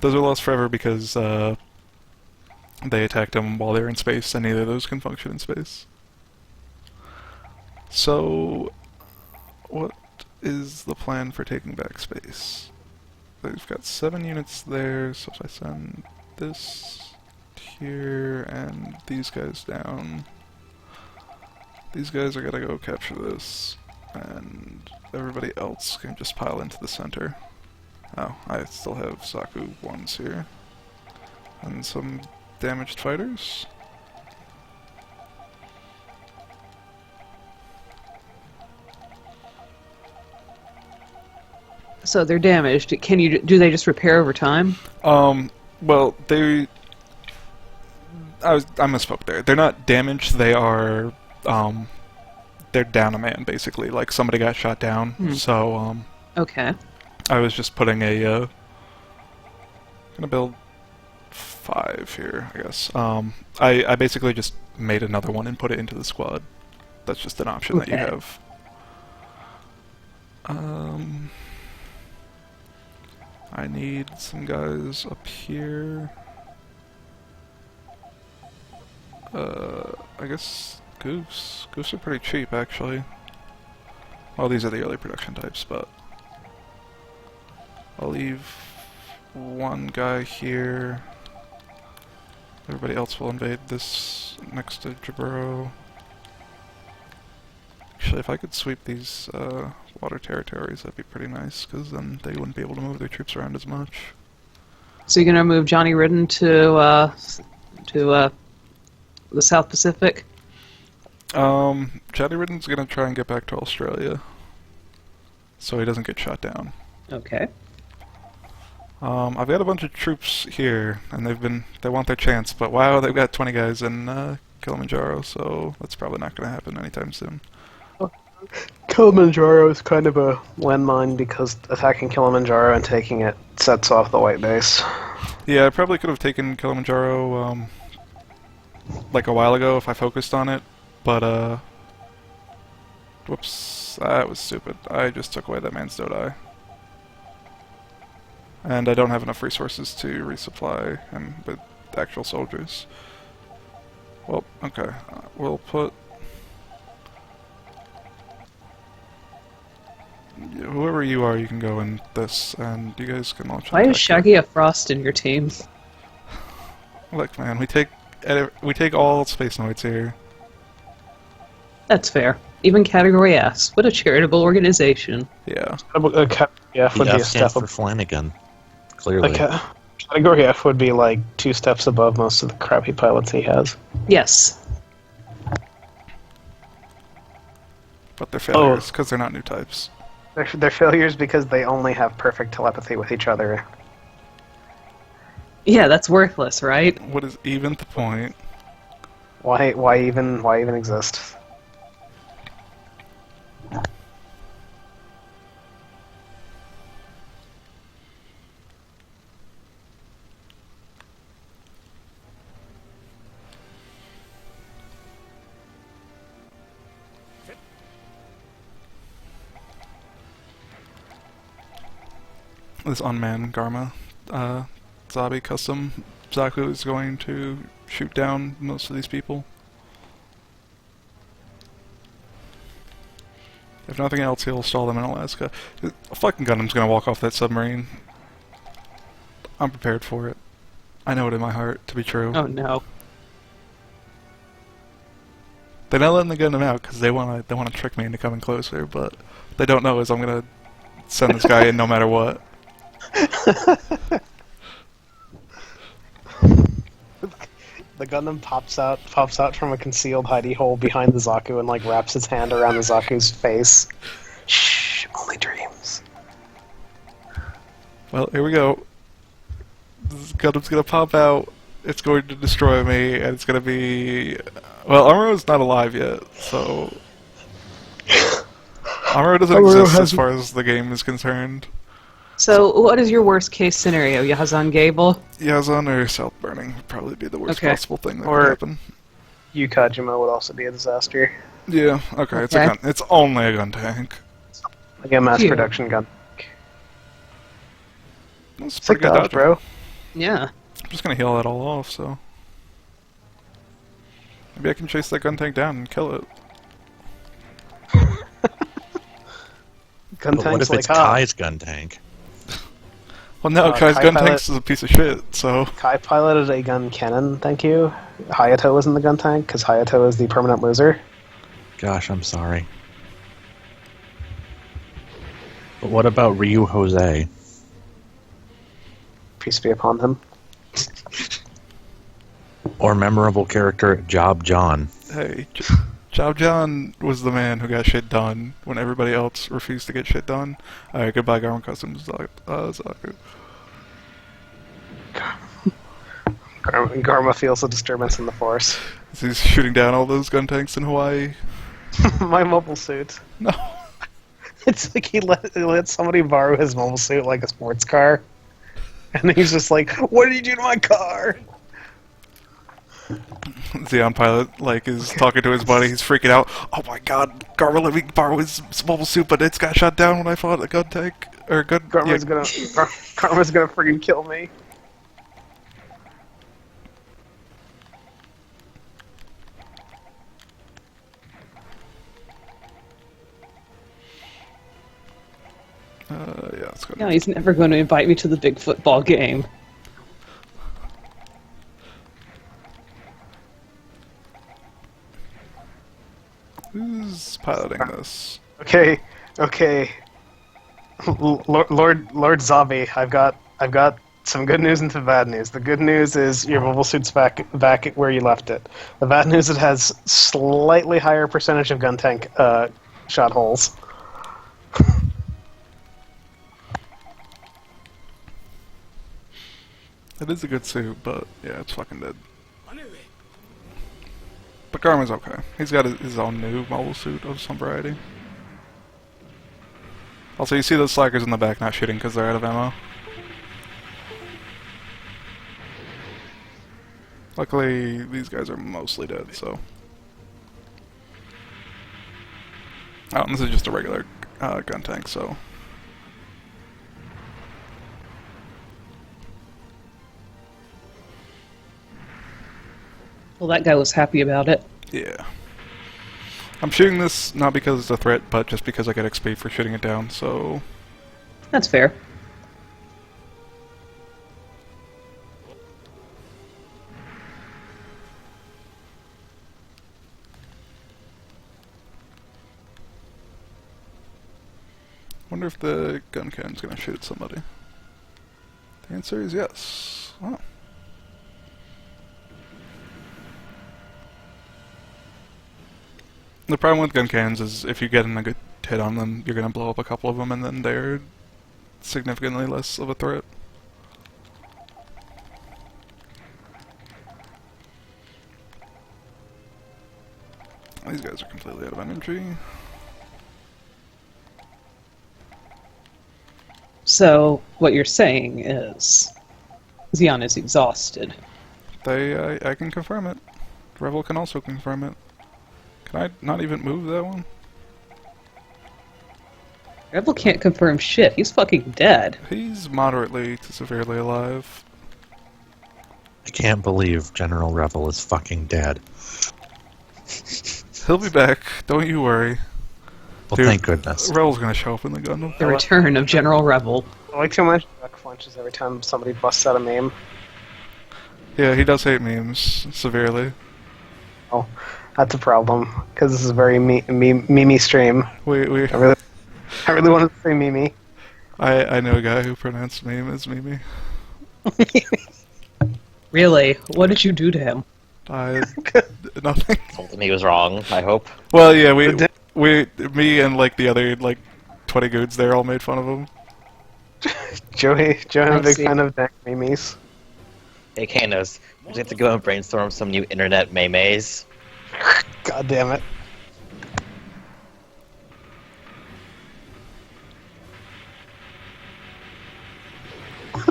Those are lost forever because they attacked them while they were in space, and neither of those can function in space. So, what is the plan for taking back space? They've got 7 units there, so if I send this here and these guys down, these guys are gonna go capture this, and everybody else can just pile into the center. Oh, I still have Saku 1s here. And some damaged fighters. So they're damaged. Do they just repair over time? Well, I misspoke there. They're not damaged, they are, they're down a man, basically. Like, somebody got shot down, so, Okay. I was just putting gonna build 5 here, I guess. I basically just made another one and put it into the squad. That's just an option that you Okay. have. I need some guys up here. I guess goose. Goose are pretty cheap, actually. Well, these are the early production types, but I'll leave one guy here. Everybody else will invade this next to Jaburo. Actually, if I could sweep these water territories, that'd be pretty nice, because then they wouldn't be able to move their troops around as much. So you're gonna move Johnny Ridden to the South Pacific? Johnny Ridden's gonna try and get back to Australia, so he doesn't get shot down. Okay. I've got a bunch of troops here, and they want their chance, but wow, they've got 20 guys in Kilimanjaro, so that's probably not gonna happen anytime soon. Kilimanjaro is kind of a landmine because attacking Kilimanjaro and taking it sets off the white base. Yeah, I probably could have taken Kilimanjaro, like a while ago if I focused on it, but, whoops, that was stupid. I just took away that man's Dodai. And I don't have enough resources to resupply him with actual soldiers. Well, okay, we'll put... Whoever you are, you can go in this, and you guys can launch. Why is Shaggy a Frost in your team? Look, man, we take all space noids here. That's fair. Even Category S. What a charitable organization. Yeah. Category F would The be F a stands step for up. Flanagan. Clearly. Category F would be like 2 steps above most of the crappy pilots he has. Yes. But they're failures because they're not new types. They're failures because they only have perfect telepathy with each other. Yeah, that's worthless, right? What is even the point? Why even exist? This unmanned Garma Zabi custom Zaku is going to shoot down most of these people. If nothing else, he'll stall them in Alaska. A fucking Gundam's gonna walk off that submarine. I'm prepared for it. I know it in my heart to be true. Oh no. They're not letting the Gundam out because they wanna trick me into coming closer, but what they don't know is I'm gonna send this guy in no matter what. The Gundam pops out from a concealed hidey hole behind the Zaku and like wraps its hand around the Zaku's face. Shh, only dreams. Well, here we go. This Gundam's gonna pop out. It's going to destroy me, and it's gonna be... Well, Amuro not alive yet, so... Amuro doesn't exist as far as the game is concerned. So, what is your worst case scenario? Yazan Gable? Yazan or South Burning would probably be the worst Okay. possible thing that Or- could happen. Yukajima would also be a disaster. Yeah, okay, it's a Okay. gun. It's only a gun tank. Like a mass Phew. production gun. That's Sick pretty good dodge, dodge, bro. Yeah. I'm just gonna heal that all off, so... Maybe I can chase that gun tank down and kill it. Gun But what tanks if it's like Kai's gun tank? Well, no, Kai's Kai gun pilot- tanks is a piece of shit, so... Kai piloted a gun cannon, thank you. Hayato was in the gun tank, because Hayato is the permanent loser. Gosh, I'm sorry. But what about Ryu Jose? Peace be upon him. Or memorable character Job John? Hey, Job John was the man who got shit done when everybody else refused to get shit done. Alright, goodbye Garmin Customs, Zaku. Garma feels a disturbance in the force. He's shooting down all those gun tanks in Hawaii. My mobile suit. No. It's like he let somebody borrow his mobile suit like a sports car. And he's just like, what did you do to my car? Xeon pilot like is talking to his buddy. He's freaking out. Oh my god, Garma let me borrow his mobile suit, but it's got shot down when I fought a gun tank or gun. Garma's gonna friggin' kill me. Yeah, let's go. No, he's never going to invite me to the big football game. Who's piloting this? Okay, okay. Lord Zabi, I've got some good news and some bad news. The good news is your mobile suit's back at where you left it. The bad news, it has slightly higher percentage of gun tank shot holes. It is a good suit, but yeah, it's fucking dead. But Garmin's okay. He's got his own new mobile suit of some variety. Also, you see those slackers in the back not shooting because they're out of ammo. Luckily, these guys are mostly dead, so... Oh, and this is just a regular gun tank, so... Well, that guy was happy about it. Yeah. I'm shooting this not because it's a threat, but just because I get XP for shooting it down, so... That's fair. Wonder if the gun cannon's gonna shoot at somebody. The answer is yes. Oh. The problem with gun cannons is if you get in a good hit on them, you're gonna blow up a couple of them, and then they're significantly less of a threat. These guys are completely out of energy. So, what you're saying is... Xeon is exhausted. I can confirm it. Revel can also confirm it. Can I not even move that one? Rebel can't confirm shit. He's fucking dead. He's moderately to severely alive. I can't believe General Revel is fucking dead. He'll be back. Don't you worry. Well, Dude, thank goodness. Revel's gonna show up in the Gundam. The return of General Rebel. I like too much duck flinches every time somebody busts out a meme. Yeah, he does hate memes severely. Oh, that's a problem because this is a very meme stream. We I really wanted to say Mimi. I know a guy who pronounced meme as Mimi. Really? What did you do to him? Nothing. Told him he was wrong, I hope. Well, yeah, me and like the other like 20 goods there all made fun of him. Joe, I'm I a big see. fan of dank memes. Hey, Kanos, we have to go and brainstorm some new internet memes. God damn it.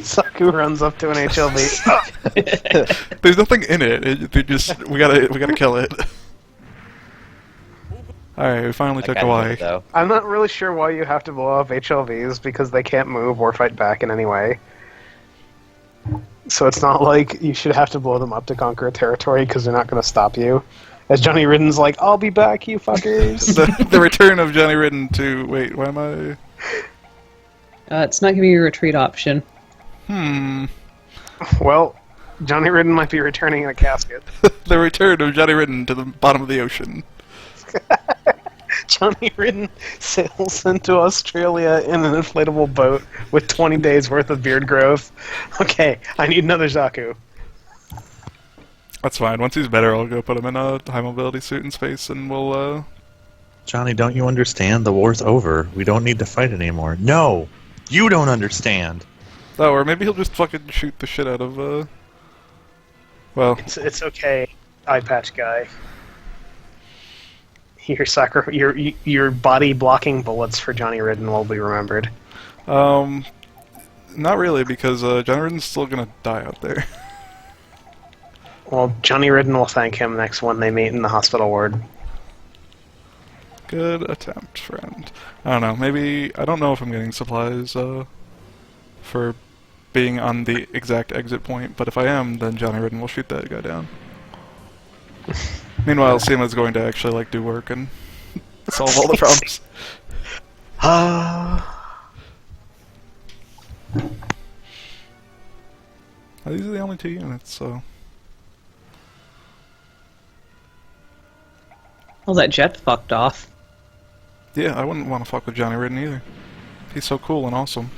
Saku runs up to an HLV. There's nothing in it. We gotta kill it. All right, we finally That took guy Hawaii. did it, though. I'm not really sure why you have to blow up HLVs because they can't move or fight back in any way. So it's not like you should have to blow them up to conquer a territory because they're not going to stop you. As Johnny Ridden's like, I'll be back, you fuckers. The return of Johnny Ridden to wait. Why am I? It's not giving you a retreat option. Well, Johnny Ridden might be returning in a casket. The return of Johnny Ridden to the bottom of the ocean. Johnny Ridden sails into Australia in an inflatable boat with 20 days worth of beard growth. Okay, I need another Zaku. That's fine. Once he's better, I'll go put him in a high mobility suit in space, and we'll. Johnny, don't you understand? The war's over. We don't need to fight anymore. No! You don't understand! Oh, or maybe he'll just fucking shoot the shit out of. Well, It's okay, eye patch guy. Your body blocking bullets for Johnny Ridden will be remembered. not really, because Johnny Ridden's still gonna die out there. Well, Johnny Ridden will thank him next when they meet in the hospital ward. Good attempt, friend. I don't know. Maybe I don't know if I'm getting supplies for being on the exact exit point, but if I am, then Johnny Ridden will shoot that guy down. Meanwhile, Seema's going to actually like do work and solve all the problems. These are the only 2 units, so... Well, that jet fucked off. Yeah, I wouldn't want to fuck with Johnny Ridden either. He's so cool and awesome.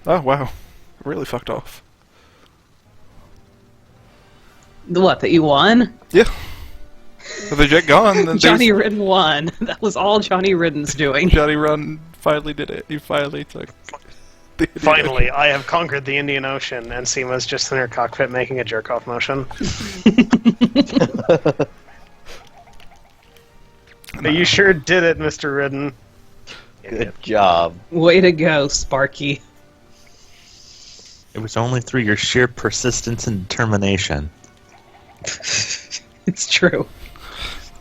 Oh, wow. Really fucked off. What, that you won? Yeah. With the jet gone, then Johnny Ridden won. That was all Johnny Ridden's doing. Johnny Run finally did it. He finally took... the Indian Finally, Ocean. I have conquered the Indian Ocean, and Seema's just in her cockpit making a jerk-off motion. You sure did it, Mr. Ridden. Good job. Way to go, Sparky. It was only through your sheer persistence and determination. It's true.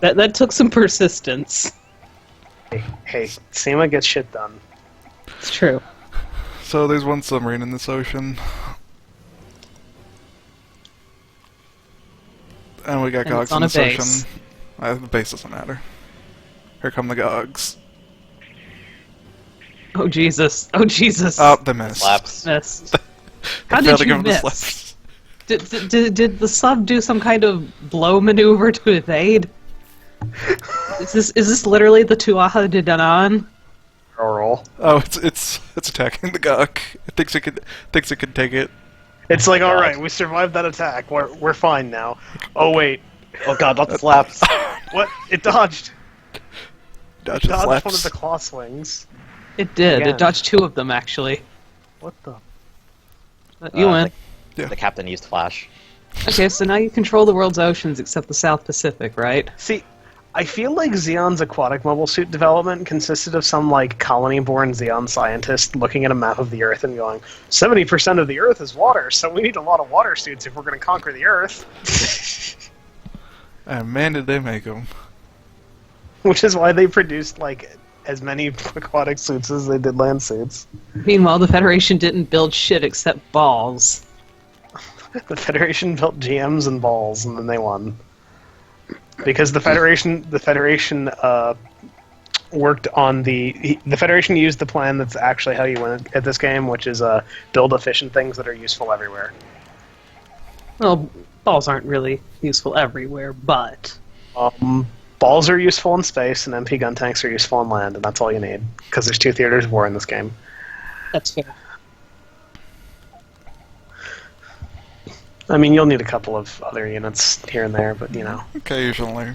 That took some persistence. Hey, Seema gets shit done. It's true. So there's one submarine in this ocean. And we got And Gogs it's on in a this base. ocean. The base doesn't matter. Here come the Gogs. Oh Jesus! Oh Jesus! Oh, they missed. Slaps. Miss. I How failed did to you give 'em the miss? slaps. Did the sub do some kind of blow maneuver to evade? Is this literally the Tuaha de Danann? Roll. Oh, it's attacking the Gog. It thinks it can take it. It's like, alright, we survived that attack. We're fine now. Oh, wait. Oh god, not the slaps. What? It dodged. Dodge It the dodged slaps. one of the claw swings. It did. Again. It dodged 2 of them actually. What the? You win. Yeah. The captain used flash. Okay, so now you control the world's oceans except the South Pacific, right? See, I feel like Xeon's aquatic mobile suit development consisted of some, like, colony-born Xeon scientist looking at a map of the Earth and going, 70% of the Earth is water, so we need a lot of water suits if we're going to conquer the Earth. And man, did they make them. Which is why they produced, like, as many aquatic suits as they did land suits. Meanwhile, the Federation didn't build shit except balls. The Federation built GMs and balls, and then they won. Because the Federation worked on the Federation used the plan that's actually how you win at this game, which is build efficient things that are useful everywhere. Well, balls aren't really useful everywhere, but... Balls are useful in space, and MP gun tanks are useful on land, and that's all you need. Because there's 2 theaters of war in this game. That's fair. I mean, you'll need a couple of other units here and there, but you know. Occasionally.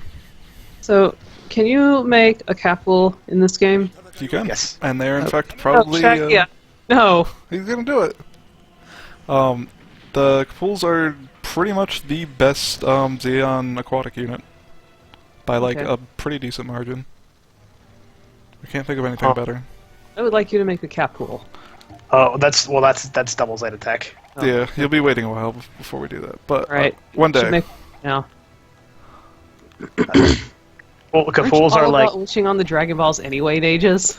So, can you make a capital in this game? You can. Yes. And they're, in fact, probably... check, yeah. No. He's gonna do it. The pools are pretty much the best Xeon aquatic unit. By, like, Okay. a pretty decent margin. I can't think of anything better. I would like you to make a capital. Oh, that's double Zeta Tech. Oh. Yeah, you'll be waiting a while before we do that. But Alright. one Should day. make now. Well, Aren't you Cafools are all like about wishing on the Dragon Balls anyway, Dages?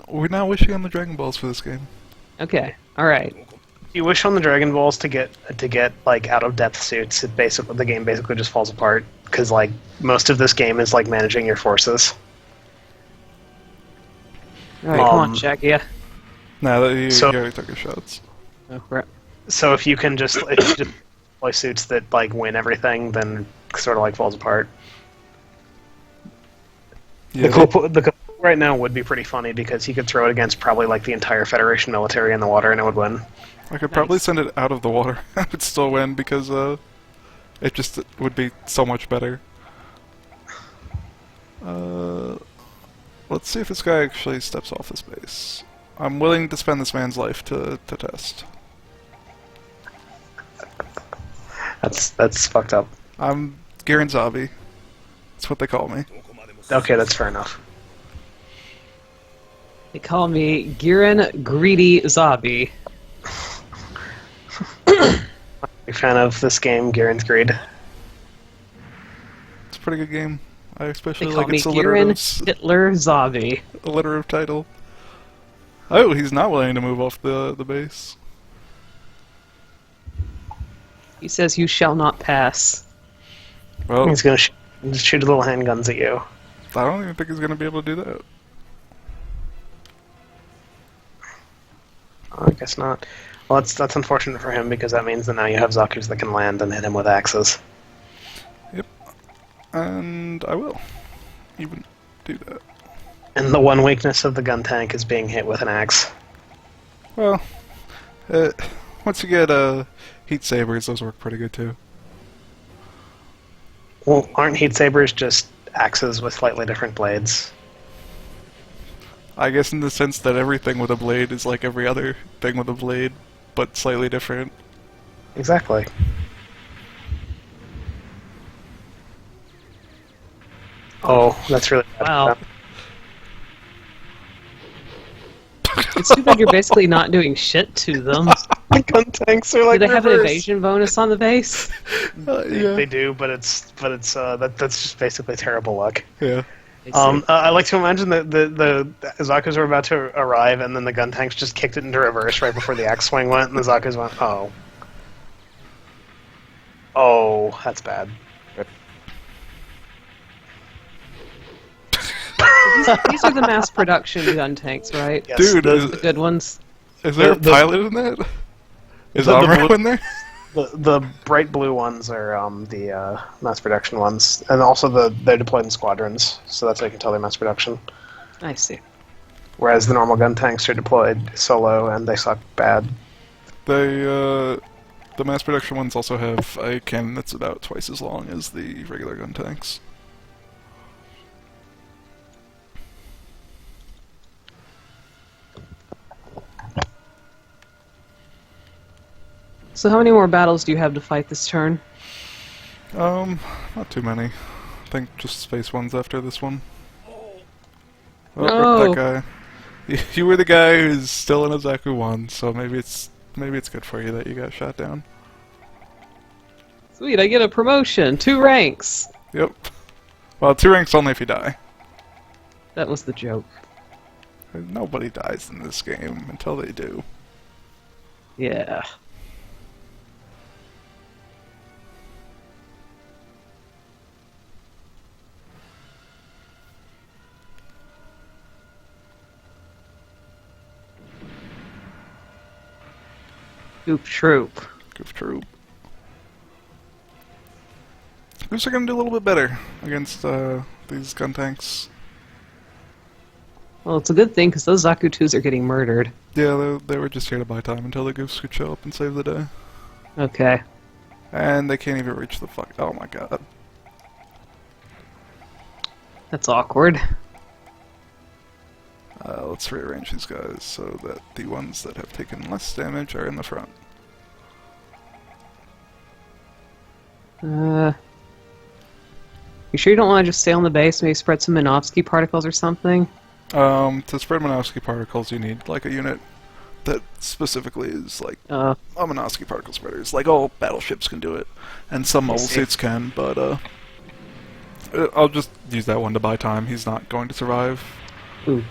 We're not wishing on the Dragon Balls for this game. Okay. Alright. you wish on the Dragon Balls to get like out of depth suits. The game basically just falls apart because like most of this game is like managing your forces. Alright, come on, Jack. Yeah. Nah, he So- already took his shots. Oh, right. So if you just play suits that like win everything, then it sort of like falls apart. Yeah, The cool right now would be pretty funny because he could throw it against probably like the entire Federation military in the water and it would win. I could probably Nice. send it out of the water and it would still win because it just would be so much better. Let's see if this guy actually steps off this base. I'm willing to spend this man's life to test. That's fucked up. I'm Gihren Zabi. That's what they call me. Okay, that's fair enough. They call me Gihren Greedy Zabi. Big fan of this game, Giren's Greed. It's a pretty good game. I They especially call like me its Gihren Hitler Zabi. alliterative title. Oh, he's not willing to move off the base. He says you shall not pass. Well, He's gonna shoot little handguns at you. I don't even think he's going to be able to do that. I guess not. Well, that's unfortunate for him because that means that now you have Zaku's that can land and hit him with axes. Yep. And I will even do that. And the one weakness of the gun tank is being hit with an axe. Well, once you get heat sabers, those work pretty good too. Well, aren't heat sabers just axes with slightly different blades? I guess in the sense that everything with a blade is like every other thing with a blade, but slightly different. Exactly. Oh, that's really bad. Wow. It's too bad you're basically not doing shit to them. The gun tanks are like Do they have an reverse. evasion bonus on the base? Yeah. They do, but that's just basically terrible luck. Yeah. I see. I like to imagine that the Zaku's were about to arrive, and then the gun tanks just kicked it into reverse right before the axe swing went, and the Zaku's went, oh. Oh, that's bad. These are the mass production gun tanks, right? Yes, Dude, The good ones. is there a the- pilot in that? Is the Amuro blue- in there? the bright blue ones are the mass production ones, and also they're deployed in squadrons, so that's how you can tell they're mass production. I see. Whereas the normal gun tanks are deployed solo, and they suck bad. The mass production ones also have a cannon that's about twice as long as the regular gun tanks. So how many more battles do you have to fight this turn? Not too many. I think just space ones after this one. Oh, No. rip that guy. You were the guy who's still in a Zaku 1, so maybe it's good for you that you got shot down. Sweet, I get a promotion. 2 ranks. Yep. Well, 2 ranks only if you die. That was the joke. Nobody dies in this game until they do. Yeah. Goop troop. Goof troop. Goofs are gonna do a little bit better against these gun tanks. Well, it's a good thing because those Zaku 2s are getting murdered. Yeah, they were just here to buy time until the goofs could show up and save the day. Okay. And they can't even reach the fuck. Oh my god. That's awkward. Let's rearrange these guys so that the ones that have taken less damage are in the front. You sure you don't want to just stay on the base, maybe spread some Minovsky particles or something? To spread Minovsky particles, you need like a unit that specifically is like Minovsky particle spreaders. Like all battleships can do it, and some mobile suits can. But I'll just use that one to buy time. He's not going to survive. Ooh.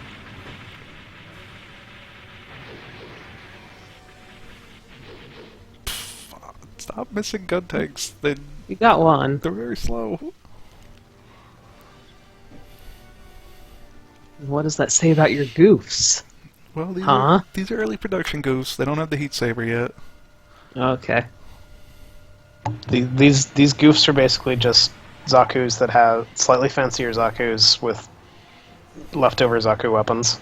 Stop missing gun tanks. They're You got one. very slow. What does that say about your goofs? Well, Huh? these are early production goofs. They don't have the heat saber yet. Okay. These goofs are basically just Zaku's that have slightly fancier Zaku's with leftover Zaku weapons.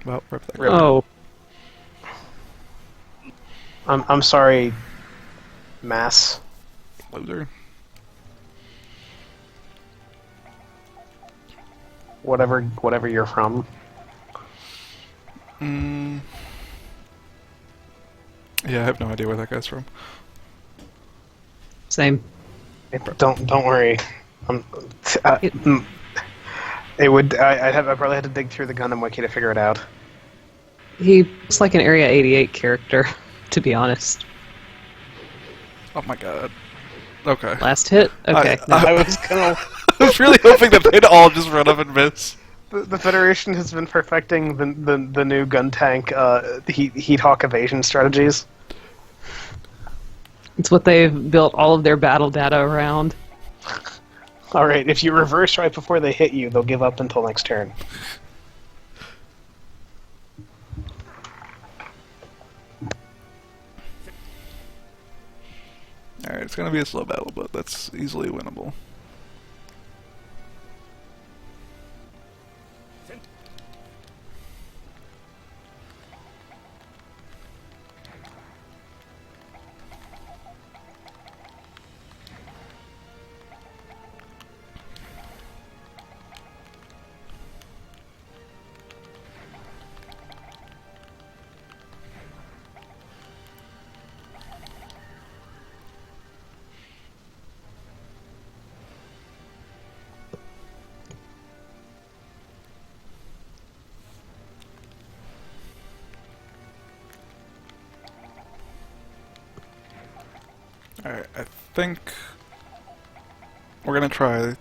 Well, rip that. Rip. Oh. I'm sorry, Mass. Loser. Whatever you're from. Yeah, I have no idea where that guy's from. Same. Don't worry. It would. I probably had to dig through the Gundam wiki to figure it out. He looks like an Area 88 character, to be honest. Oh my god. Okay. Last hit? Okay. I was gonna. I was really hoping that they'd all just run up and miss. The Federation has been perfecting the new gun tank heat hawk evasion strategies. It's what they've built all of their battle data around. Alright, if you reverse right before they hit you, they'll give up until next turn. Alright, it's gonna be a slow battle, but that's easily winnable. Alright, I think we're gonna try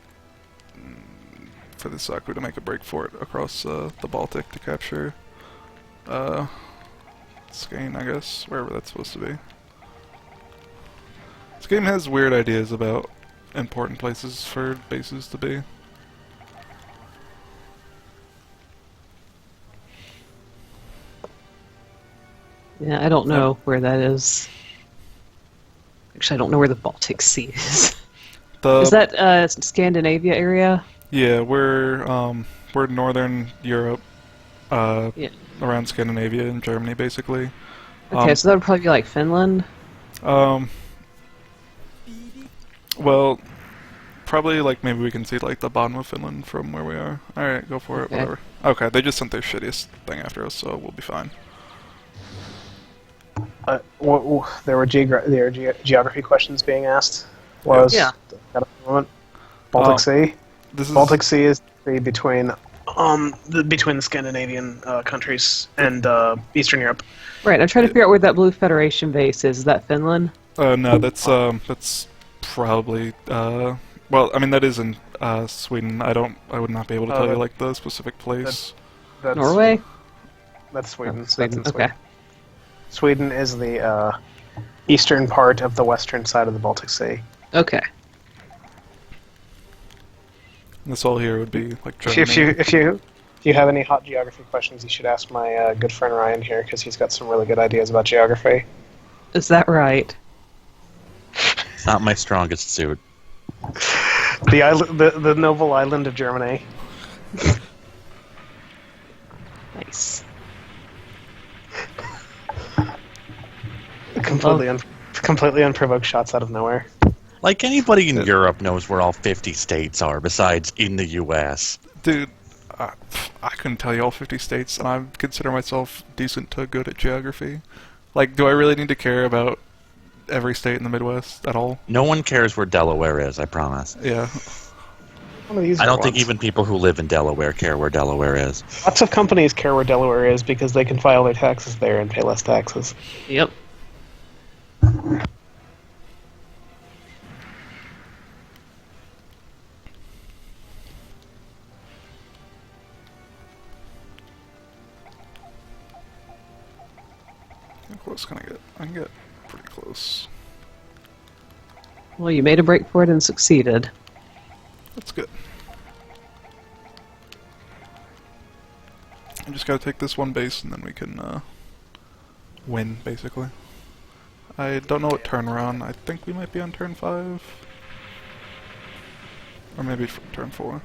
for the Saku to make a break for it across the Baltic to capture Skane, I guess, wherever that's supposed to be. This game has weird ideas about important places for bases to be. Yeah, I don't know where that is. Actually, I don't know where the Baltic Sea is. Is that Scandinavia area? Yeah, we're northern Europe, Yeah. around Scandinavia and Germany, basically. Okay, so that would probably be like Finland. Well, probably like maybe we can see like the bottom of Finland from where we are. All right, go for it. Okay. Whatever. Okay, they just sent their shittiest thing after us, so we'll be fine. There were geography questions being asked. Was Yeah. at a moment. Baltic Sea. This is Baltic Sea is between the Scandinavian countries and Eastern Europe. Right, I'm trying to figure out where that Blue Federation base is. Is that Finland? No, that's probably well, I mean that is in Sweden. I would not be able to tell you like the specific place. That's, Norway? That's Sweden. Oh, Sweden. That's in Okay. Sweden is the eastern part of the western side of the Baltic Sea. Okay. This all here would be like If Germany. you have any hot geography questions, you should ask my good friend Ryan here because he's got some really good ideas about geography. Is that right? It's not my strongest suit. The noble island of Germany. Nice. Completely unprovoked shots out of nowhere. Like anybody in Europe knows where all 50 states are, besides in the U.S. Dude, I couldn't tell you all 50 states, and I consider myself decent to good at geography. Like, do I really need to care about every state in the Midwest at all? No one cares where Delaware is, I promise. Yeah. One of these I don't think ones. even people who live in Delaware care where Delaware is. Lots of companies care where Delaware is because they can file their taxes there and pay less taxes. Yep. How close can I get? I can get pretty close. Well, you made a break for it and succeeded. That's good. I just gotta take this one base and then we can win, basically. I don't know what turn we're on. I think we might be on turn 5. Or maybe turn 4.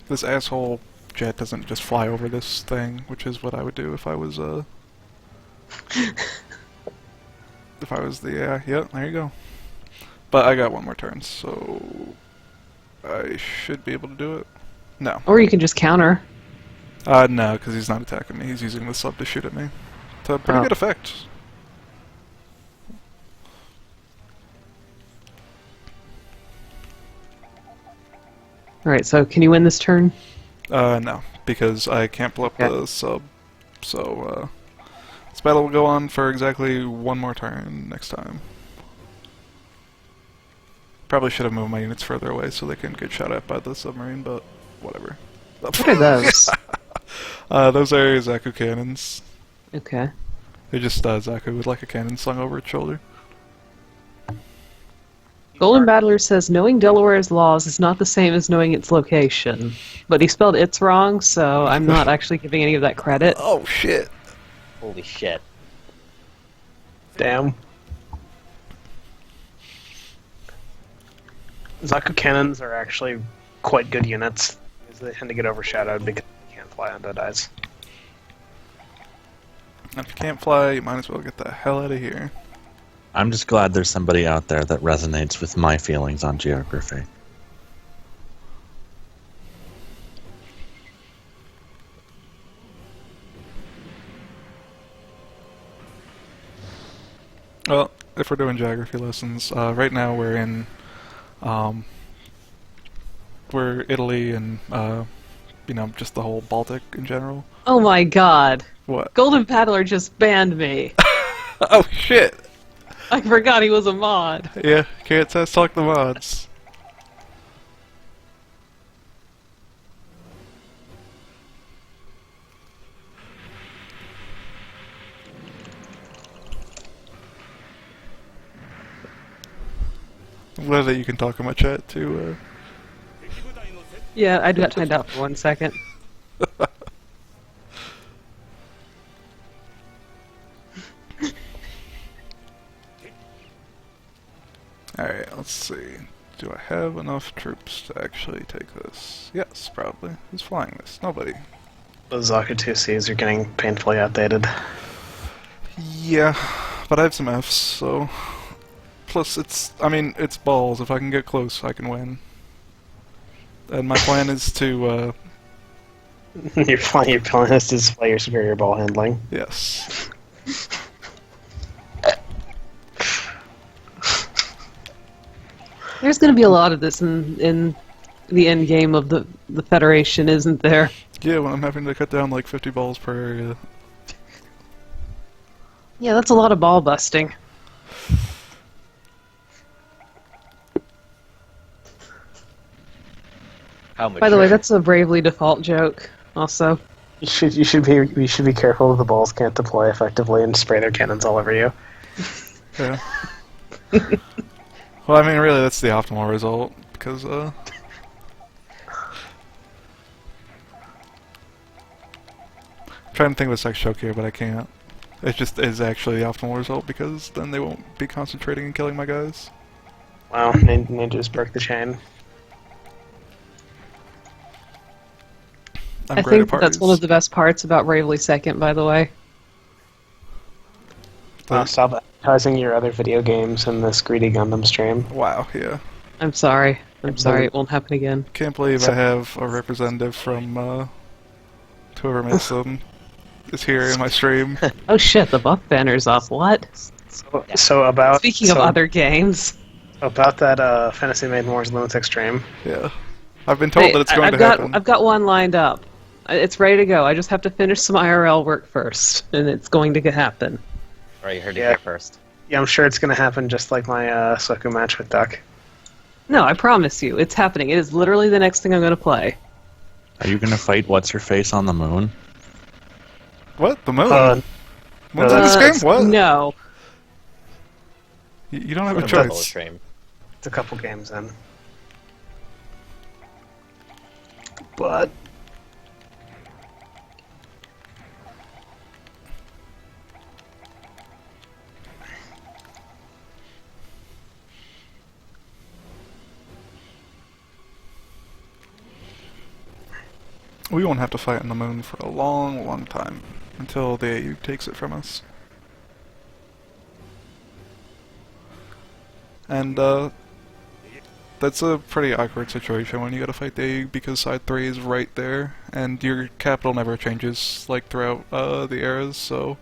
This asshole jet doesn't just fly over this thing, which is what I would do if I was, if I was the, yeah, there you go. But I got one more turn, so I should be able to do it. No. Or you can just counter. No, because he's not attacking me. He's using the sub to shoot at me. To pretty Oh. good effect. Alright, so can you win this turn? No, because I can't blow up the sub. So, this battle will go on for exactly one more turn next time. Probably should have moved my units further away so they can get shot at by the submarine, but whatever. What are those? Those are Zaku cannons. Okay. It just Zaku with like a cannon slung over its shoulder. Golden Battler says knowing Delaware's laws is not the same as knowing its location. But he spelled it's wrong, so I'm not actually giving any of that credit. Oh shit! Holy shit. Damn. Zaku cannons are actually quite good units. They tend to get overshadowed because they can't fly on dead eyes. If you can't fly, you might as well get the hell out of here. I'm just glad there's somebody out there that resonates with my feelings on geography. Well, if we're doing geography lessons, right now we're Italy and just the whole Baltic in general. Oh my god. What? Golden Battler just banned me. Oh shit! I forgot he was a mod. Yeah, can't talk the mods. I'm glad that you can talk in my chat too. Yeah, I got timed out for 1 second. Alright, let's see. Do I have enough troops to actually take this? Yes, probably. Who's flying this? Nobody. The Zaku 2Cs are getting painfully outdated. Yeah, but I have some Fs, so... Plus, it's balls. If I can get close, I can win. And my plan is to, Your plan is to display your superior ball handling. yes. There's going to be a lot of this in the end game of the Federation, isn't there? Yeah, when I'm having to cut down like 50 balls per area. Yeah, that's a lot of ball busting. How much? By the way, that's a Bravely Default joke, also. You should be careful that the balls can't deploy effectively and spray their cannons all over you. Yeah. Well, I mean, really, that's the optimal result, because, I'm trying to think of a sex joke here, but I can't. It just is actually the optimal result, because then they won't be concentrating and killing my guys. Wow, ninjas broke the chain. I'm I great at think that's one of parties. the best parts about Bravely Second, by the way. Stop advertising your other video games in this greedy Gundam stream. Wow, yeah. I'm sorry. I'm sorry, it won't happen again. Can't believe I have a representative from, whoever makes them is here in my stream. Oh shit, the buff banner's up. What? So about Speaking of other games. about that Fantasy Maiden Wars Lunatic stream. Yeah. I've been told Hey, that it's going I've to got, happen. I've got one lined up. It's ready to go. I just have to finish some IRL work first, and it's going to happen. Alright, you heard it Yeah. here first. Yeah, I'm sure it's going to happen just like my Soku match with Duck. No, I promise you, it's happening. It is literally the next thing I'm going to play. Are you gonna fight What's-Her-Face on the moon? What? The moon? no, What's in this game? What? No. You don't have a From the choice. stream. It's a couple games in. But We won't have to fight on the moon for a long, long time. Until the AU takes it from us. And, that's a pretty awkward situation when you gotta fight the AU because side 3 is right there, and your capital never changes, like, throughout, the eras, so,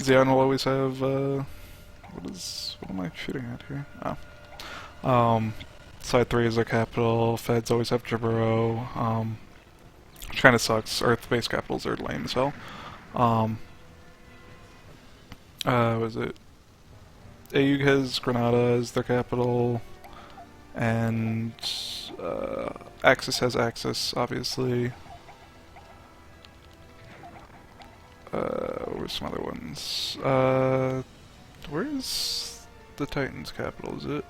Gihren will always have, what am I shooting at here? Oh. Side 3 is their capital, Feds always have Jaburo, which kinda sucks. Earth-based capitals are lame as hell. Was it? AU has Granada as their capital, and, Axis has Axis, obviously. Where's some other ones? Where's the Titans' capital? Is it?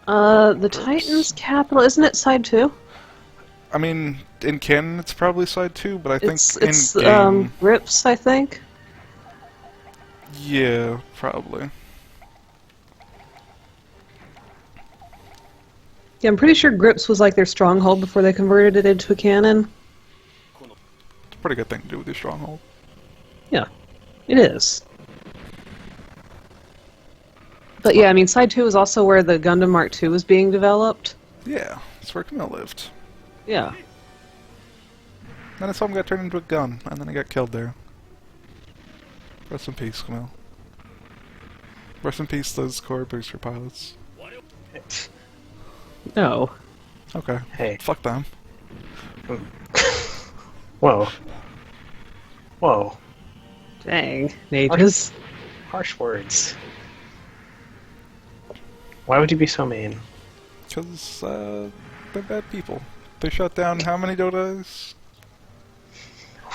The Titans' capital, isn't it side 2? I mean, in canon, it's probably side 2, but I think It's in game, Grips, I think. yeah, probably. Yeah, I'm pretty sure Grips was like their stronghold before they converted it into a cannon. It's a pretty good thing to do with your stronghold. Yeah, it is. But yeah, I mean, side 2 is also where the Gundam Mark II was being developed. Yeah, that's where Camille lived. Yeah. Then I saw him got turned into a gun, and then he got killed there. Rest in peace, Camille. Rest in peace, those core booster pilots. No. Okay. Hey. Fuck them. Whoa. Whoa. Dang. Mages. Harsh words. Why would you be so mean? Because, they're bad people. They shut down how many Dodais?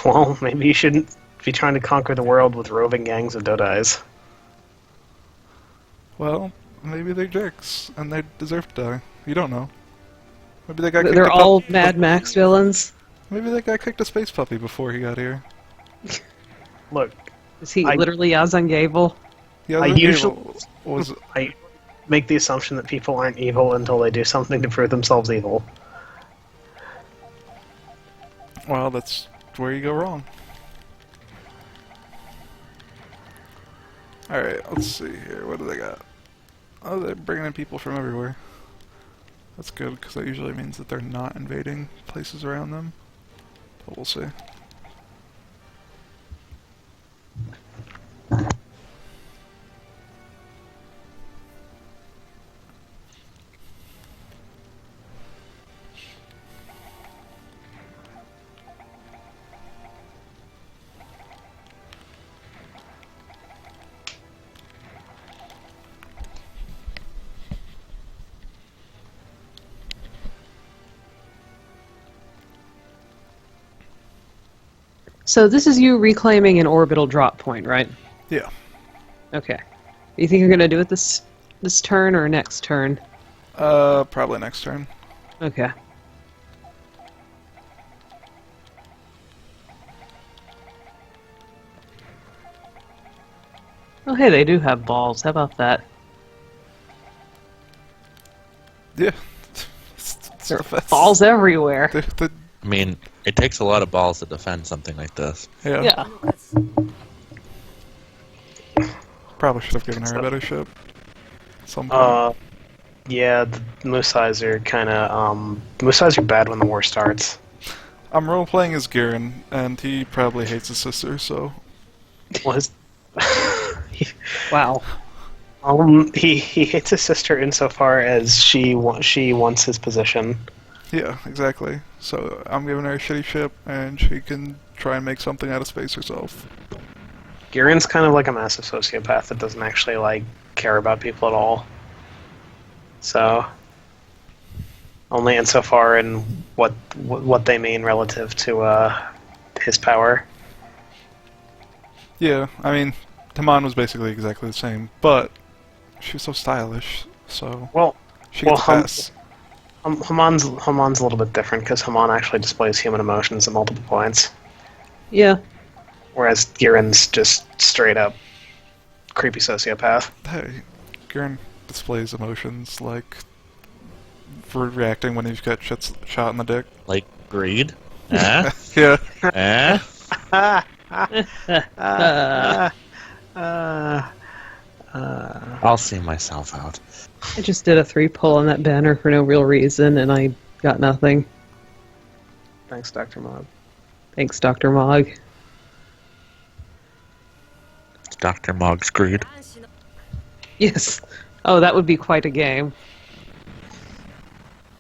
Well, maybe you shouldn't be trying to conquer the world with roving gangs of Dodais. Well, maybe they're jerks, and they deserve to die. You don't know. Maybe they got kicked They're a all Mad Max villains. Maybe they got kicked a space puppy before he got here. Look, Is he I- literally Yazan Yeah, I the usually- evil was I make the assumption that people aren't evil until they do something to prove themselves evil. well. That's where you go wrong. All right, let's see here. What do they got? Oh, they're bringing in people from everywhere. That's good because that usually means that they're not invading places around them. But we'll see. So this is you reclaiming an orbital drop point, right? Yeah. Okay. You think you're gonna do it this turn or next turn? Probably next turn. Okay. Oh, hey, they do have balls. How about that? Yeah. There are balls everywhere. I mean, it takes a lot of balls to defend something like this. Yeah. Yeah. Probably should have given her a better ship. At some point. Yeah, the Musais are kinda, Musais are bad when the war starts. I'm role-playing as Gihren, and he probably hates his sister, so... Was Wow. he hates his sister insofar as she wants his position. Yeah, exactly. So I'm giving her a shitty ship, and she can try and make something out of space herself. Giren's kind of like a massive sociopath that doesn't actually like care about people at all. So only insofar in what they mean relative to his power. Yeah, I mean, Taman was basically exactly the same, but she was so stylish, so Well, she gets well, a pass. Hamon's a little bit different because Hamon actually displays human emotions at multiple points, Yeah. whereas Giren's just straight up creepy sociopath. Hey, Gihren displays emotions like for reacting when he's got shot in the dick. Like greed? Eh? Yeah. Eh? I'll see myself out. I just did a 3-pull on that banner for no real reason, and I got nothing. Thanks, Dr. Mob. Thanks, Dr. Mog. It's Dr. Mog's greed. Yes. Oh, that would be quite a game.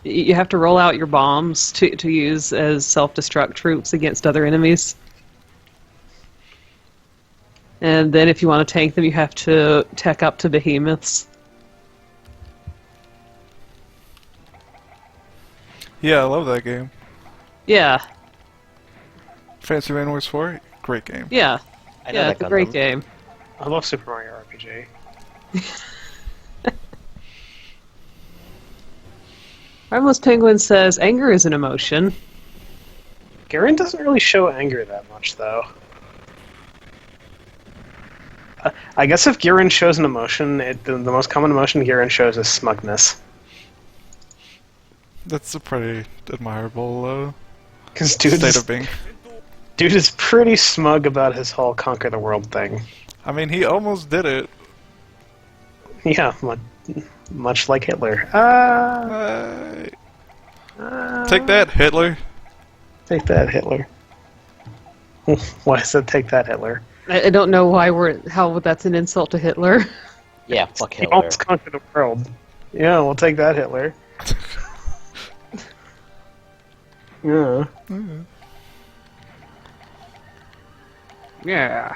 You have to roll out your bombs to use as self-destruct troops against other enemies. And then if you want to tank them, you have to tech up to behemoths. Yeah, I love that game. Yeah. Fancy Man Wars 4? Great game. Yeah, I know yeah, that it's a great Gundam. game. I love Super Mario RPG. Harmless Penguin says anger is an emotion. Gihren doesn't really show anger that much, though. I guess if Gihren shows an emotion, the most common emotion Gihren shows is smugness. That's a pretty admirable Because state of being. dude is pretty smug about his whole conquer the world thing. I mean, he almost did it. Yeah, much like Hitler. Take that, Hitler. Take that, Hitler. Why is it take that, Hitler? I don't know how that's an insult to Hitler. Yeah, fuck He Hitler. almost conquered the world. Yeah, we'll take that, Hitler. Yeah. Yeah.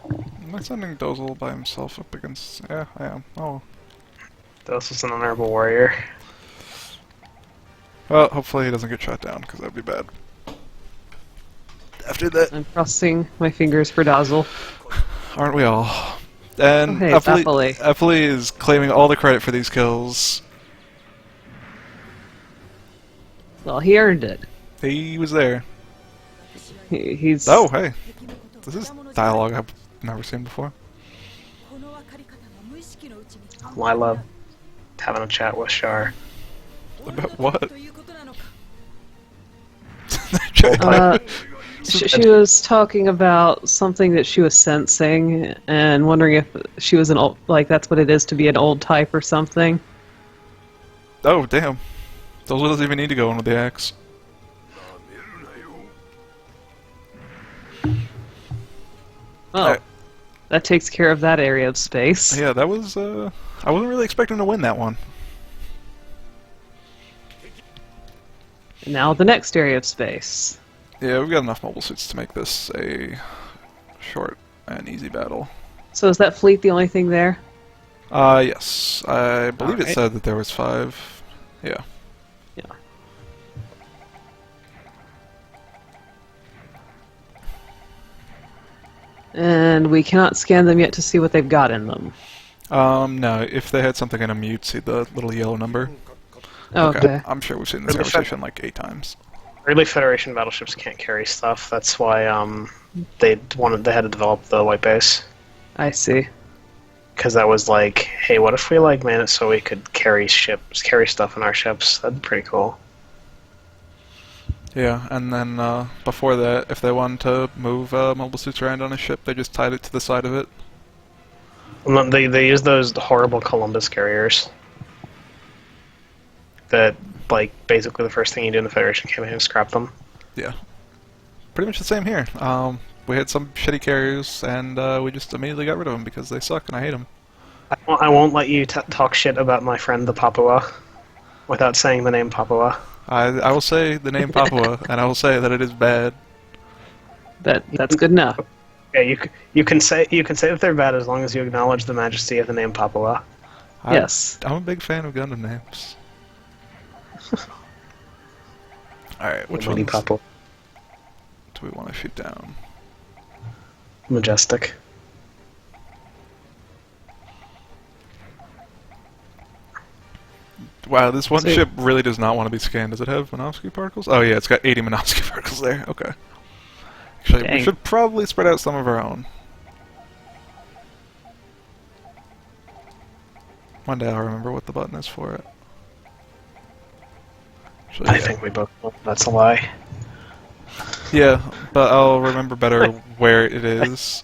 Am I sending Dozel by himself up against... Yeah, I am. Oh. This is an honorable warrior. Well, hopefully he doesn't get shot down, because that'd be bad. After that, I'm crossing my fingers for Dazzle. aren't we all? And Okay, Eppley. Eppley is claiming all the credit for these kills. Well, he earned it. He was there. He's... Oh, hey. This is dialogue I've never seen before. I love having a chat with Shar. About what? She was talking about something that she was sensing and wondering if she was an old, like that's what it is to be an old type or something. Oh, damn. Those doesn't even need to go in with the axe. Oh, that takes care of that area of space. Yeah, that was, I wasn't really expecting to win that one. Now the next area of space. Yeah, we've got enough mobile suits to make this a short and easy battle. So is that fleet the only thing there? Yes. I believe it Alright. said that there was 5. Yeah. Yeah. And we cannot scan them yet to see what they've got in them. No, if they had something in them, you'd see the little yellow number. Okay. I'm sure we've seen this Really conversation like 8 times. Early Federation battleships can't carry stuff. That's why they had to develop the white base. I see. Because that was like, hey, what if we like made it so we could carry stuff in our ships? That'd be pretty cool. Yeah, and then before that, if they wanted to move mobile suits around on a ship, they just tied it to the side of it. And then they use those horrible Columbus carriers. That like basically the first thing you do in the Federation campaign is scrap them. Yeah. Pretty much the same here. We had some shitty carriers, and we just immediately got rid of them because they suck and I hate them. I won't let you talk shit about my friend the Papua without saying the name Papua. I will say the name Papua, and I will say that it is bad. That's good enough. Yeah, you can say that they're bad as long as you acknowledge the majesty of the name Papua. Yes. I'm a big fan of Gundam names. Alright, which Mighty ones Papua. do we want to shoot down? Majestic. Wow, this one So- ship really does not want to be scanned. Does it have Minovsky particles? Oh yeah, it's got 80 Minovsky particles there. Okay. Actually, we Dang. should probably spread out some of our own. One day I'll remember what the button is for it. Actually, I yeah. think we both know that's a lie. Yeah, but I'll remember better where it is.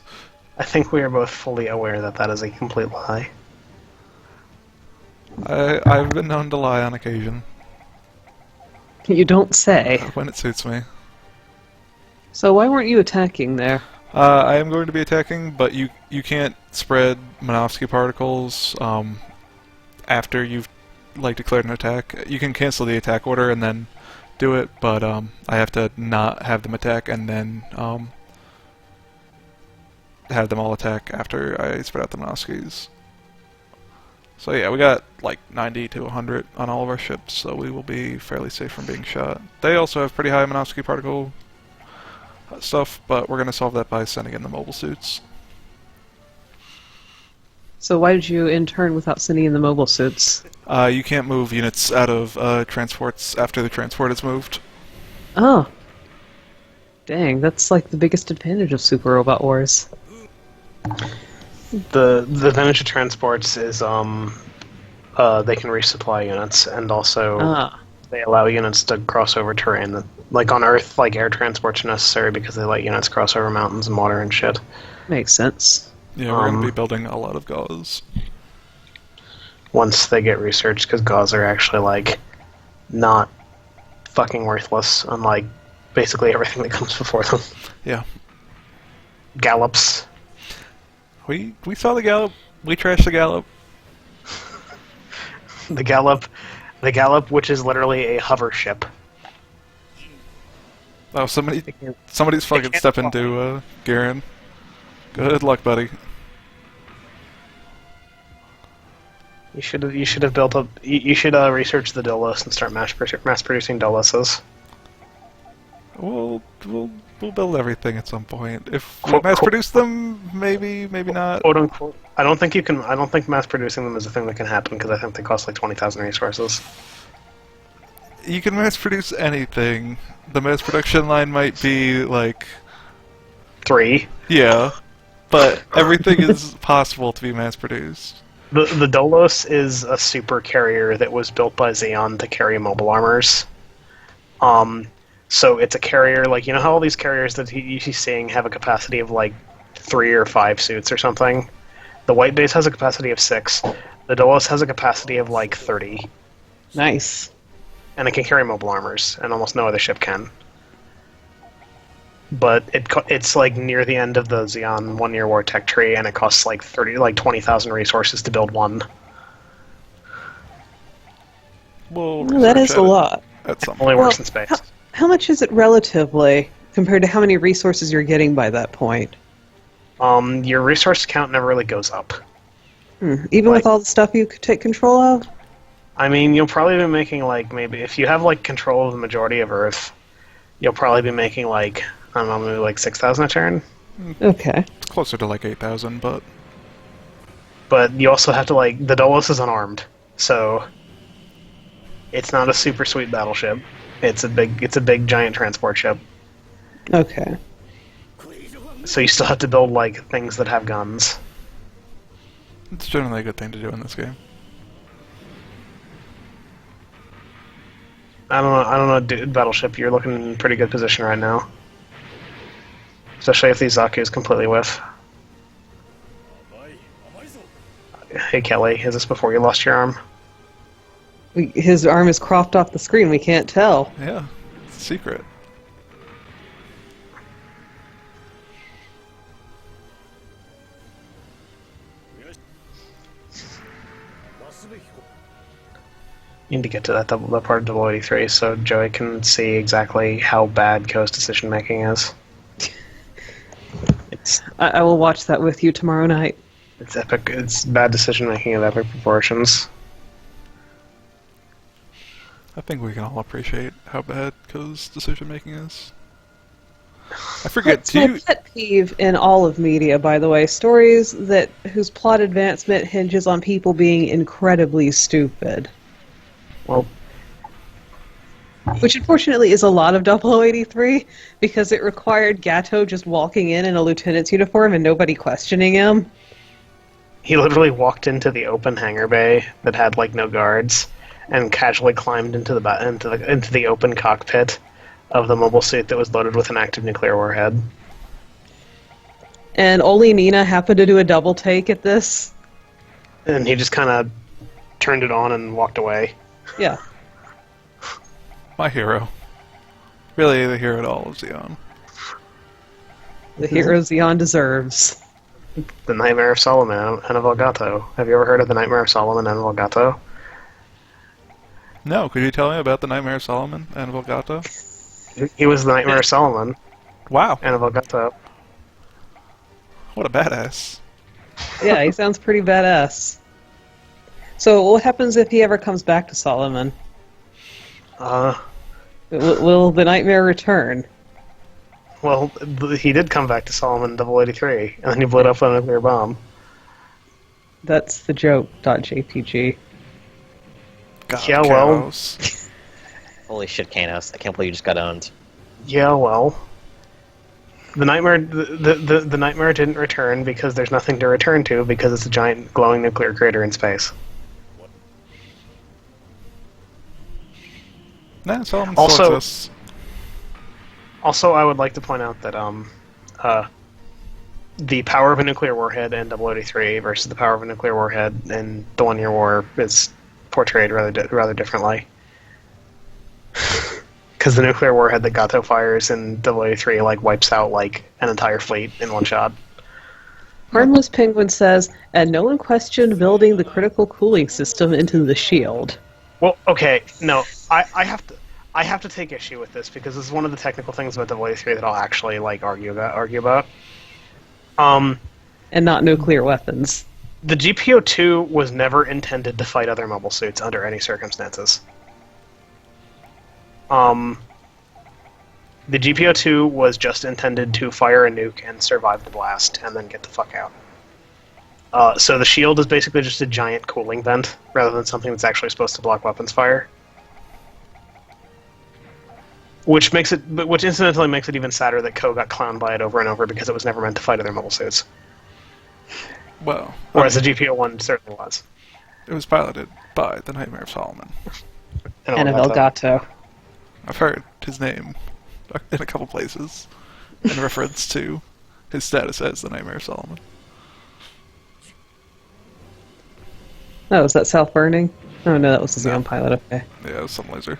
I think we are both fully aware that that is a complete lie. I've been known to lie on occasion, You don't say. when it suits me. So why weren't you attacking there? I am going to be attacking, but you can't spread Minovsky particles after you've declared an attack. You can cancel the attack order and then do it, but I have to not have them attack and then have them all attack after I spread out the Minovskys. So yeah, we got like 90 to 100 on all of our ships, so we will be fairly safe from being shot. They also have pretty high Minovsky particle stuff, but we're going to solve that by sending in the mobile suits. So why did you in turn without sending in the mobile suits? You can't move units out of transports after the transport is moved. Oh. Dang, that's like the biggest advantage of Super Robot Wars. The advantage of transports is they can resupply units, and also they allow units to cross over terrain. Like on Earth, like air transports are necessary because they let units cross over mountains and water and shit. Makes sense. Yeah, we're going to be building a lot of gauze. Once they get researched, because gauze are actually like not fucking worthless, unlike basically everything that comes before them. Yeah. Gallops. We saw the Gallop. We trashed the Gallop. The Gallop, which is literally a hover ship. Oh, somebody's fucking stepping to Gihren. Good luck, buddy. You should have built up. You should research the Dolos and start mass producing Doloses. We'll build everything at some point. If we mass produce them, maybe not. Quote unquote. I don't think you can. I don't think mass producing them is a thing that can happen because I think they cost like 20,000 resources. You can mass produce anything. The mass production line might be like 3. yeah, but everything is possible to be mass produced. The Dolos is a super carrier that was built by Xeon to carry mobile armors. So it's a carrier, like, you know how all these carriers that you're seeing have a capacity of like 3 or 5 suits or something? The White Base has a capacity of 6. The Dolos has a capacity of like 30. Nice. And it can carry mobile armors, and almost no other ship can. But it's like near the end of the Xeon 1-year war tech tree, and it costs like 20,000 resources to build one. That is a lot. At some Only point. works in space. How much is it relatively compared to how many resources you're getting by that point? Your resource count never really goes up. Even with all the stuff you could take control of? I mean, you'll probably be making like maybe if you have like control of the majority of Earth, you'll probably be making like I don't know, maybe like 6,000 a turn. Okay. It's closer to like 8,000, but But you also have to like the Dolos is unarmed, so it's not a super sweet battleship. It's a big giant transport ship. Okay. So you still have to build like things that have guns. it's generally a good thing to do in this game. I don't know, dude, battleship. You're looking in pretty good position right now, especially if these Zaku's completely whiff. Hey Kelly, is this before you lost your arm? His arm is cropped off the screen. We can't tell. Yeah, it's a secret. You need to get to that part of Double 83 so Joey can see exactly how bad Ko's decision making is. I will watch that with you tomorrow night. It's epic. It's bad decision making of epic proportions. I think we can all appreciate how bad Ko's decision making is. I forget. That's my pet peeve in all of media, by the way. Stories whose plot advancement hinges on people being incredibly stupid. Well, Which unfortunately is a lot of 0083, because it required Gatto just walking in a lieutenant's uniform and nobody questioning him. he literally walked into the open hangar bay that had like no guards, and casually climbed into the open cockpit of the mobile suit that was loaded with an active nuclear warhead. And only Nina happened to do a double take at this. And he just kind of turned it on and walked away. Yeah. My hero. Really the hero at all of Xeon. The hero Xeon deserves. The Nightmare of Solomon, Anna Volgato. Have you ever heard of the Nightmare of Solomon, Anna Volgato? No, could you tell me about the Nightmare of Solomon and Volgato? He was the Nightmare of Solomon, Wow, Anna Volgato. what a badass. Yeah, he sounds pretty badass. So what happens if he ever comes back to Solomon? Will the nightmare return? Well, he did come back to Solomon in 083, and then he blew it up with a nuclear bomb. That's the joke. .jpg. God, Yeah, well- cows. Holy shit, Kanos. I can't believe you just got owned. Yeah, well, the nightmare didn't return because there's nothing to return to because it's a giant glowing nuclear crater in space. Nah, Solomon Also- still exists. Also, I would like to point out that the power of a nuclear warhead in 083 versus the power of a nuclear warhead in the 1 Year War is portrayed rather differently. Because the nuclear warhead that Gato fires in 083 wipes out an entire fleet in one shot. Harmless Penguin says, and no one questioned building the critical cooling system into the shield. Well, okay, no, I have to take issue with this because this is one of the technical things about 083 that I'll actually argue about. And not nuclear weapons. The GPO-2 was never intended to fight other mobile suits under any circumstances. The GPO-2 was just intended to fire a nuke and survive the blast and then get the fuck out. So the shield is basically just a giant cooling vent rather than something that's actually supposed to block weapons fire. Which incidentally makes it even sadder that Ko got clowned by it over and over because it was never meant to fight other mobile suits. Well, Whereas the GPO-1 certainly was. it was piloted by the Nightmare of Solomon. And And Elgato. I've heard his name in a couple places in reference to his status as the Nightmare of Solomon. Oh, is that South Burning? Oh no, that was the Xeon pilot, okay. Yeah, it was some laser.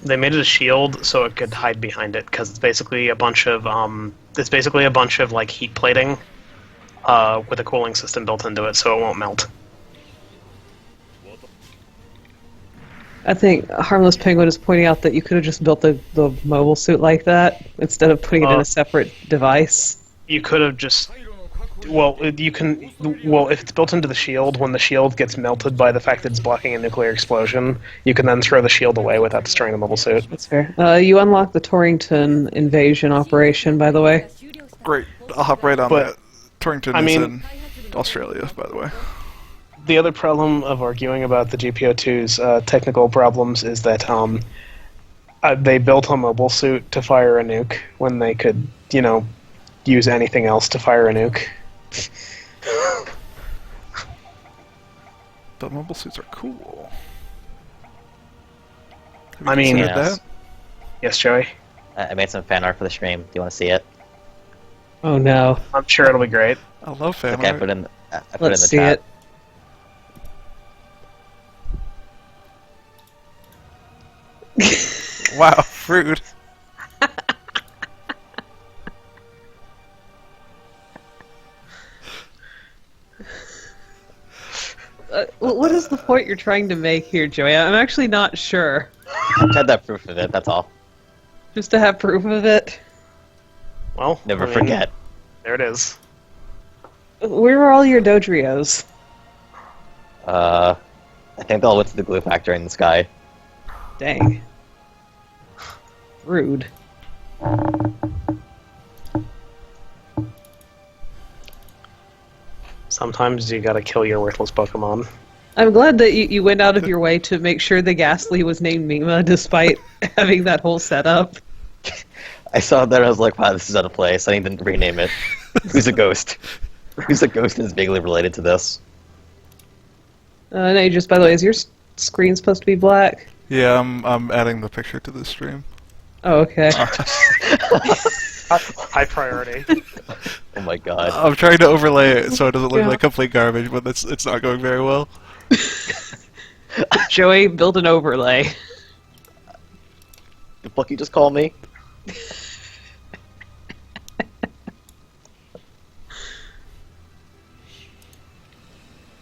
They made it a shield so it could hide behind it because it's basically a bunch of heat plating with a cooling system built into it, so it won't melt. I think Harmless Penguin is pointing out that you could have just built the mobile suit like that instead of putting it in a separate device. You could have just. Well, you can. Well, if it's built into the shield, when the shield gets melted by the fact that it's blocking a nuclear explosion, you can then throw the shield away without destroying the mobile suit. That's fair. You unlocked the Torrington invasion operation, by the way. Great. I'll hop right on But, that. Torrington I is mean- in Australia, by the way. The other problem of arguing about the GPO-2's technical problems is that they built a mobile suit to fire a nuke when they could, use anything else to fire a nuke. The mobile suits are cool. Have I you mean- considered Yes. that? Yes, Joey? I made some fan art for the stream. Do you want to see it? Oh no. I'm sure it'll be great. I love fan Okay, I art. put it in. I put it in Let's the see chat. it. Wow, rude. What is the point you're trying to make here, Joey? I'm actually not sure. I had that proof of it. That's all. Just to have proof of it. Well, Never I mean, forget. There it is. Where were all your Dodrios? I think they all went to the glue factory in the sky. Dang. Rude. Sometimes you gotta kill your worthless Pokemon. I'm glad that you went out of your way to make sure the Ghastly was named Mima despite having that whole setup. I saw that and I was like, wow, this is out of place. I need to rename it. Who's a ghost? Who's a ghost and is vaguely related to this? No, just by the way, is your screen supposed to be black? Yeah, I'm adding the picture to this stream. Oh, okay. High priority. Oh my god. I'm trying to overlay it so it doesn't look Yeah. like complete garbage, but it's not going very well. Joey, build an overlay. Did Plucky just call me?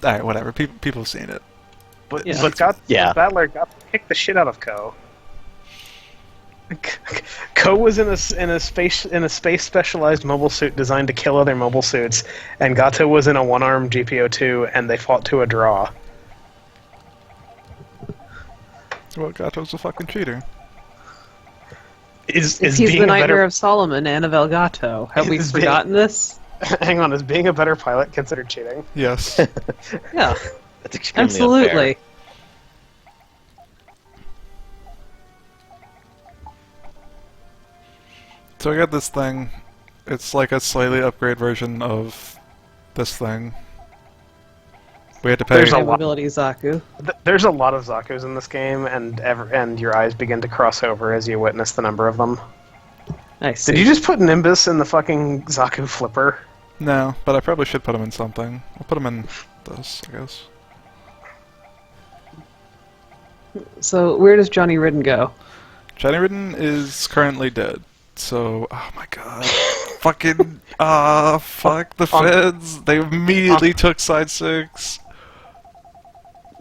Alright, whatever. People have seen it. But Yeah. Yeah. Battler got to kick the shit out of Ko. Ko was in a space specialized mobile suit designed to kill other mobile suits, and Gato was in a one-armed GPO-2, and they fought to a draw. Well, Gato's a fucking cheater. Is He's being the a Nightmare better of Solomon and of Elgato. Have we Is being- forgotten this? hang on, is being a better pilot considered cheating? Yes. Yeah, That's extremely absolutely. unfair. So I got this thing. It's like a slightly upgrade version of this thing. We had to pay. There's a High lot. mobility Zaku. There's a lot of Zakus in this game, and your eyes begin to cross over as you witness the number of them. I see. Did you just put Nimbus in the fucking Zaku flipper? No, but I probably should put him in something. I'll put him in this, I guess. So where does Johnny Ridden go? Johnny Ridden is currently dead. So, oh my god. Fucking, fuck the feds. They immediately took side 6.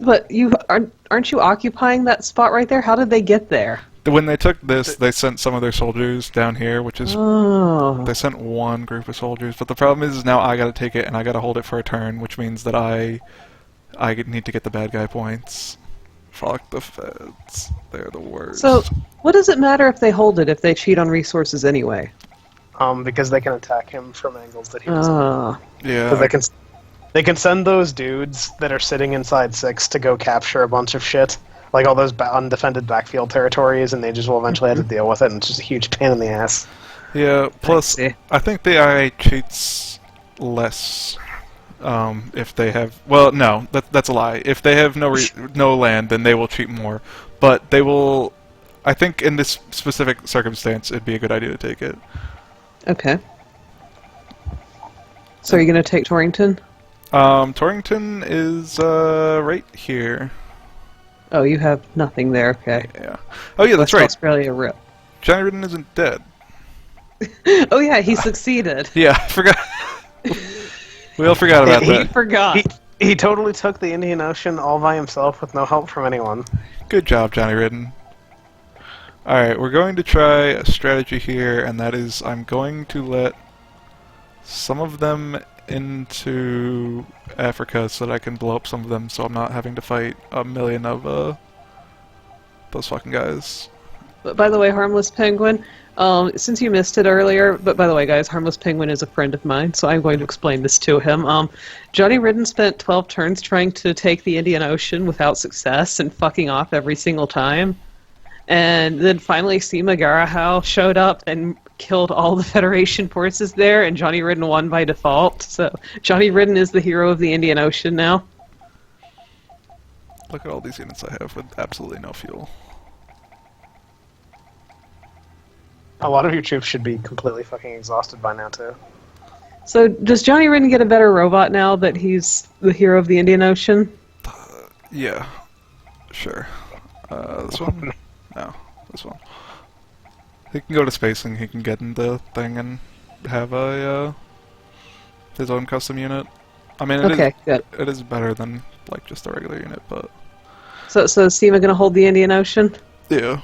But you aren't you occupying that spot right there? How did they get there? When they took this, they sent some of their soldiers down here, which is... Oh, They sent one group of soldiers, but the problem is now I gotta take it and I gotta hold it for a turn, which means that I need to get the bad guy points. Fuck the feds. They're the worst. so what does it matter if they hold it if they cheat on resources anyway? Because they can attack him from angles that he doesn't. Oh, yeah, Because they can send those dudes that are sitting inside 6 to go capture a bunch of shit, like all those undefended backfield territories, and they just will eventually have to deal with it, and it's just a huge pain in the ass. yeah. Plus, see. I think the IA cheats less if they have. Well, no, that's a lie. If they have no land, then they will cheat more. But they will. I think in this specific circumstance, it'd be a good idea to take it. okay. So are you going to take Torrington? Torrington is right here. Oh, you have nothing there. Okay. Yeah. Oh yeah, that's West right. Australia rip. Johnny Ridden isn't dead. Oh yeah, he succeeded. Yeah, I forgot. We all forgot about He that. forgot. He totally took the Indian Ocean all by himself with no help from anyone. Good job, Johnny Ridden. Alright, we're going to try a strategy here, and that is I'm going to let some of them into Africa so that I can blow up some of them so I'm not having to fight a million of those fucking guys. But by the way, Harmless Penguin, since you missed it earlier, but by the way, guys, Harmless Penguin is a friend of mine, so I'm going to explain this to him. Johnny Ridden spent 12 turns trying to take the Indian Ocean without success and fucking off every single time. And then finally Sima Garahao showed up and killed all the Federation forces there, and Johnny Ridden won by default. So Johnny Ridden is the hero of the Indian Ocean now. Look at all these units I have with absolutely no fuel. A lot of your troops should be completely fucking exhausted by now, too. So does Johnny Ridden get a better robot now that he's the hero of the Indian Ocean? Yeah, sure. This one? No, this one. He can go to space and he can get in the thing and have a his own custom unit. I mean, Okay, good. it is better than like just a regular unit, but So is Sima gonna hold the Indian Ocean? yeah.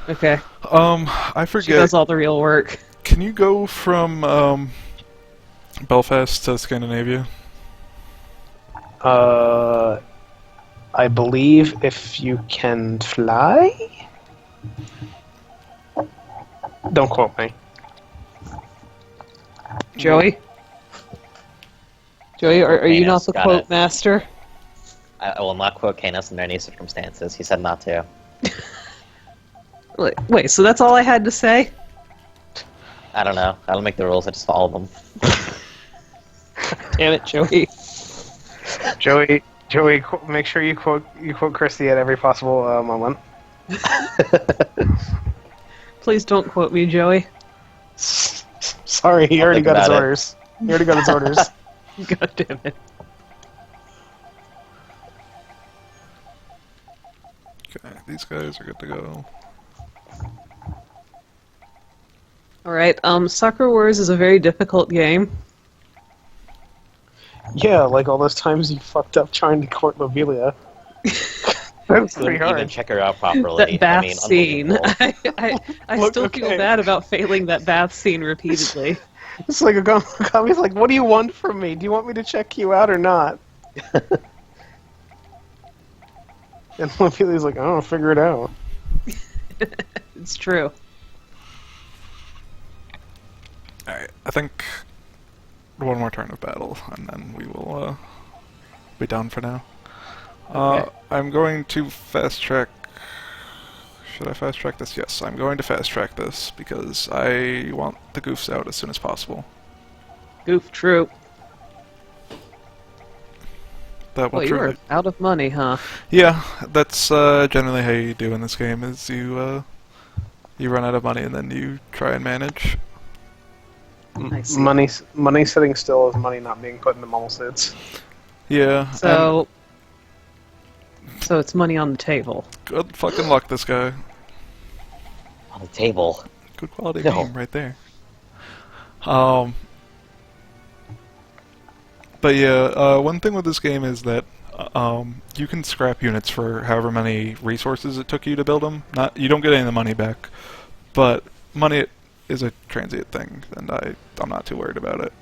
Okay. I She forget. does all the real work. Can you go from Belfast to Scandinavia? I believe if you can fly? Don't quote me. Joey? Joey, are you not Canis, the got quote it. master? I will not quote Canis under any circumstances. He said not to. Wait, so that's all I had to say? I don't know. I don't make the rules. I just follow them. Damn it, Joey. Joey, make sure you quote Christy at every possible moment. Please don't quote me, Joey. Sorry, he I'll already think got his about it. orders. He already got his orders. God damn it. Okay, these guys are good to go. Alright, Soccer Wars is a very difficult game. Yeah, like all those times you fucked up trying to court Lobelia. That's pretty Couldn't even hard. check her out properly. That bath I mean, scene. unbelievable. I Look, still feel okay. bad about failing that bath scene repeatedly. It's like Agami's like, what do you want from me? Do you want me to check you out or not? And Opelia's like, "Oh, figure it out." It's true. Alright, I think one more turn of battle, and then we will be done for now. Okay. I'm going to fast track. Should I fast track this? Yes, I'm going to fast track this because I want the goofs out as soon as possible. Goof troop. That will Well, you truly. were out of money, huh? Yeah, that's generally how you do in this game. Is you run out of money and then you try and manage. I see. Money sitting still is money not being put into mobile suits. Yeah. So it's money on the table. Good fucking luck, this guy. On the table. Good quality No. game right there. But yeah, one thing with this game is that you can scrap units for however many resources it took you to build them. You don't get any of the money back, but money is a transient thing, and I'm not too worried about it.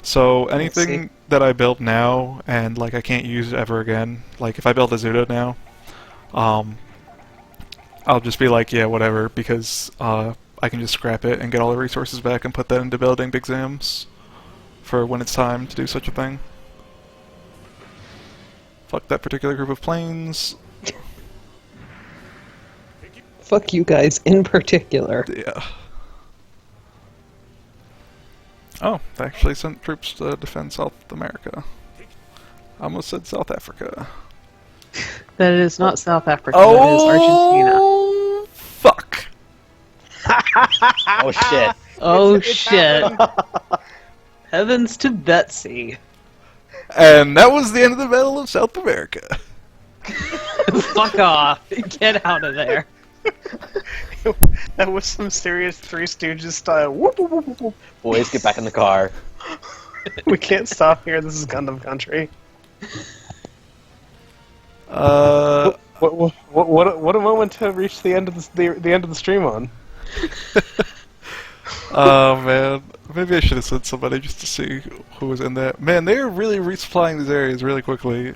So anything that I build now and like I can't use ever again, like if I build a Zuda now, I'll just be like, yeah, whatever, because I can just scrap it and get all the resources back and put that into building big Zams for when it's time to do such a thing. Fuck that particular group of planes. Fuck you guys in particular. Yeah. Oh, they actually sent troops to defend South America. I almost said South Africa. That is not South Africa. That is Argentina. Oh, fuck. Oh shit. Oh shit! Heavens to Betsy! And that was the end of the Battle of South America. Fuck off! Get out of there! That was some serious Three Stooges style. Whoop, whoop, whoop, whoop. Boys, get back in the car. We can't stop here. This is Gundam country. What a moment to reach the end of the end of the stream on. Oh man, maybe I should have sent somebody just to see who was in there. Man, they're really resupplying these areas really quickly.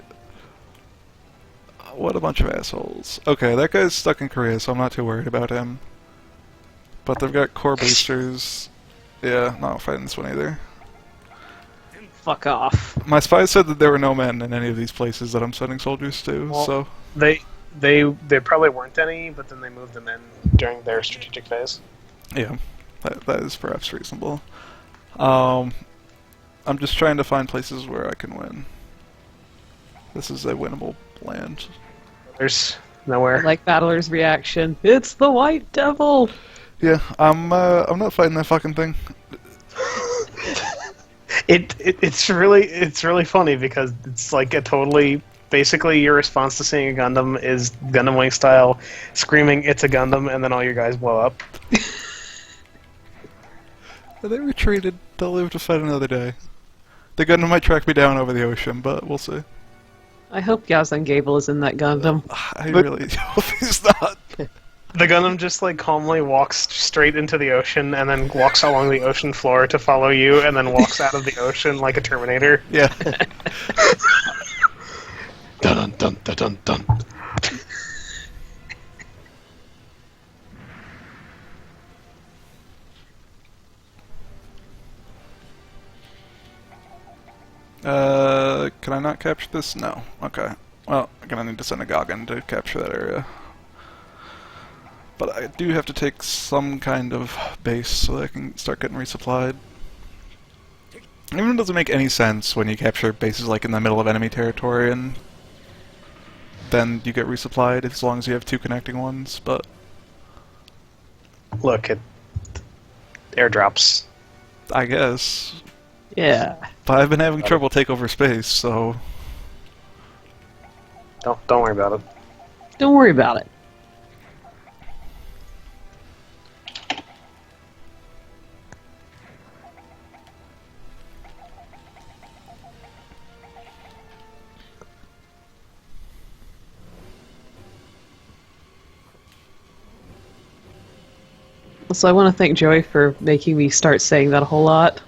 What a bunch of assholes. Okay, that guy's stuck in Korea, so I'm not too worried about him. But they've got core boosters. Yeah, not fighting this one either. Fuck off! My spies said that there were no men in any of these places that I'm sending soldiers to, Well, so... There probably weren't any, but then they moved them in during their strategic phase. Yeah, that is perhaps reasonable. I'm just trying to find places where I can win. This is a winnable land. There's nowhere. Like Battler's reaction. It's the White Devil. Yeah, I'm not fighting that fucking thing. It's really funny because it's like a totally basically your response to seeing a Gundam is Gundam Wing style, screaming "It's a Gundam," and then all your guys blow up. They retreated. They'll live to fight another day. The Gundam might track me down over the ocean, but we'll see. I hope Yazan Gable is in that Gundam. I really hope he's not. The Gundam just like calmly walks straight into the ocean and then walks along the ocean floor to follow you, and then walks out of the ocean like a Terminator. Yeah. Dun dun dun dun dun. Can I not capture this? No. Okay. Well, I'm gonna need to send a Goggin to capture that area. But I do have to take some kind of base so that I can start getting resupplied. Even it doesn't make any sense when you capture bases like in the middle of enemy territory and then you get resupplied as long as you have two connecting ones, but... Look at airdrops. I guess. Yeah. But I've been having trouble take over space, so... Don't worry about it. Don't worry about it. So I want to thank Joey for making me start saying that a whole lot.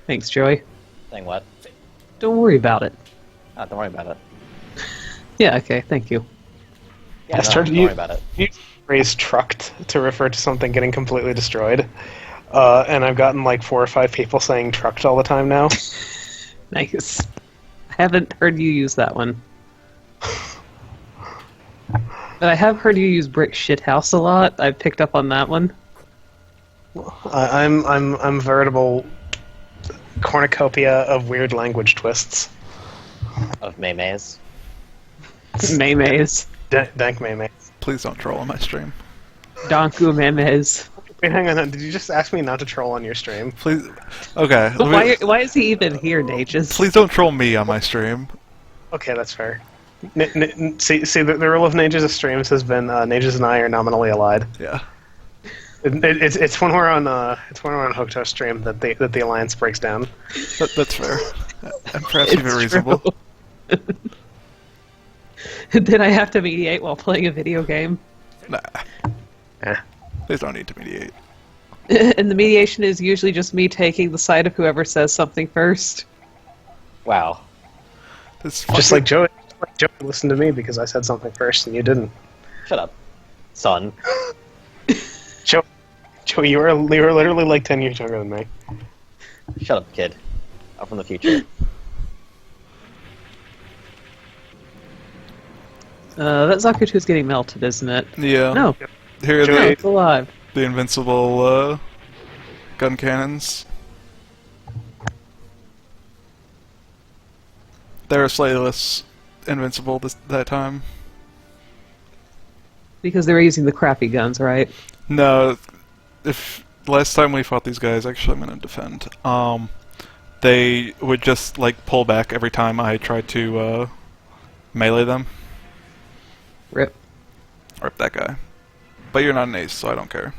Thanks, Joey. Saying what? Don't worry about it. Oh, don't worry about it. Yeah, okay, thank you. Yeah, I no, started don't worry about it. using the phrase trucked to refer to something getting completely destroyed. And I've gotten like 4 or 5 people saying trucked all the time now. Nice. I haven't heard you use that one. But I have heard you use brick shithouse a lot. I've picked up on that one. I'm a veritable cornucopia of weird language twists. Of Maymays. Memes. Dank meme. Please don't troll on my stream. Donku memes. Wait, hang on. Did you just ask me not to troll on your stream? Please. Okay. Why is he even here, Nages? Please don't troll me on my stream. Okay, that's fair. See, the rule of Nages' streams has been Nages and I are nominally allied. Yeah. It's when we're on Hookto's stream that the alliance breaks down. That's fair. And perhaps even reasonable. Then I have to mediate while playing a video game. Nah. Eh. There's no need to mediate. And the mediation is usually just me taking the side of whoever says something first. Wow. Just like Joey listened to me because I said something first and you didn't. Shut up, son. Joey, you were literally like 10 years younger than me. Shut up, kid. I'm from the future. That Zakutu's getting melted, isn't it? Yeah. No, Here are no, the, it's alive. the invincible gun cannons. They're slightly less invincible that time. Because they were using the crappy guns, right? No, if last time we fought these guys, actually I'm gonna defend. They would just like pull back every time I tried to melee them. Rip. Rip that guy. But you're not an ace, so I don't care.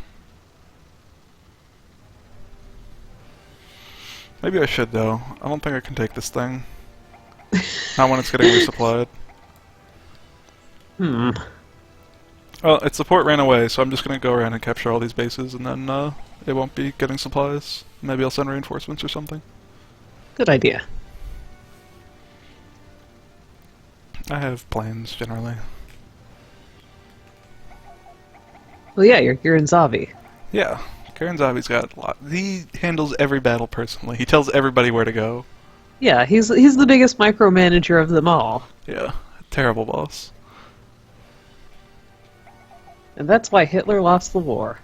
Maybe I should though. I don't think I can take this thing. Not when it's getting resupplied. Hmm. Well, its support ran away, so I'm just gonna go around and capture all these bases, and then it won't be getting supplies. Maybe I'll send reinforcements or something. Good idea. I have plans, generally. Well, yeah, you're in Zavi. Yeah, Karen Zavi's got a lot. He handles every battle personally. He tells everybody where to go. Yeah, he's the biggest micromanager of them all. Yeah, terrible boss. And that's why Hitler lost the war.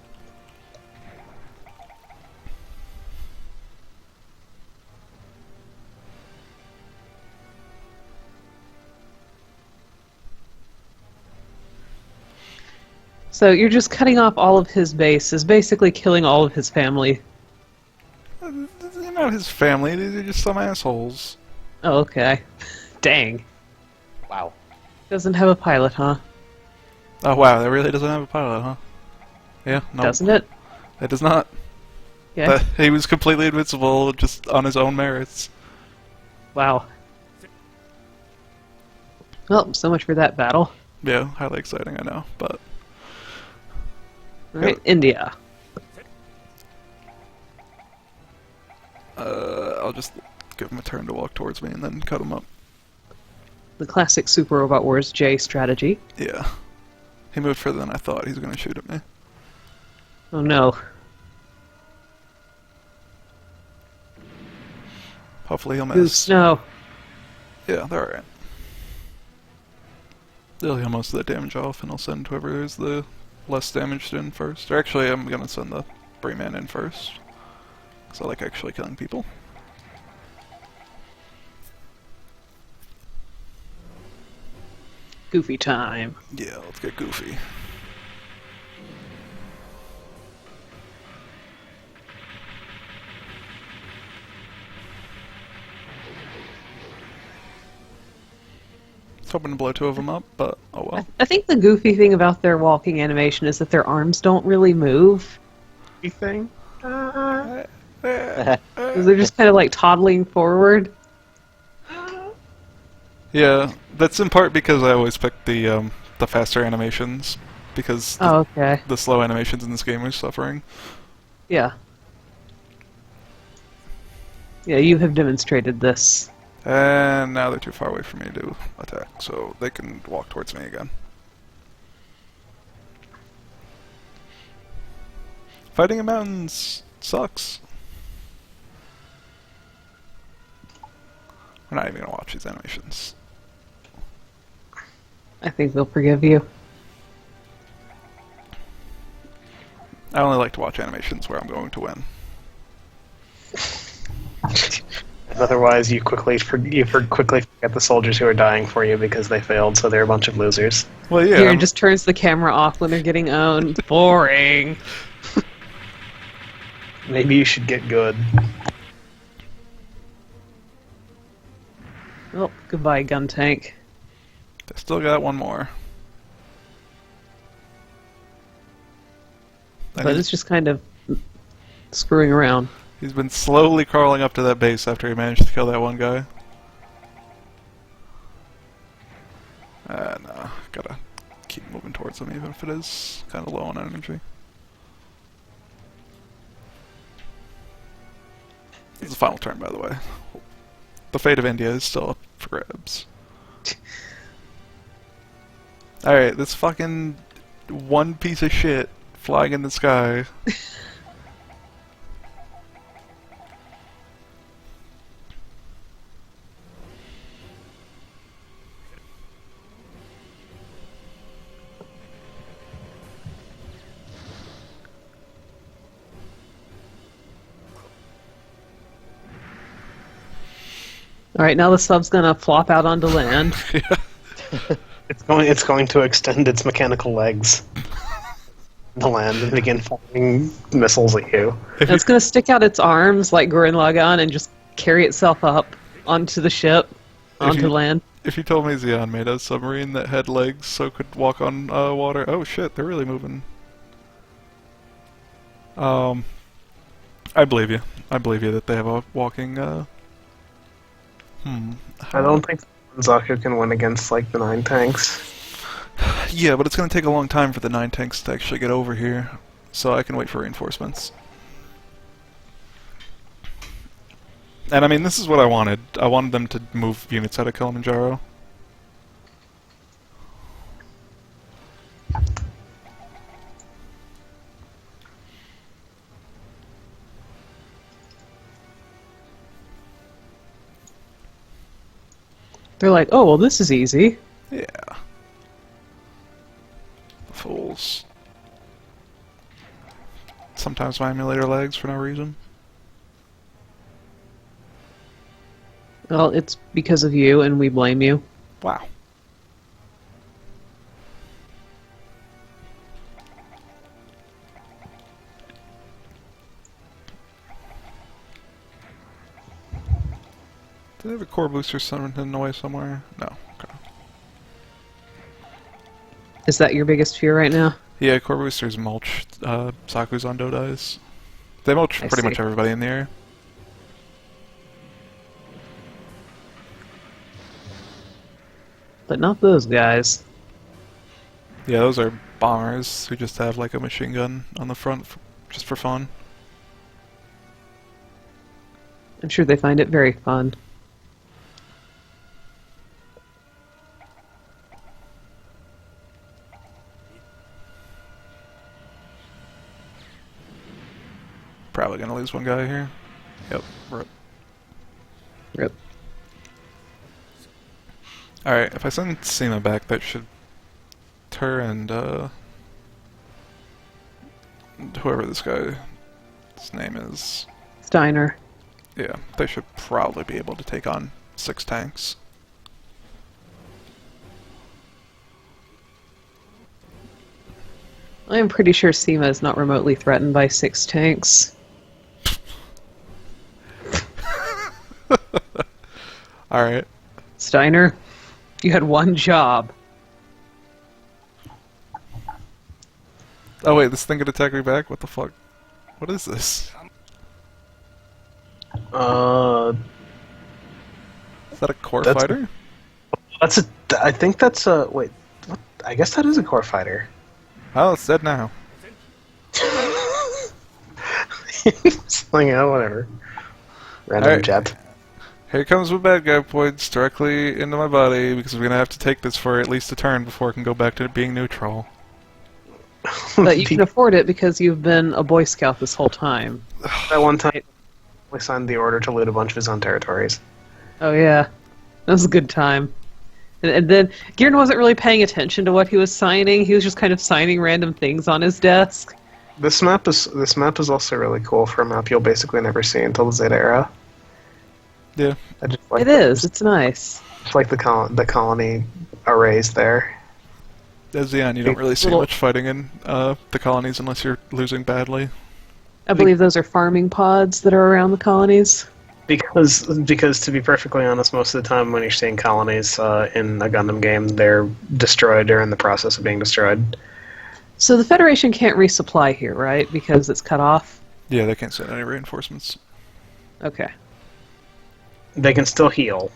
So you're just cutting off all of his bases, basically killing all of his family. They're not his family, they're just some assholes. Oh, okay. Dang. Wow. Doesn't have a pilot, huh? Oh wow, that really doesn't have a pilot, huh? Yeah, no. Doesn't it? It does not. Yeah. He was completely invincible just on his own merits. Wow. Well, so much for that battle. Yeah, highly exciting, I know, but... Alright, India. I'll just give him a turn to walk towards me and then cut him up. The classic Super Robot Wars J strategy. Yeah. He moved further than I thought. He's gonna shoot at me. Oh no. Hopefully he'll Ooh, miss. snow. Yeah, they're alright. They'll heal most of the damage off, and I'll send whoever is the less damaged in first. Or actually, I'm gonna send the Brayman in first. Because I like actually killing people. Goofy time. Yeah, let's get goofy. I was hoping to blow 2 of them up, but oh well. I think the goofy thing about their walking animation is that their arms don't really move. Thing? 'Cause they're just kind of like toddling forward. Yeah, that's in part because I always pick the faster animations, because Oh, okay. the slow animations in this game are suffering. Yeah. Yeah, you have demonstrated this. And now they're too far away for me to attack, so they can walk towards me again. Fighting in mountains sucks. We're not even gonna watch these animations. I think they'll forgive you. I only like to watch animations where I'm going to win. Otherwise, you quickly forget the soldiers who are dying for you because they failed, so they're a bunch of losers. Well, yeah. Gihren just turns the camera off when they're getting owned. Boring. Maybe you should get good. Oh, goodbye, gun tank. I still got one more. But it's just kind of screwing around. He's been slowly crawling up to that base after he managed to kill that one guy. No, gotta keep moving towards him even if it is kind of low on energy. It's the final turn, by the way. The fate of India is still up for grabs. Alright, this fucking one piece of shit flying in the sky. Alright, now the sub's gonna flop out onto land. It's going to extend its mechanical legs to land and begin firing missiles at you. And it's gonna stick out its arms like Gurren Lagann and just carry itself up onto the ship, onto land. If you told me Xeon made a submarine that had legs so it could walk on water, oh shit, they're really moving. I believe you. I believe you that they have a walking, I don't think Zaku can win against, like, the 9 tanks. Yeah, but it's gonna take a long time for the 9 tanks to actually get over here, so I can wait for reinforcements. And I mean, this is what I wanted. I wanted them to move units out of Kilimanjaro. They're like, oh, well, this is easy. Yeah. Fools. Sometimes my emulator lags for no reason. Well, it's because of you, and we blame you. Wow. Do they have a core booster hidden away somewhere? No. Okay. Is that your biggest fear right now? Yeah, core boosters mulch Saku's on Dodais. They mulch I pretty see. much everybody in the area. But not those guys. Yeah, those are bombers who just have like a machine gun on the front just for fun. I'm sure they find it very fun. Probably gonna lose one guy here. Yep, rip. Rip. Alright, if I send Seema back, that should... her and, whoever this guy's name is... Steiner. Yeah, they should probably be able to take on 6 tanks. I am pretty sure Seema is not remotely threatened by 6 tanks. Alright. Steiner, you had one job. Oh wait, this thing could attack me back? What the fuck? What is this? Is that a core That's- fighter? That's a. I think that's a. Wait. What? I guess that is a core fighter. Oh, it's dead now. Like, yeah, whatever. Random Alright. jet. Here comes my bad guy points directly into my body because we're gonna have to take this for at least a turn before it can go back to being neutral. But you can afford it because you've been a Boy Scout this whole time. That one time, we signed the order to loot a bunch of his own territories. Oh yeah, that was a good time. And then Gihren wasn't really paying attention to what he was signing. He was just kind of signing random things on his desk. This map is also really cool for a map you'll basically never see until the Zeta era. Yeah. I just like It is. It's nice. Just like the colony arrays there. As the end, you don't really see Little- much fighting in the colonies unless you're losing badly. I believe those are farming pods that are around the colonies. Because to be perfectly honest, most of the time when you're seeing colonies in a Gundam game, they're destroyed or in the process of being destroyed. So the Federation can't resupply here, right? Because it's cut off? Yeah, they can't send any reinforcements. Okay. They can still heal.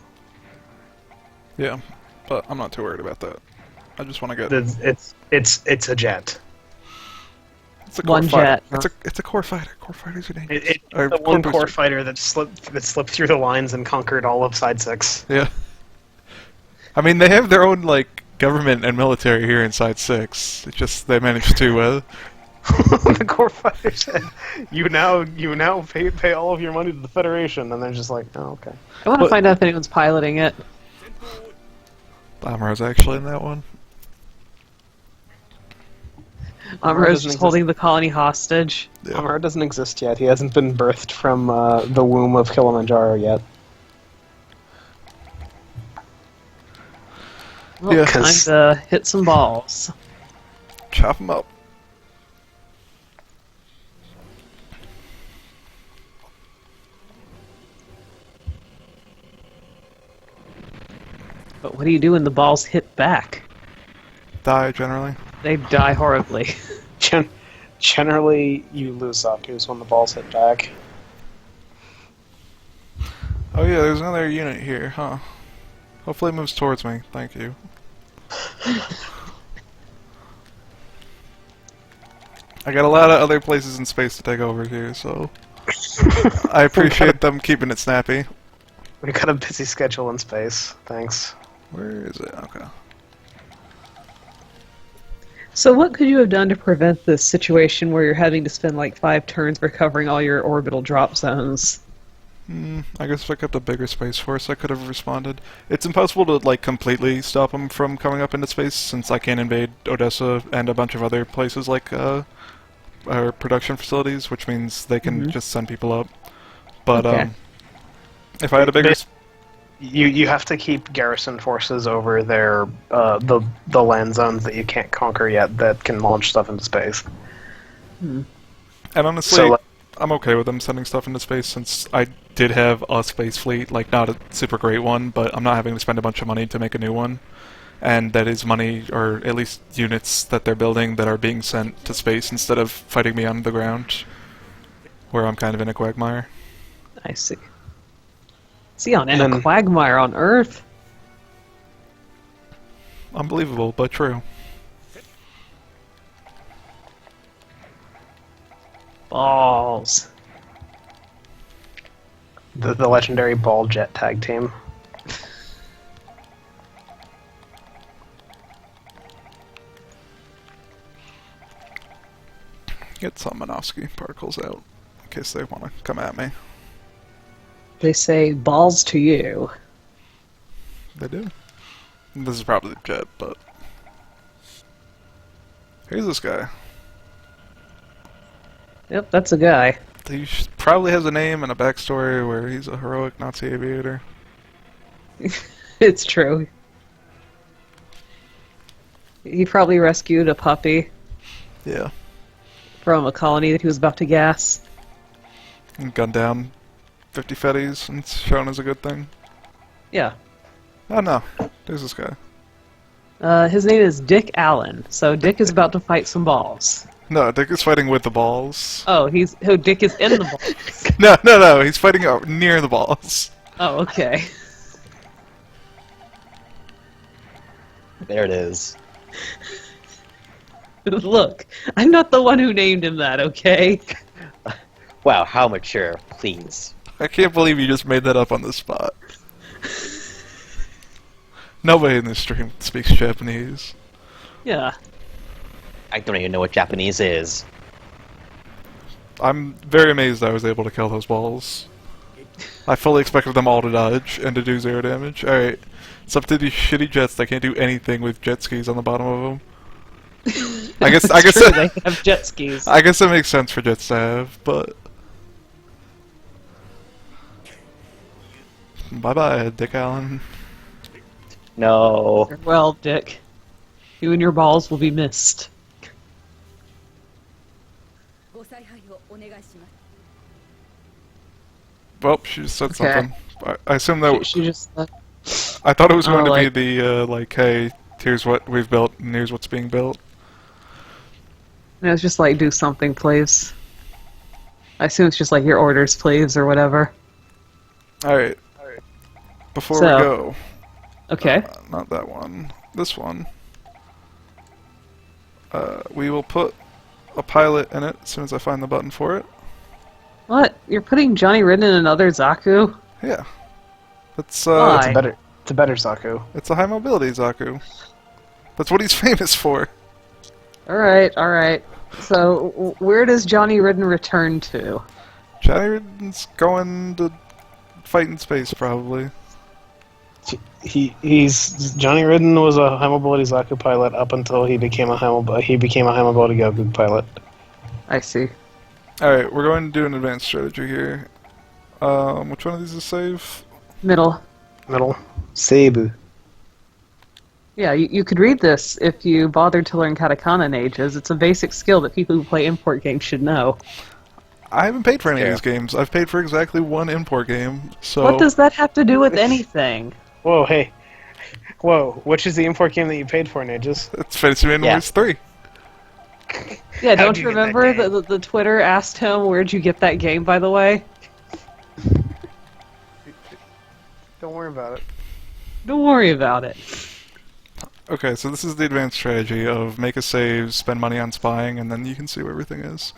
Yeah, but I'm not too worried about that. I just want to get... It's a jet. It's a One core jet, fighter. It's a core fighter. Core fighter's your name. It's Or the one core booster. fighter that slipped through the lines and conquered all of Side 6. Yeah. I mean, they have their own, like, government and military here in Side 6. It's just they managed to, The core fighter said, "You now pay all of your money to the Federation," and they're just like, "Oh, okay." I want to But- find out if anyone's piloting it. Amuro's actually in that one. Amuro's doesn't just holding the colony hostage. Yeah. Amuro doesn't exist yet. He hasn't been birthed from the womb of Kilimanjaro yet. Well, Yeah. time to hit some balls. Chop him up. But what do you do when the balls hit back? Die, generally. They die horribly. Generally, you lose Zaku's when the balls hit back. Oh yeah, there's another unit here, huh? Hopefully it moves towards me. Thank you. I got a lot of other places in space to take over here, so... I appreciate them keeping it snappy. We got a busy schedule in space. Thanks. Where is it? Okay. So what could you have done to prevent this situation where you're having to spend like 5 turns recovering all your orbital drop zones? I guess if I kept a bigger space force, I could have responded. It's impossible to, like, completely stop them from coming up into space, since I can't invade Odessa and a bunch of other places like, our production facilities, which means they can just send people up. But, Okay. if I had a bigger... You have to keep garrison forces over their the land zones that you can't conquer yet that can launch stuff into space. And honestly, So, like- I'm okay with them sending stuff into space since I did have a space fleet, like not a super great one, but I'm not having to spend a bunch of money to make a new one. And that is money, or at least units that they're building that are being sent to space instead of fighting me on the ground, where I'm kind of in a quagmire. I see. See, in a then- quagmire on Earth? Unbelievable, but true. Balls. The legendary ball jet tag team. Get some Minovsky particles out, in case they want to come at me. They say balls to you. They do. This is probably the jet, but... Here's this guy. Yep, that's a guy. He probably has a name and a backstory where he's a heroic Nazi aviator. It's true. He probably rescued a puppy Yeah. from a colony that he was about to gas. And gunned down 50 fetties and it's shown as a good thing. Yeah. Oh no, there's this guy. His name is Dick Allen, so Dick is about to fight some balls. No, Dick is fighting with the balls. Oh, Dick is in the balls. No, he's fighting out near the balls. Oh, okay. There it is. Look, I'm not the one who named him that, okay? Wow, how mature, please. I can't believe you just made that up on the spot. Nobody in this stream speaks Japanese. Yeah. I don't even know what Japanese is. I'm very amazed I was able to kill those balls. I fully expected them all to dodge and to do 0 damage. Alright, it's up to these shitty jets that can't do anything with jet skis on the bottom of them. I guess True, they have jet skis. I guess it makes sense for jets to have, but bye bye, Dick Allen. No. Farewell, Dick. You and your balls will be missed. Well, she just said Okay. something. I assume that She just. I thought it was going to like- be the like, hey, here's what we've built, and here's what's being built. It was just like, do something, please. I assume it's just like your orders, please, or whatever. Alright. Before So- we go, Okay. not that one, this one. We will put a pilot in it as soon as I find the button for it. What? You're putting Johnny Ridden in another Zaku? Yeah. It's Why? It's a better Zaku. it's a high mobility Zaku. That's what he's famous for. Alright. So, where does Johnny Ridden return to? Johnny Ridden's going to fight in space, probably. He's Johnny Ridden was a high mobility Zaku pilot up until he became a high mobility Goku pilot. I see. Alright, we're going to do an advanced strategy here. Which one of these is save? Middle. Middle. Seibu. Yeah, you could read this if you bothered to learn katakana in ages. It's a basic skill that people who play import games should know. I haven't paid for any of Yeah. these games. I've paid for exactly one import game, so... What does that have to do with anything? Whoa, hey. Whoa, which is the import game that you paid for in ages? It's Fantasy Man Yeah. Wars 3. Yeah, How'd don't you you get that remember game? the Twitter asked him, where'd you get that game, by the way? Don't worry about it. Don't worry about it. Okay, so this is the advanced strategy of make a save, spend money on spying, and then you can see where everything is.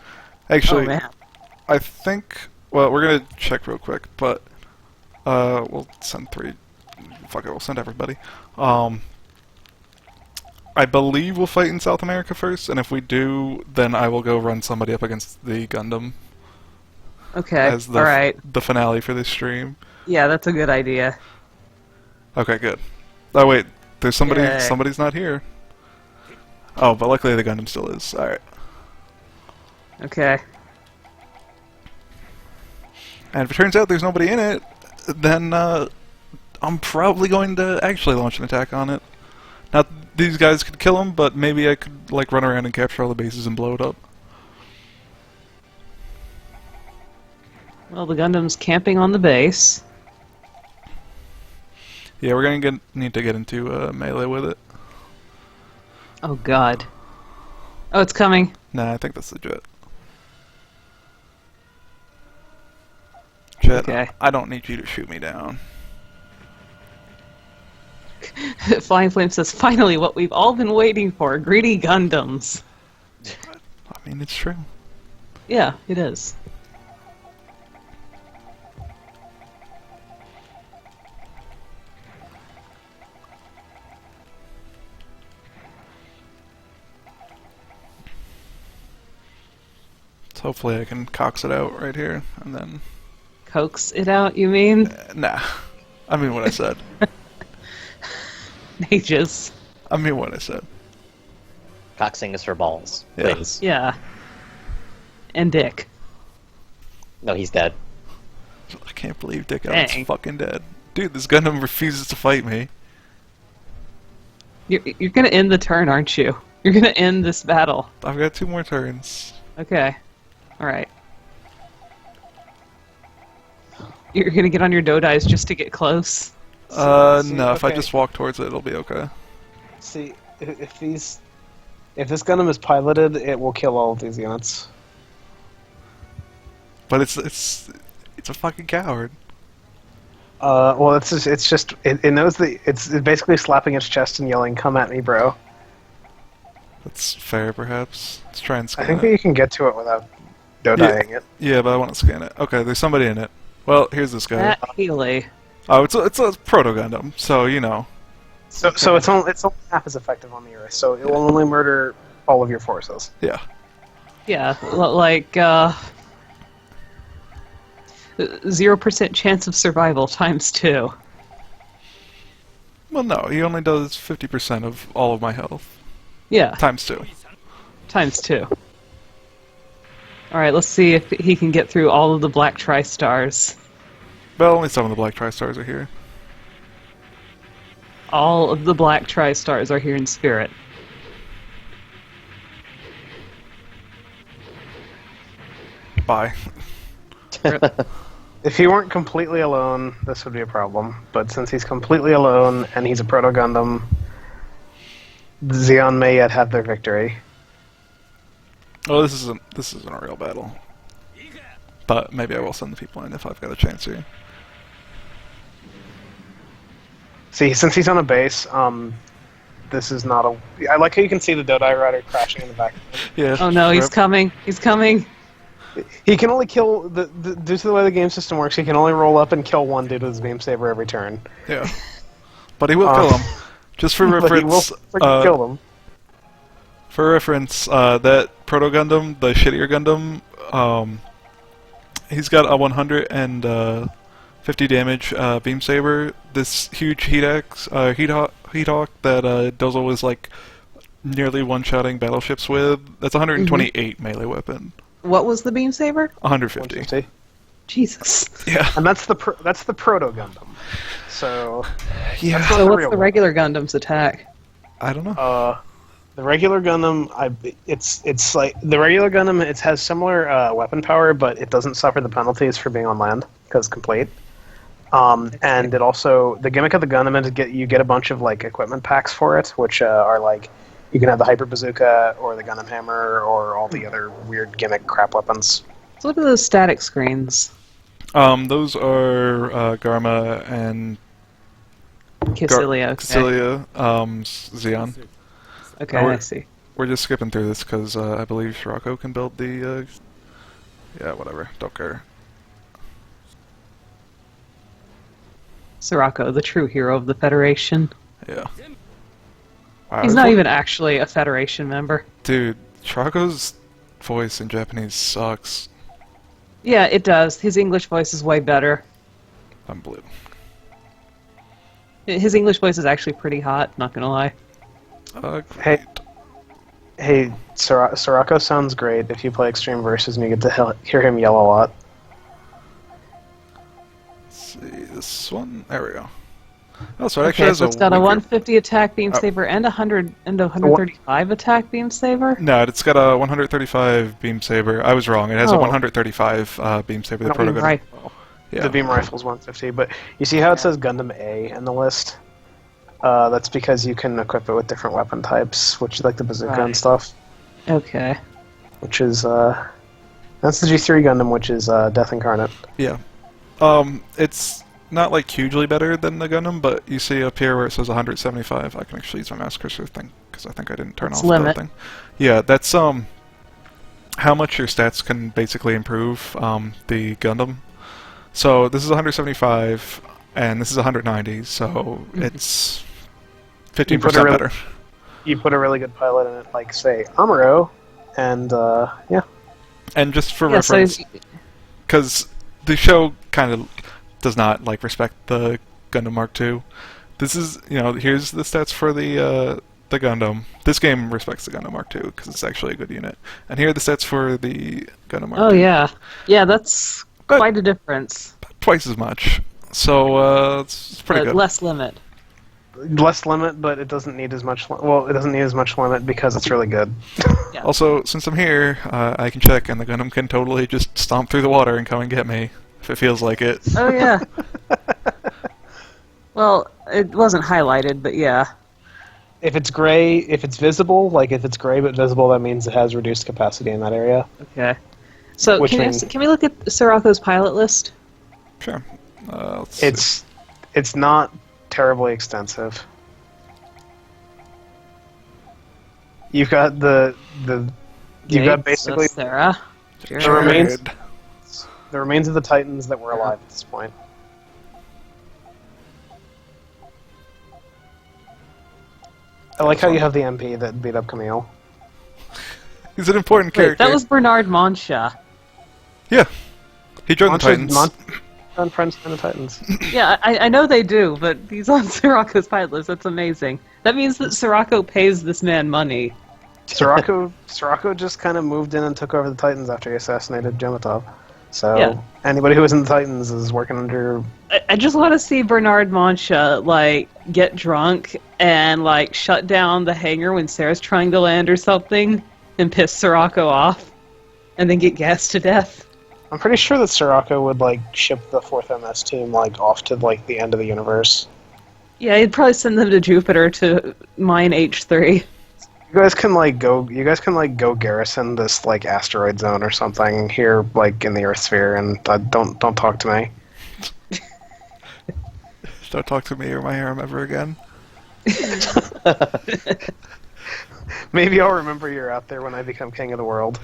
Actually, Oh, man. I think... Well, we're gonna check real quick, but... we'll send 3... Fuck it, we'll send everybody. I believe we'll fight in South America first, and if we do, then I will go run somebody up against the Gundam Okay, as the, alright. the finale for this stream. Yeah, that's a good idea. Okay, good. Oh wait, there's somebody. Yay. Somebody's not here. Oh, but luckily the Gundam still is. All right. Okay. And if it turns out there's nobody in it, then I'm probably going to actually launch an attack on it. Not these guys could kill him, but maybe I could like run around and capture all the bases and blow it up. Well, the Gundam's camping on the base. Yeah, we're gonna need to get into melee with it. Oh, God. Oh, it's coming. Nah, I think that's the jet. Jet, Okay. I don't need you to shoot me down. Flying Flame says, finally, what we've all been waiting for, greedy Gundams. I mean, it's true. Yeah, it is. So hopefully I can cox it out right here, and then... Coax it out, you mean? Nah. I mean what I said. Ages. I mean what I said. Coxing is for balls. Yeah. Please. Yeah. And Dick. No, he's dead. I can't believe Dick Allen's Dang. fucking dead. Dude, this Gundam refuses to fight me. You're gonna end the turn, aren't you? You're gonna end this battle. I've got 2 more turns. Okay. Alright. You're gonna get on your Dodais just to get close? See, No, if I okay. just walk towards it, it'll be okay. See, if this Gundam is piloted, it will kill all of these units. But it's a fucking coward. Well, it knows that it's basically slapping its chest and yelling, "Come at me, bro." That's fair, perhaps. Let's try and I scan think that it. you can get to it without Dodaiing it. Yeah, but I want to scan it. Okay, there's somebody in it. Well, here's this guy. Matt Healy. Oh, it's a proto Gundam, so you know. So it's only half as effective on the Earth. So it will only murder all of your forces. Yeah. Yeah, like 0% chance of survival times 2. Well, no, he only does 50% of all of my health. Yeah, Times 2. times 2. Alright, let's see if he can get through all of the black tri-stars. Well, only some of the black tri-stars are here. All of the black tri-stars are here in spirit. Bye. If he weren't completely alone, this would be a problem. But since he's completely alone and he's a Proto Gundam, Xeon may yet have their victory. Well, this isn't a real battle. But maybe I will send the people in if I've got a chance here. See, since he's on a base, this is not a... I like how you can see the Dodai Rider crashing in the back. Yeah. Oh no, he's rip. coming! He's coming! He can only kill... due to the way the game system works, he can only roll up and kill one dude with his beam saber every turn. Yeah. But he will kill him. Just for But he will reference, freaking kill them. For reference, that Proto Gundam, the shittier Gundam, he's got a 150 damage beam saber. This huge Heat Hawk that Dozel was like nearly one-shotting battleships with. That's 128 melee weapon. What was the beam saber? 150. 150. Jesus. Yeah. And that's the Proto Gundam. So Yeah. So what's real the one. regular Gundam's attack? I don't know. the regular Gundam, it's like the regular Gundam. It has similar weapon power, but it doesn't suffer the penalties for being on land because it's complete. And it also, the gimmick of the Gundam is you get a bunch of like equipment packs for it, which are like you can have the Hyper Bazooka or the Gundam Hammer or all the other weird gimmick crap weapons. So look at those static screens. Those are Garma and Cassilia. Okay. Cassilia, Xeon. Okay, Oh, I see. We're just skipping through this because I believe Scirocco can build the. Yeah, whatever. Don't care. Sirocco, the true hero of the Federation. Yeah. Wow, He's not even actually a Federation member. Dude, Scirocco's voice in Japanese sucks. Yeah, it does. His English voice is way better. Unbelievable. His English voice is actually pretty hot, not gonna lie. Great. Hey, Sirocco sounds great if you play Extreme Versus and you get to hear him yell a lot. Let's see, this one. There we go. Oh, so it actually Okay, has so it's got a weaker- 150 attack beam saber and 135 attack beam saber. No, it's got a 135 beam saber. I was wrong. It has a Oh. 135 beam saber. The No, Proto Beam Gundam. rifle. Yeah. The beam rifle's 150, but you see how it says Gundam A in the list? That's because you can equip it with different weapon types, which like the bazooka and Right. stuff. Okay. Which is that's the G3 Gundam, which is Death Incarnate. Yeah. It's not like hugely better than the Gundam, but you see up here where it says 175. I can actually use my mouse cursor thing because I think I didn't turn That's off limit. the thing. Yeah, that's how much your stats can basically improve the Gundam. So this is 175, and this is 190. So it's 15% really- better. You put a really good pilot in it, like say Amuro, and yeah. And just for Yeah, so reference, because the show kind of does not like respect the Gundam Mark II. This is, here's the stats for the Gundam. This game respects the Gundam Mark II because it's actually a good unit. And here are the stats for the Gundam Mark Oh II. yeah, yeah, that's But- quite a difference. Twice as much. So it's pretty But good. less limit. Less limit, but it doesn't need as much. Well, it doesn't need as much limit because it's really good. Yeah. Also, since I'm here, I can check, and the Gundam can totally just stomp through the water and come and get me if it feels like it. Oh yeah. Well, it wasn't highlighted, but yeah. If it's gray, if it's visible, like if it's gray but visible, that means it has reduced capacity in that area. Okay. So Which can means- we look at Sirocco's pilot list? Sure. Let's see. It's not terribly extensive. You've got you've got basically Sarah. the remains Jared. the remains of the Titans that were alive at this point. I like how you have the MP that beat up Camille. He's an important Wait, character. that was Bernard Monsha. Yeah. He joined the Titans. On Friends and the Titans. Yeah, I know they do, but he's on Sirocco's pilot list. That's amazing. That means that Sirocco pays this man money. Sirocco just kind of moved in and took over the Titans after he assassinated Jomatov. So Yeah. anybody who was in the Titans is working under. I just want to see Bernard Monsha, like, get drunk and, like, shut down the hangar when Sarah's trying to land or something and piss Sirocco off and then get gassed to death. I'm pretty sure that Sirocco would like ship the 4th MS team like off to like the end of the universe. Yeah, he'd probably send them to Jupiter to mine H3. You guys can like go garrison this like asteroid zone or something here like in the Earth sphere, and don't talk to me. Don't talk to me or my harem ever again. Maybe I'll remember you're out there when I become king of the world.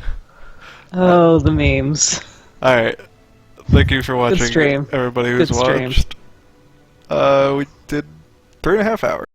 Oh, the memes. Alright. Thank you for watching, stream. everybody who's Good stream. watched. We did 3.5 hours.